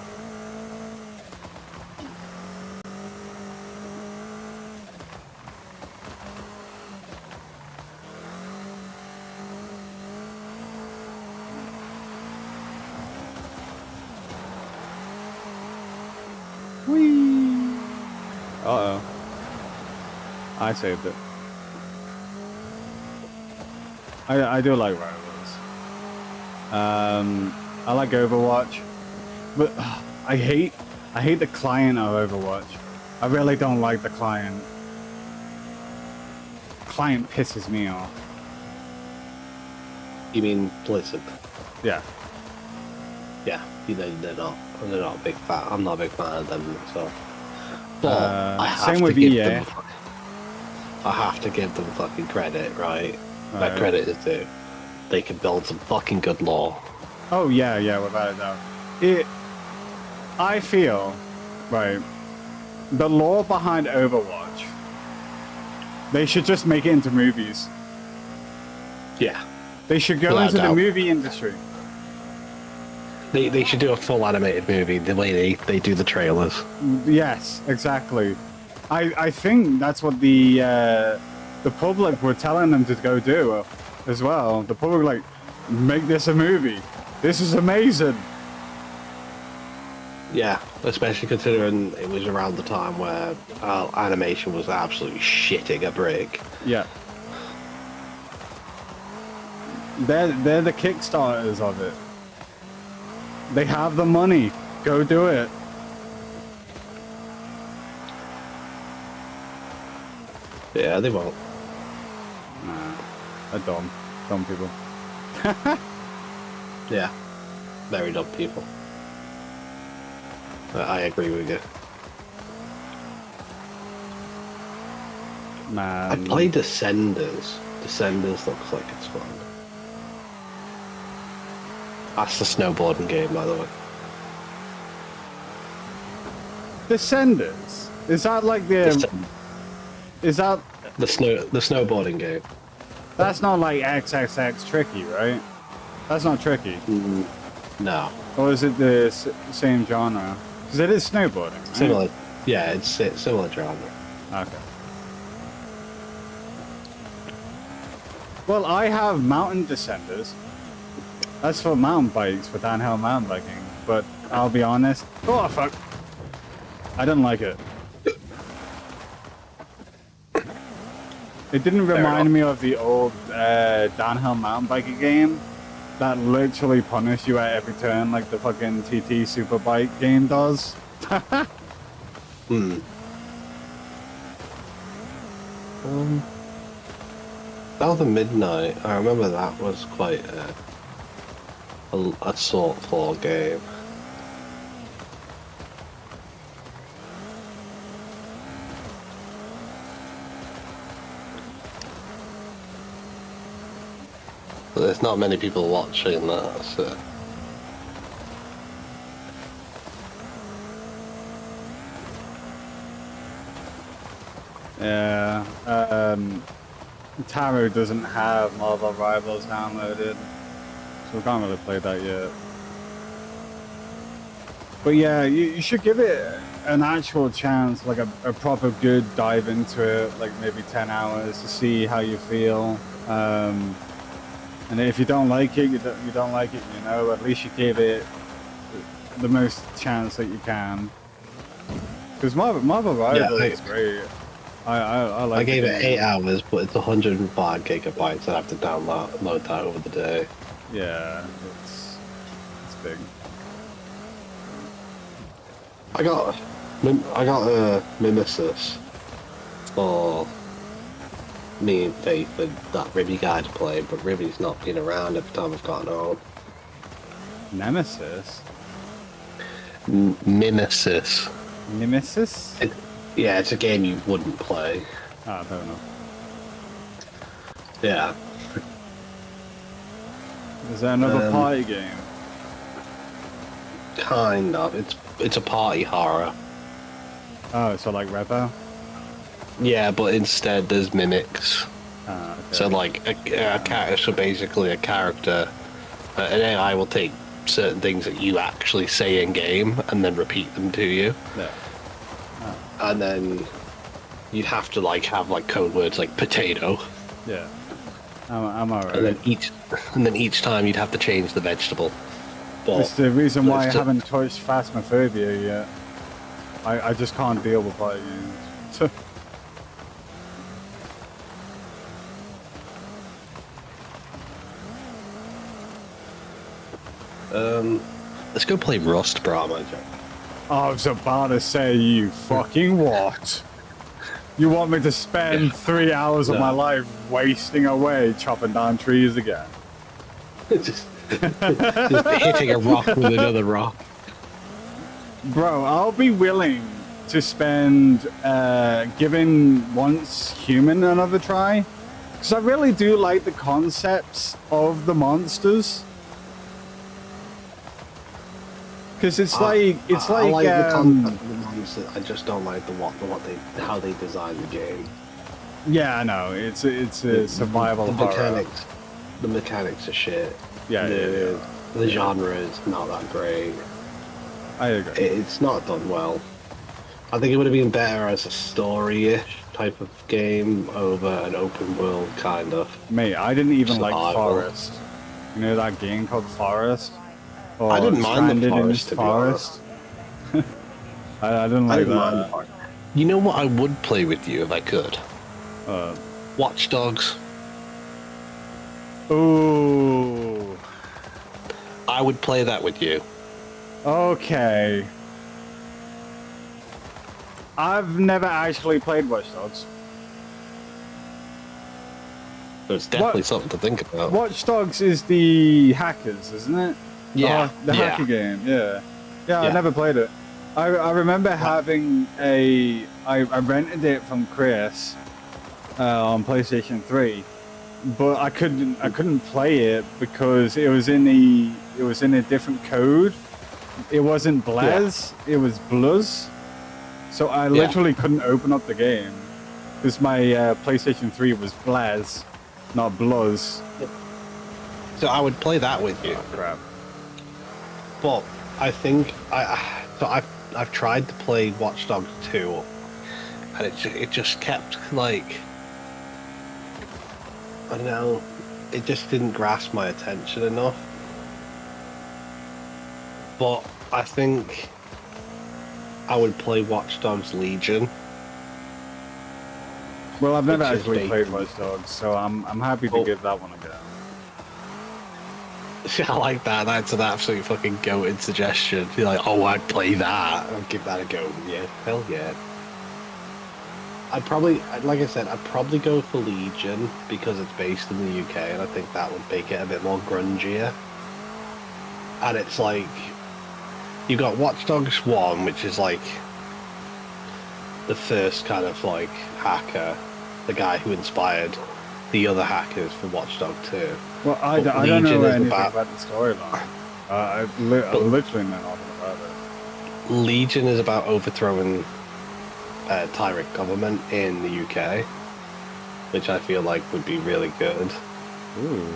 Whee! Uh-oh. I saved it. I do like Rivals. I like Overwatch, but I hate the client of Overwatch. I really don't like the client. Client pisses me off. You mean Blizzard? Yeah. Yeah, you know they're not a big fan. I'm not a big fan of them myself. But I have same to with give EA. them. I have to give them fucking credit, right? That Right. credit is due. They can build some fucking good lore. Oh yeah, without a doubt. I feel, right, the lore behind Overwatch, they should just make it into movies. Yeah, They should go Without into the doubt. movie industry. they should do a full animated movie the way they do the trailers. Yes, exactly. I think that's what the public were telling them to go do as well. The public were like, make this a movie. This is amazing. Yeah, especially considering it was around the time where animation was absolutely shitting a brick. Yeah. They're the Kickstarters of it. They have the money. Go do it. Yeah, they won't. Nah, they're dumb. Dumb people. Yeah, very dumb people. I agree with you. Man. I played Descenders. Descenders looks like it's fun. That's the snowboarding game, by the way. Descenders. Is that like the? Descend- Is that... The snowboarding game. That's not like XXX tricky, right? That's not tricky. Mm, no. Or is it the same genre? Because it is snowboarding, right? Similar. Yeah, it's similar genre. Okay. Well, I have Mountain Descenders. That's for mountain bikes, for downhill mountain biking. But I'll be honest. Oh, fuck. I didn't like it. It didn't remind me of the old downhill mountain biking game that literally punished you at every turn like the fucking TT Superbike game does. Hmm. South of Midnight, I remember that was quite a sought-for game. But there's not many people watching that, so... Yeah, Taro doesn't have Marvel Rivals downloaded, so we can't really play that yet. But yeah, you should give it an actual chance, like a proper good dive into it, like maybe 10 hours to see how you feel. And if you don't like it, you don't like it, you know, at least you give it the most chance that you can. Because Marvel Rivals is great. I like. I gave it 8 hours, but it's 105 gigabytes. I have to download that over the day. Yeah, it's big. I got a Mimesis for me and Faith and that Ribby guy to play, but Ribby's not been around every time I've gotten home. Nemesis? Mimesis. Nemesis? Yeah, it's a game you wouldn't play. Ah, I don't know. Yeah. Is there another party game? Kind of. It's a party horror. Oh, so like Repo? Yeah, but instead there's mimics. Ah, okay. So like so basically a character, an AI will take certain things that you actually say in game and then repeat them to you. Yeah. And then you'd have to like have like code words like potato. Yeah. I'm alright. And then each time you'd have to change the vegetable. But It's the reason why I haven't touched Phasmophobia yet. I just can't deal with party games. Let's go play Rust, bro, my Jack. I was about to say, you fucking what? You want me to spend 3 hours of my life wasting away chopping down trees again? just hitting a rock with another rock. Bro, I'll be willing to spend giving Once Human another try. Because I really do like the concepts of the monsters. Because it's like I like the concept of the monsters. I just don't like how they design the game. Yeah, I know. It's a survival horror. The mechanics are shit. Yeah. The genre is not that great. I agree. It's not done well. I think it would have been better as a story-ish type of game over an open world kind of. Mate, I didn't even like survival. Forest. You know that game called Forest? Or I didn't mind the Stranded in Forest, to be honest. I didn't like that. You know what I would play with you if I could? Uh, Watch Dogs. ooh. I would play that with you. Okay. I've never actually played Watch Dogs. So it's definitely something to think about. Watch Dogs is the hackers, isn't it? Yeah. The hacker game, yeah. I never played it. I remember having I rented it from Chris on PlayStation 3, but I couldn't play it because it was in a different code. It wasn't Blaz, it was Bluz. So I literally couldn't open up the game. Because my PlayStation 3 was Blaz, not Bluzz. So I would play that with you. Oh, crap. But I think I've tried to play Watch Dogs 2, and it just kept like, I don't know, it just didn't grasp my attention enough. But I think I would play Watch Dogs Legion. Well, I've never Which is actually played bacon. Watch Dogs, so I'm happy to Oh. give that one a go. I like that. That's an absolute fucking goated suggestion. You're like, oh, I'd play that. I'd give that a go. Yeah, hell yeah. I'd probably, like I said, I'd probably go for Legion because it's based in the UK, and I think that would make it a bit more grungier. And it's like, you got Watch Dogs 1, which is like the first kind of like hacker, the guy who inspired the other hackers for Watch Dogs 2. Well, I But don't know Legion is anything about- about the storyline. I literally know nothing about it. Legion is about overthrowing tyrant government in the UK, which I feel like would be really good Ooh.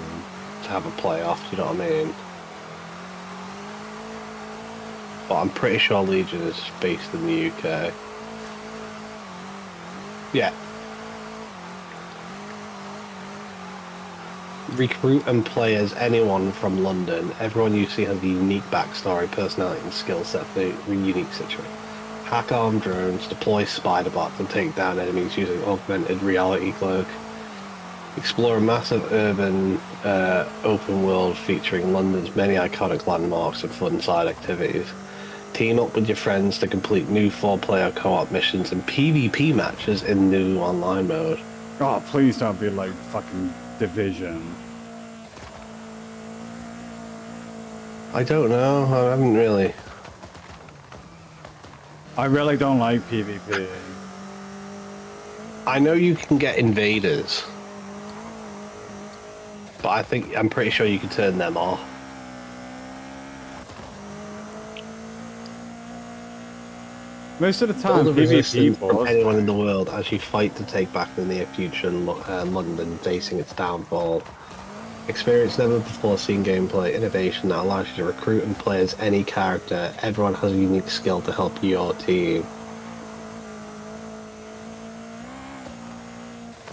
to have a playoff, you know what I mean? But I'm pretty sure Legion is based in the UK. Yeah. Recruit and play as anyone from London. Everyone you see has a unique backstory, personality, and skill set for a unique situation. Hack armed drones, deploy spider bots, and take down enemies using augmented reality cloak. Explore a massive urban open world featuring London's many iconic landmarks and fun side activities. Team up with your friends to complete new 4-player co-op missions and PvP matches in new online mode. Oh, please don't be like fucking Division. I don't know. I haven't really. I really don't like PvP. I know you can get invaders, but I'm pretty sure you can turn them off. Most of the Build time, a PvP resistance from bores. anyone in the world as you fight to take back the near future London, facing its downfall. Experience never before seen gameplay innovation that allows you to recruit and play as any character. Everyone has a unique skill to help your team.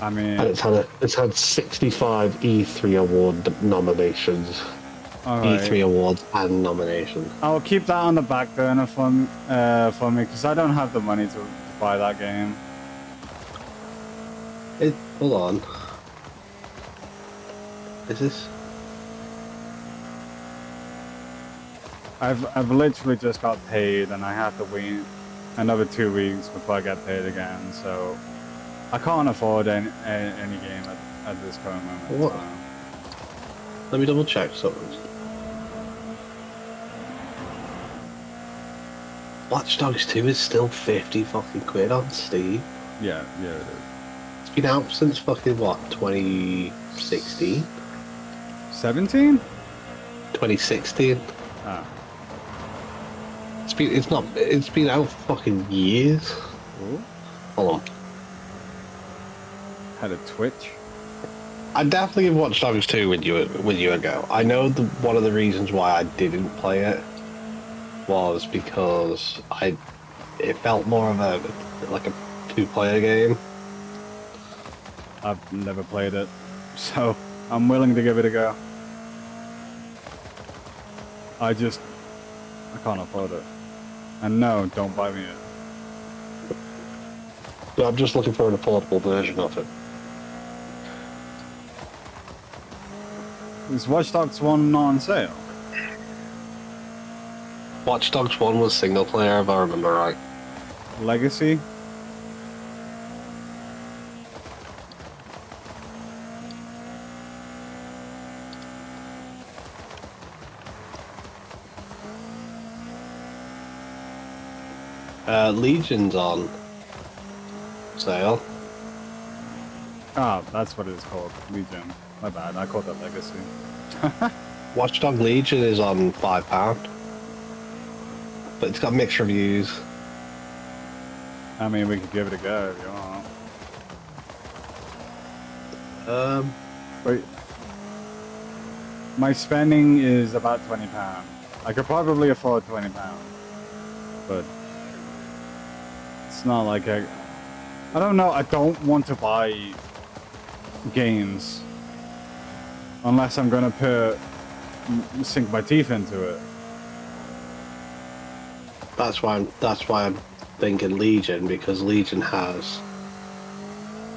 I mean, And it's had 65 E3 award nominations. alright. E3 awards and nominations. I'll keep that on the back burner for me because I don't have the money to buy that game. Hold on. Is this? I've literally just got paid and I have to wait another 2 weeks before I get paid again. So I can't afford any game at this current moment. in What? time. Let me double check something. Watch Dogs 2 is still 50 fucking quid on Steam. Yeah, it is. It's been out since fucking what, 2016? 17? 2016? Ah. It's been out for fucking years. Ooh. Hold on. Had a Twitch. I'd definitely give Watch Dogs 2 with you a go. I know one of the reasons why I didn't play it was because it felt more of a 2-player game. I've never played it, so I'm willing to give it a go. I can't afford it. And no, don't buy me it. So I'm just looking for an affordable version of it. Is Watch Dogs 1 not on sale? Watch Dogs 1 was single player, if I remember right. Legacy? Legion's on sale. Ah, that's what it's called. Legion. My bad, I called that Legacy. Watchdog Legion is on £5, but it's got mixed reviews. I mean, we could give it a go if you want. Wait. My spending is about £20. I could probably afford £20, but it's not like I don't know. I don't want to buy games unless I'm gonna sink my teeth into it. That's why I'm thinking Legion, because Legion has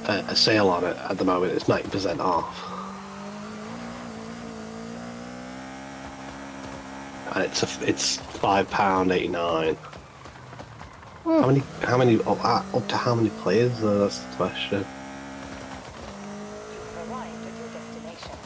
a sale on it at the moment. It's 90% off. And it's £5.89. How many up to how many players though? That's the question. You've arrived at your destination.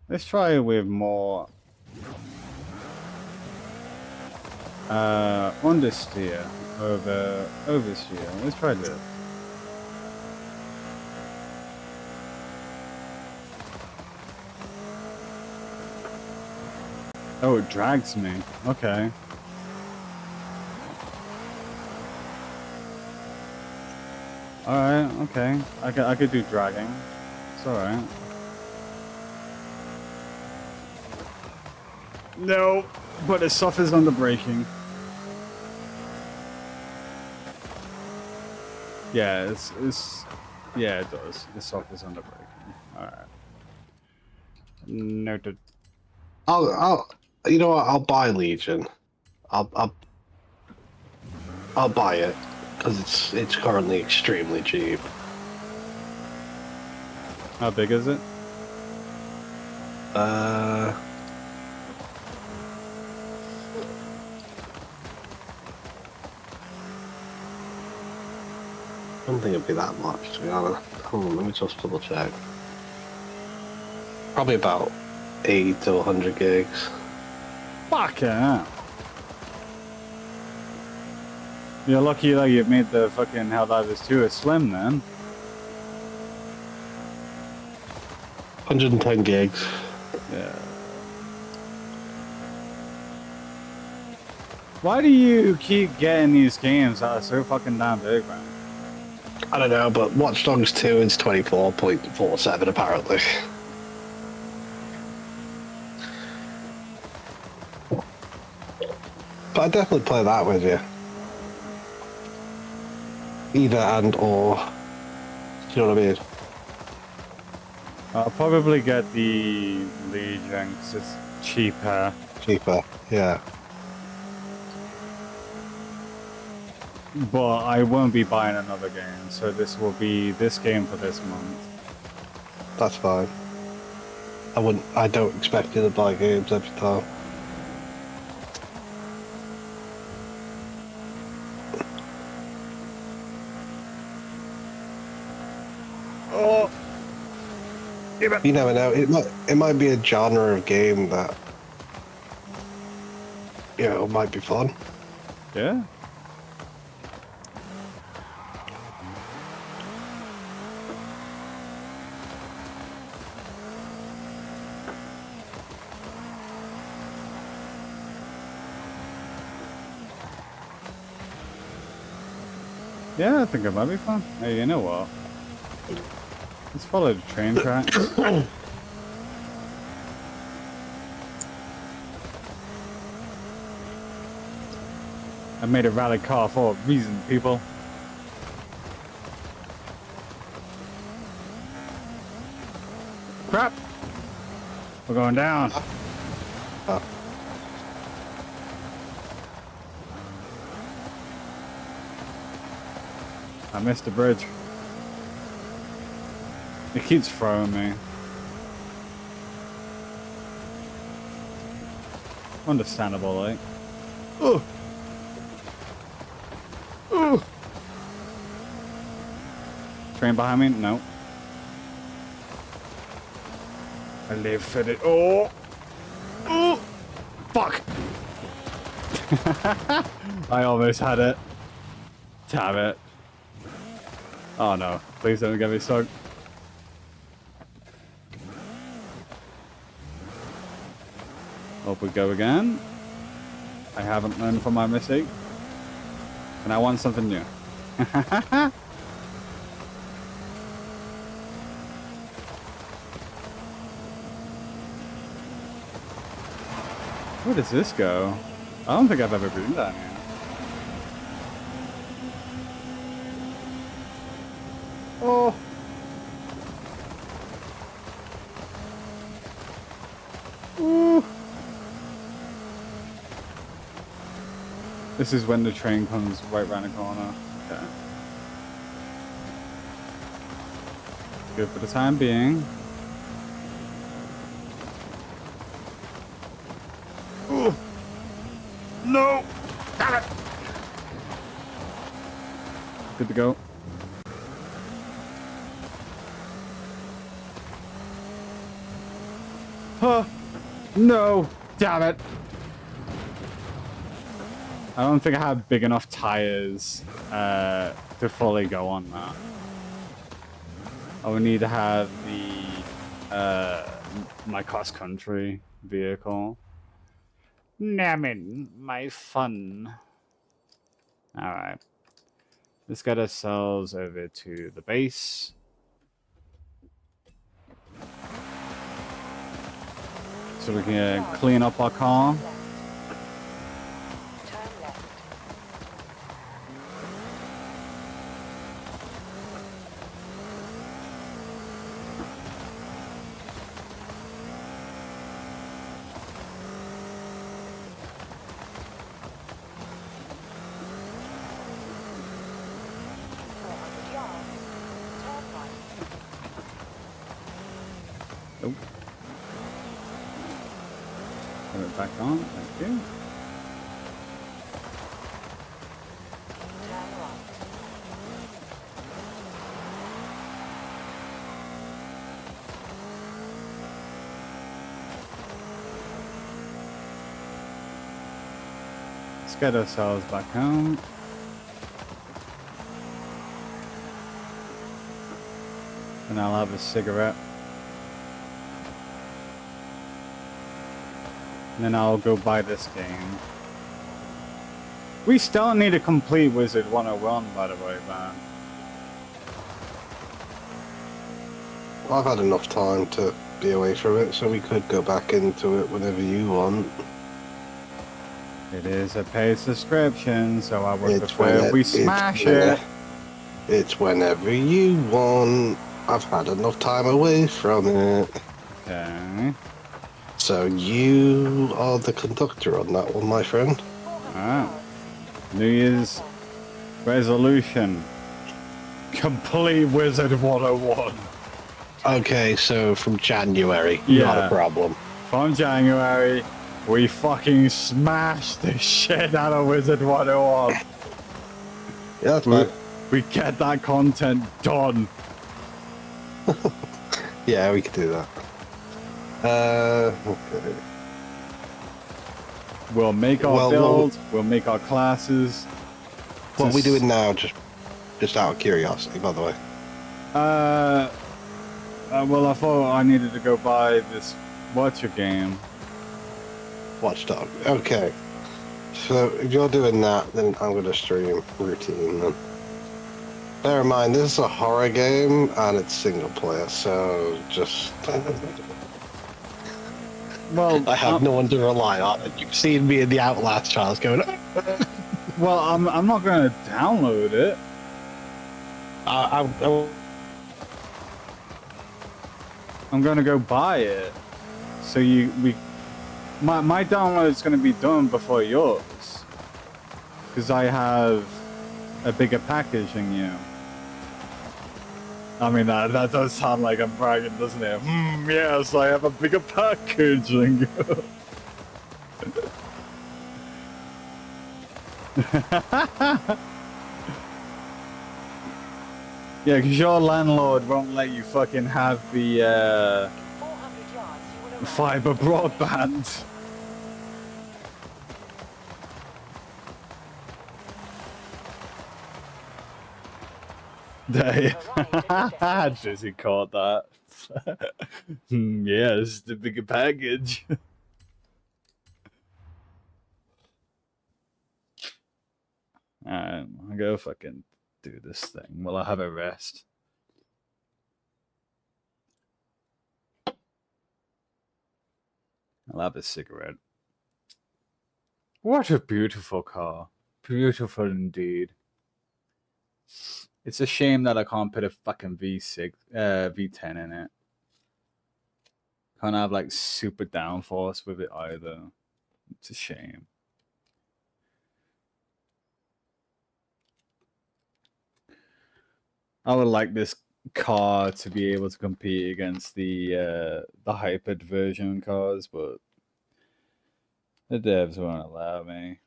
Let's try it with more understeer over oversteer. Let's try this. Oh, it drags me. Okay. Alright, okay. I could do dragging. It's alright. No, but it suffers under braking. Yeah, yeah, it does. It suffers under braking. Alright. Noted. You know what? I'll buy Legion. I'll buy it because it's currently extremely cheap. How big is it? I don't think it'd be that much, to be honest. Hold on, let me just double check. Probably about 80 to 100 gigs. Fuck yeah. You're lucky that you've made the fucking Helldivers 2 a slim then. 110 gigs. Yeah. Why do you keep getting these games that are so fucking damn big, man? I don't know, but Watch Dogs 2 is 24.47 apparently. But I definitely play that with you. Either and or. Do you know what I mean? I'll probably get the Legion because it's cheaper. Cheaper, yeah. But I won't be buying another game, so this will be this game for this month. That's fine. I don't expect you to buy games every time. Oh! You never know. It might be a genre of game that, you know, might be fun. Yeah? Yeah, I think it might be fun. Hey, you know what? Let's follow the train tracks. I made a rally car for a reason, people. Crap! We're going down. I missed the bridge. It keeps throwing me. Understandable, like. Ugh. Ugh. Train behind me? No. I live for it. Oh! Fuck! I almost had it. Damn it. Oh no, please don't get me stuck. Up we go again. I haven't learned from my mistake. And I want something new. Where does this go? I don't think I've ever been down here. Oh! Ooh! This is when the train comes right round the corner. Okay. Good for the time being. Ooh! No! Damn it! Good to go. Huh! No! Damn it! I don't think I have big enough tires to fully go on that. I would need to have the my cross-country vehicle. Namin, my fun. Alright. Let's get ourselves over to the base. So we can clean up our car. Turn left. Nope. Put it back on, thank you. Turn right. Let's get ourselves back home. And I'll have a cigarette. And then I'll go buy this game. We still need to complete Wizard 101, by the way, man. Well, I've had enough time to be away from it, so we could go back into it whenever you want. It is a paid subscription, so I would It's prefer when we it's smash when- it. It's whenever you want. I've had enough time away from it. Okay. So you are the conductor on that one, my friend. 400 Ah. yards. New Year's resolution. Complete Wizard 101. Okay, so from January, not Yeah. a problem. From January, we fucking smashed the shit out of Wizard 101. Yeah, that's We, fine. we get that content done. Yeah, we could do that. Okay. We'll make our Well, build, we'll make our classes. What are we Just- doing now? Just out of curiosity, by the way. Well, I thought I needed to go buy this Watcher game. Watchdog. Okay. So if you're doing that, then I'm going to stream routine then. Bear in mind, this is a horror game and it's single player, so just... Well, I have no one to rely on. You've seen me in the Outlast trials going, well, I'm not going to download it. I'm going to go buy it. So my download is going to be done before yours. Because I have a bigger package than you. I mean, that does sound like I'm bragging, doesn't it? Yes, I have a bigger package than you. Yeah, because your landlord won't let you fucking have the 400 yards, you will arrive. fiber broadband. Dave. arrived at your destination. Dizzy caught that. Yes, the bigger package. Alright, I'll go fucking do this thing while I have a rest. I'll have a cigarette. What a beautiful car. Beautiful indeed. It's a shame that I can't put a fucking V10 in it. Can't have like super downforce with it either. It's a shame. I would like this car to be able to compete against the hypered version cars, but the devs won't allow me.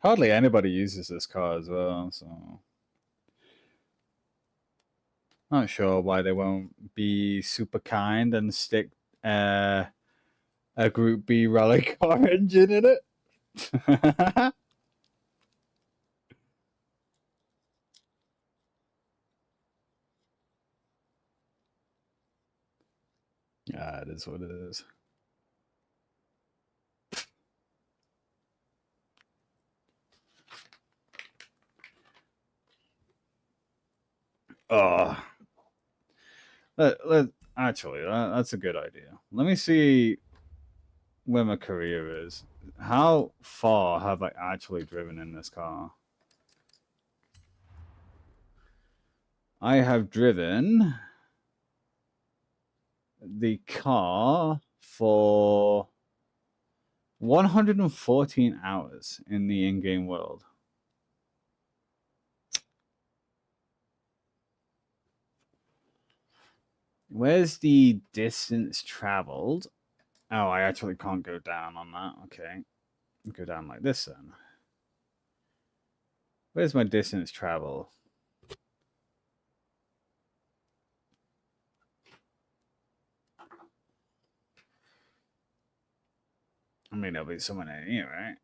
Hardly anybody uses this car as well, so not sure why they won't be super kind and stick a Group B rally car engine in it. Yeah, it is what it is. Oh, actually, that's a good idea. Let me see where my career is. How far have I actually driven in this car? I have driven the car for 114 hours in the in-game world. Where's the distance traveled? Oh, I actually can't go down on that. Okay. Go down like this then. Where's my distance travel? I mean, there'll be someone in here, right?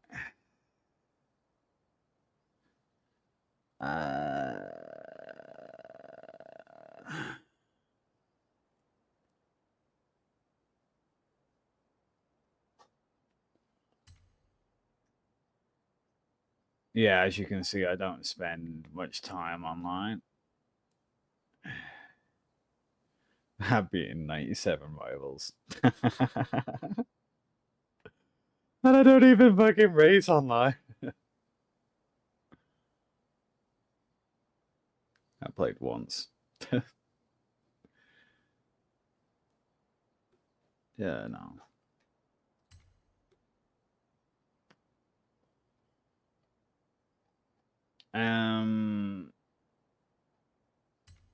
Yeah, as you can see, I don't spend much time online. I've beaten 97 rivals. And I don't even fucking race online. I played once. Yeah, no.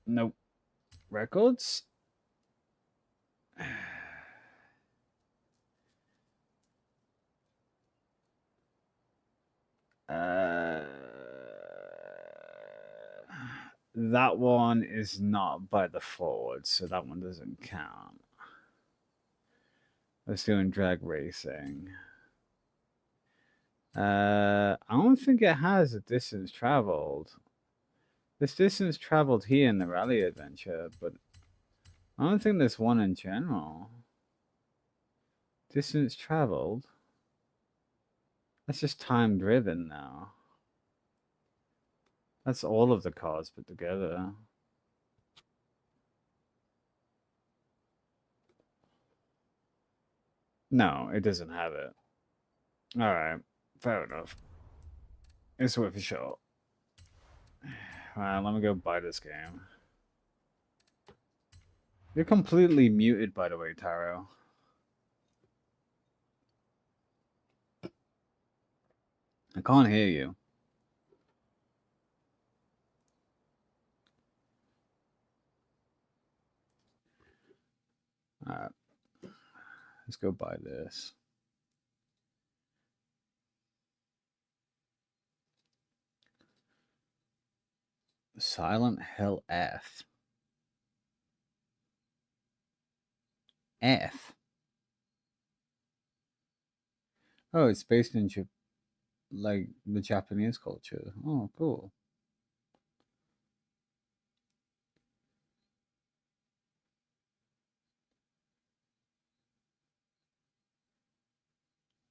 Nope. Records? That one is not by the forward, so that one doesn't count. Let's do drag racing. I don't think it has a distance traveled. This distance traveled here in the rally adventure, but I don't think there's one in general. Distance traveled. That's just time driven now. That's all of the cars put together. No, it doesn't have it. Alright, fair enough. It's worth a shot. Let me go buy this game. You're completely muted, by the way, Taro. I can't hear you. Alright. Let's go buy this. Silent Hill F. F. Oh, it's based in like the Japanese culture. Oh, cool.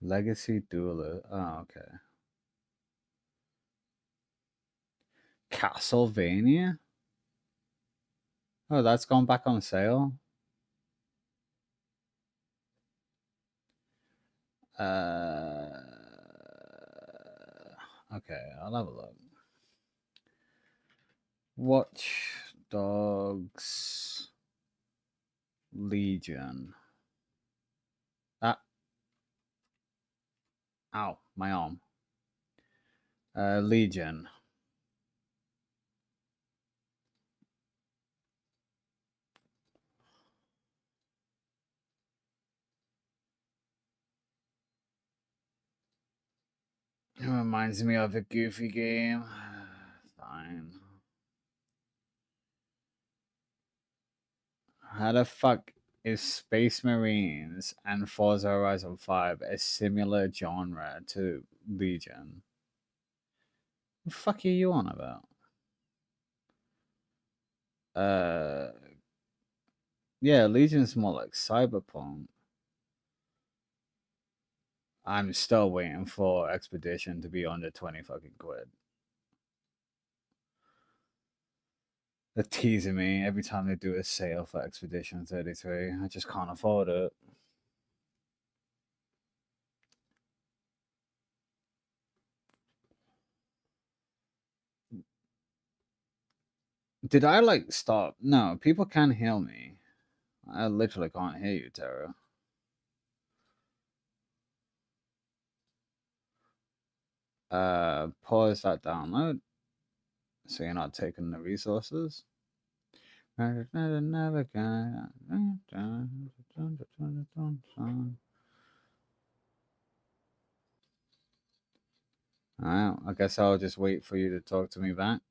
Legacy Duelist. Oh, okay. Castlevania? Oh, that's gone back on sale. Okay, I'll have a look. Watch Dogs Legion. Ah, ow, my arm. Legion. It reminds me of a goofy game. Fine. How the fuck is Space Marines and Forza Horizon 5 a similar genre to Legion? What the fuck are you on about? Yeah, Legion's more like Cyberpunk. I'm still waiting for Expedition to be under 20 fucking quid. They're teasing me every time they do a sale for Expedition 33. I just can't afford it. Did I like stop? No, people can hear me. I literally can't hear you, Tara. Pause that download so you're not taking the resources. Alright, I guess I'll just wait for you to talk to me back.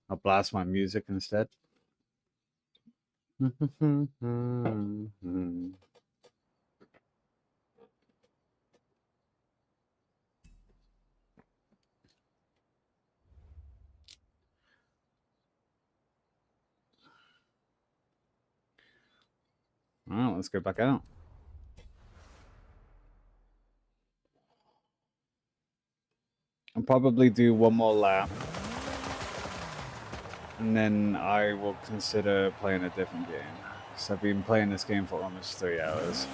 I'll blast my music instead. Alright, let's go back out. I'll probably do one more lap. And then I will consider playing a different game. So I've been playing this game for almost 3 hours.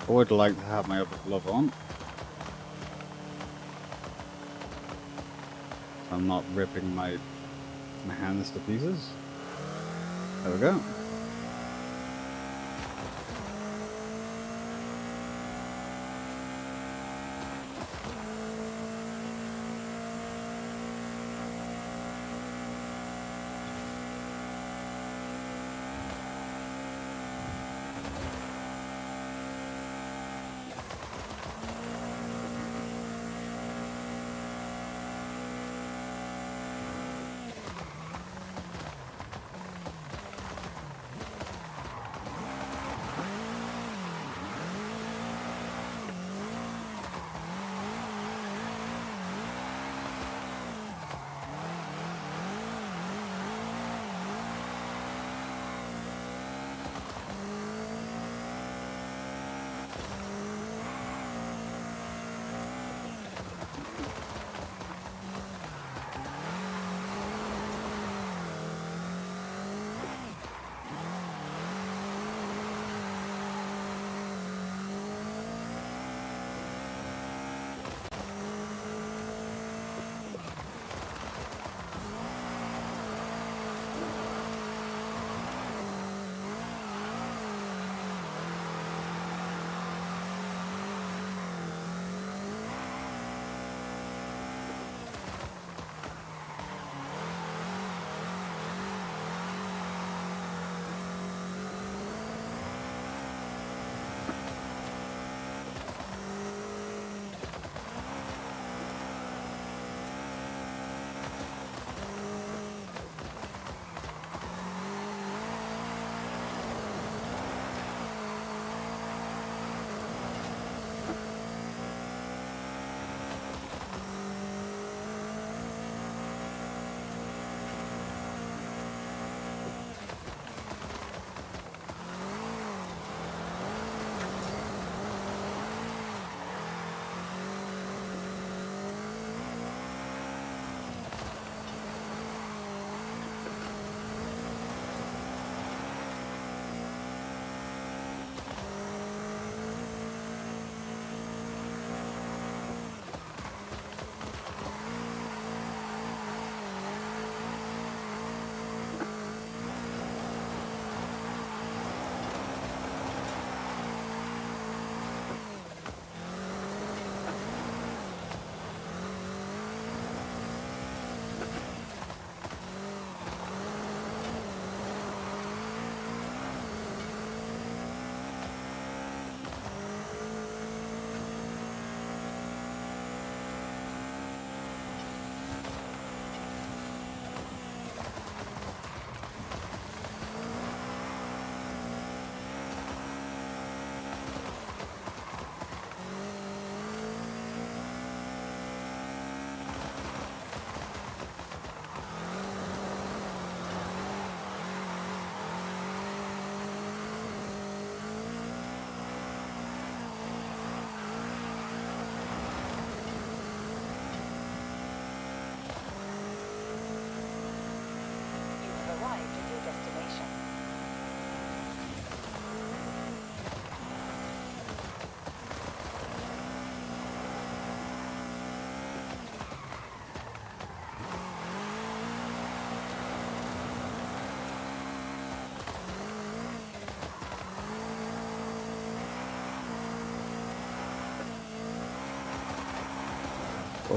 I would like to have my other glove on. So I'm not ripping my hands to pieces. There we go.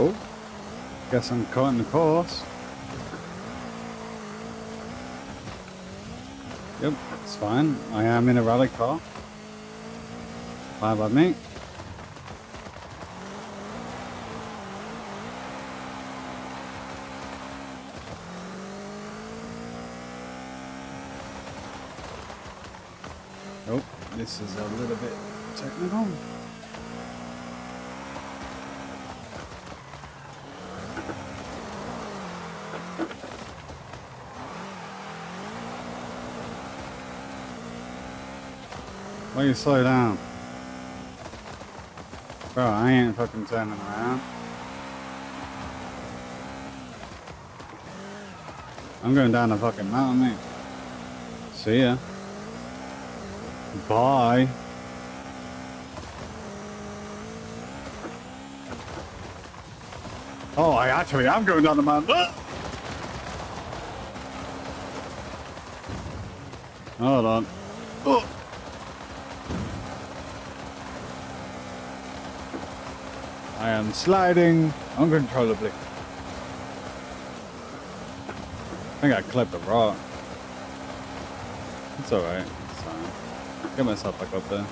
Oh, guess I'm cutting the course. Yep, it's fine. I am in a rally car. Fine by me. Oh, this is a little bit technical. Why you slow down? Bro, I ain't fucking turning around. I'm going down the fucking mountain, mate. See ya. Bye. Oh, I actually am going down the mountain. Ah! Hold on. Oh. I am sliding uncontrollably. I think I clipped a rock. It's alright. It's fine. Get myself back up there.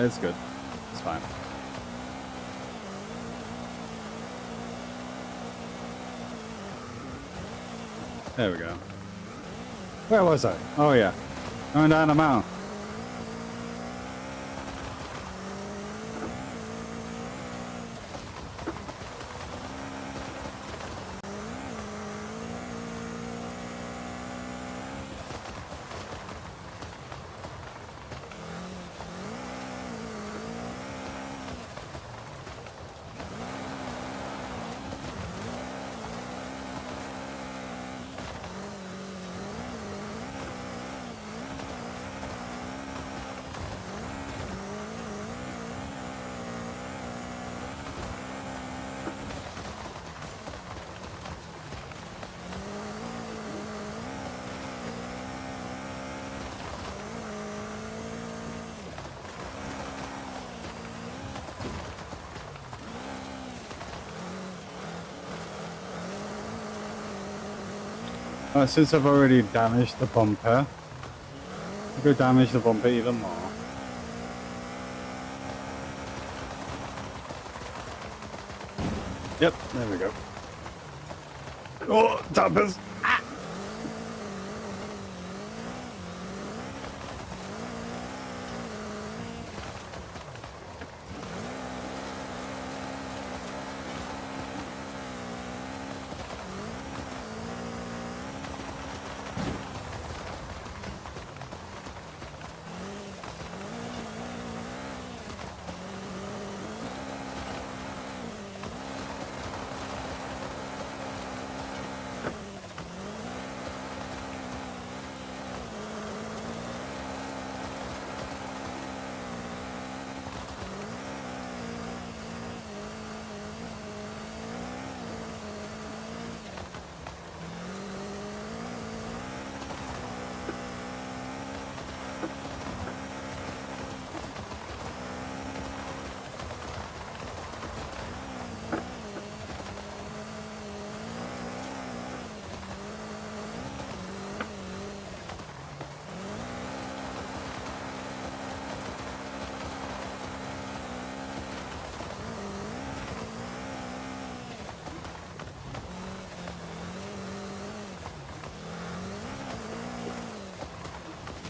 It's good. It's fine. There we go. Where was I? Oh yeah. Going down the mountain. Since I've already damaged the bumper, I'll go damage the bumper even more. Yep, there we go. Oh, dampers! Ah.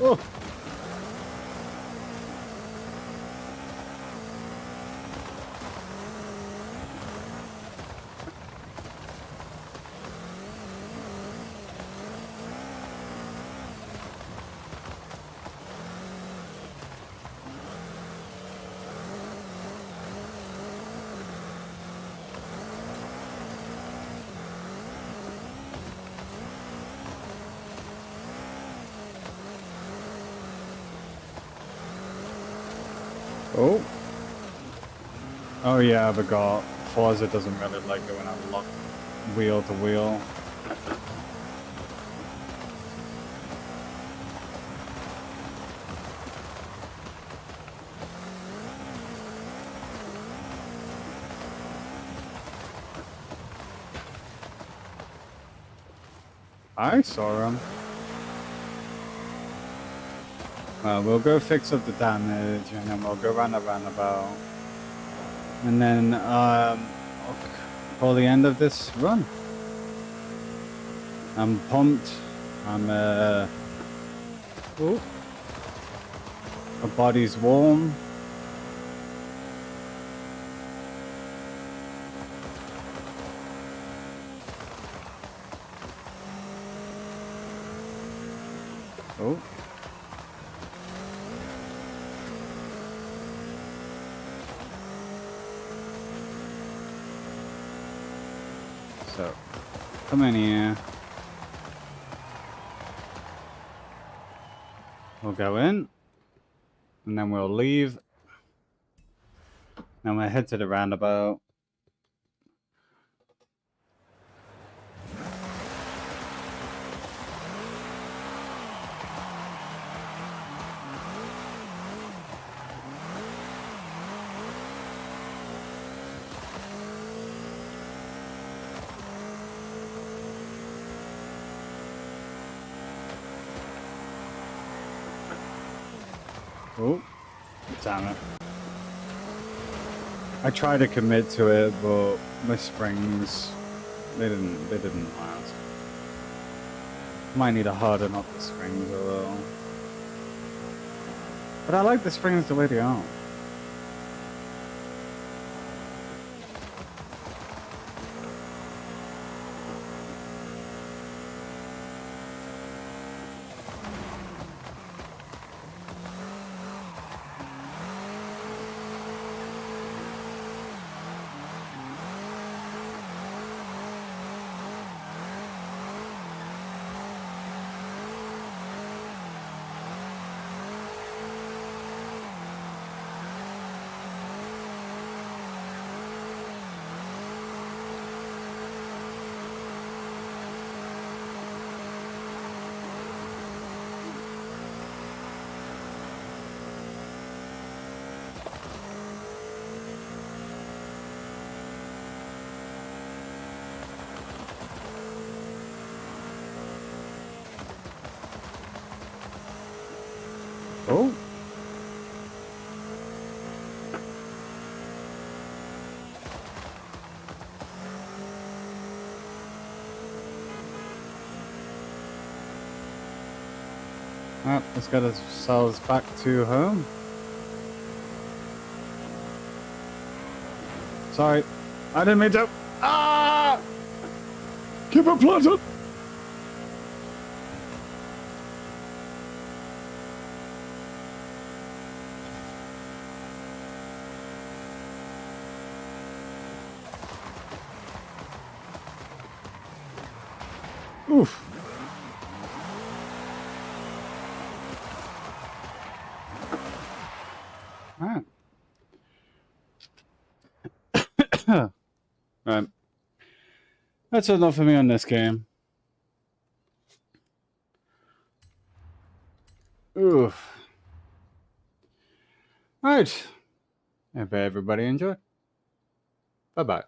Oh. Oh. Oh yeah, I forgot. Forza doesn't really like it when I lock wheel to wheel. I saw him. Well, we'll go fix up the damage, and then we'll go round the roundabout. And then, I'll call the end of this run. I'm pumped. I'm, oh, my body's warm. Oh. So, come in here. We'll go in, and then we'll leave. Then we'll head to the roundabout. Oh, damn it. I tried to commit to it, but my springs, they didn't last. Might need to harden up the springs a little. But I like the springs the way they are. Oh. Alright, let's get ourselves back to home. Sorry, I didn't mean to. Ah! Keep it planted! Oof. Alright. Right. That's enough for me on this game. Oof. Alright. Hope everybody enjoyed. Bye-bye.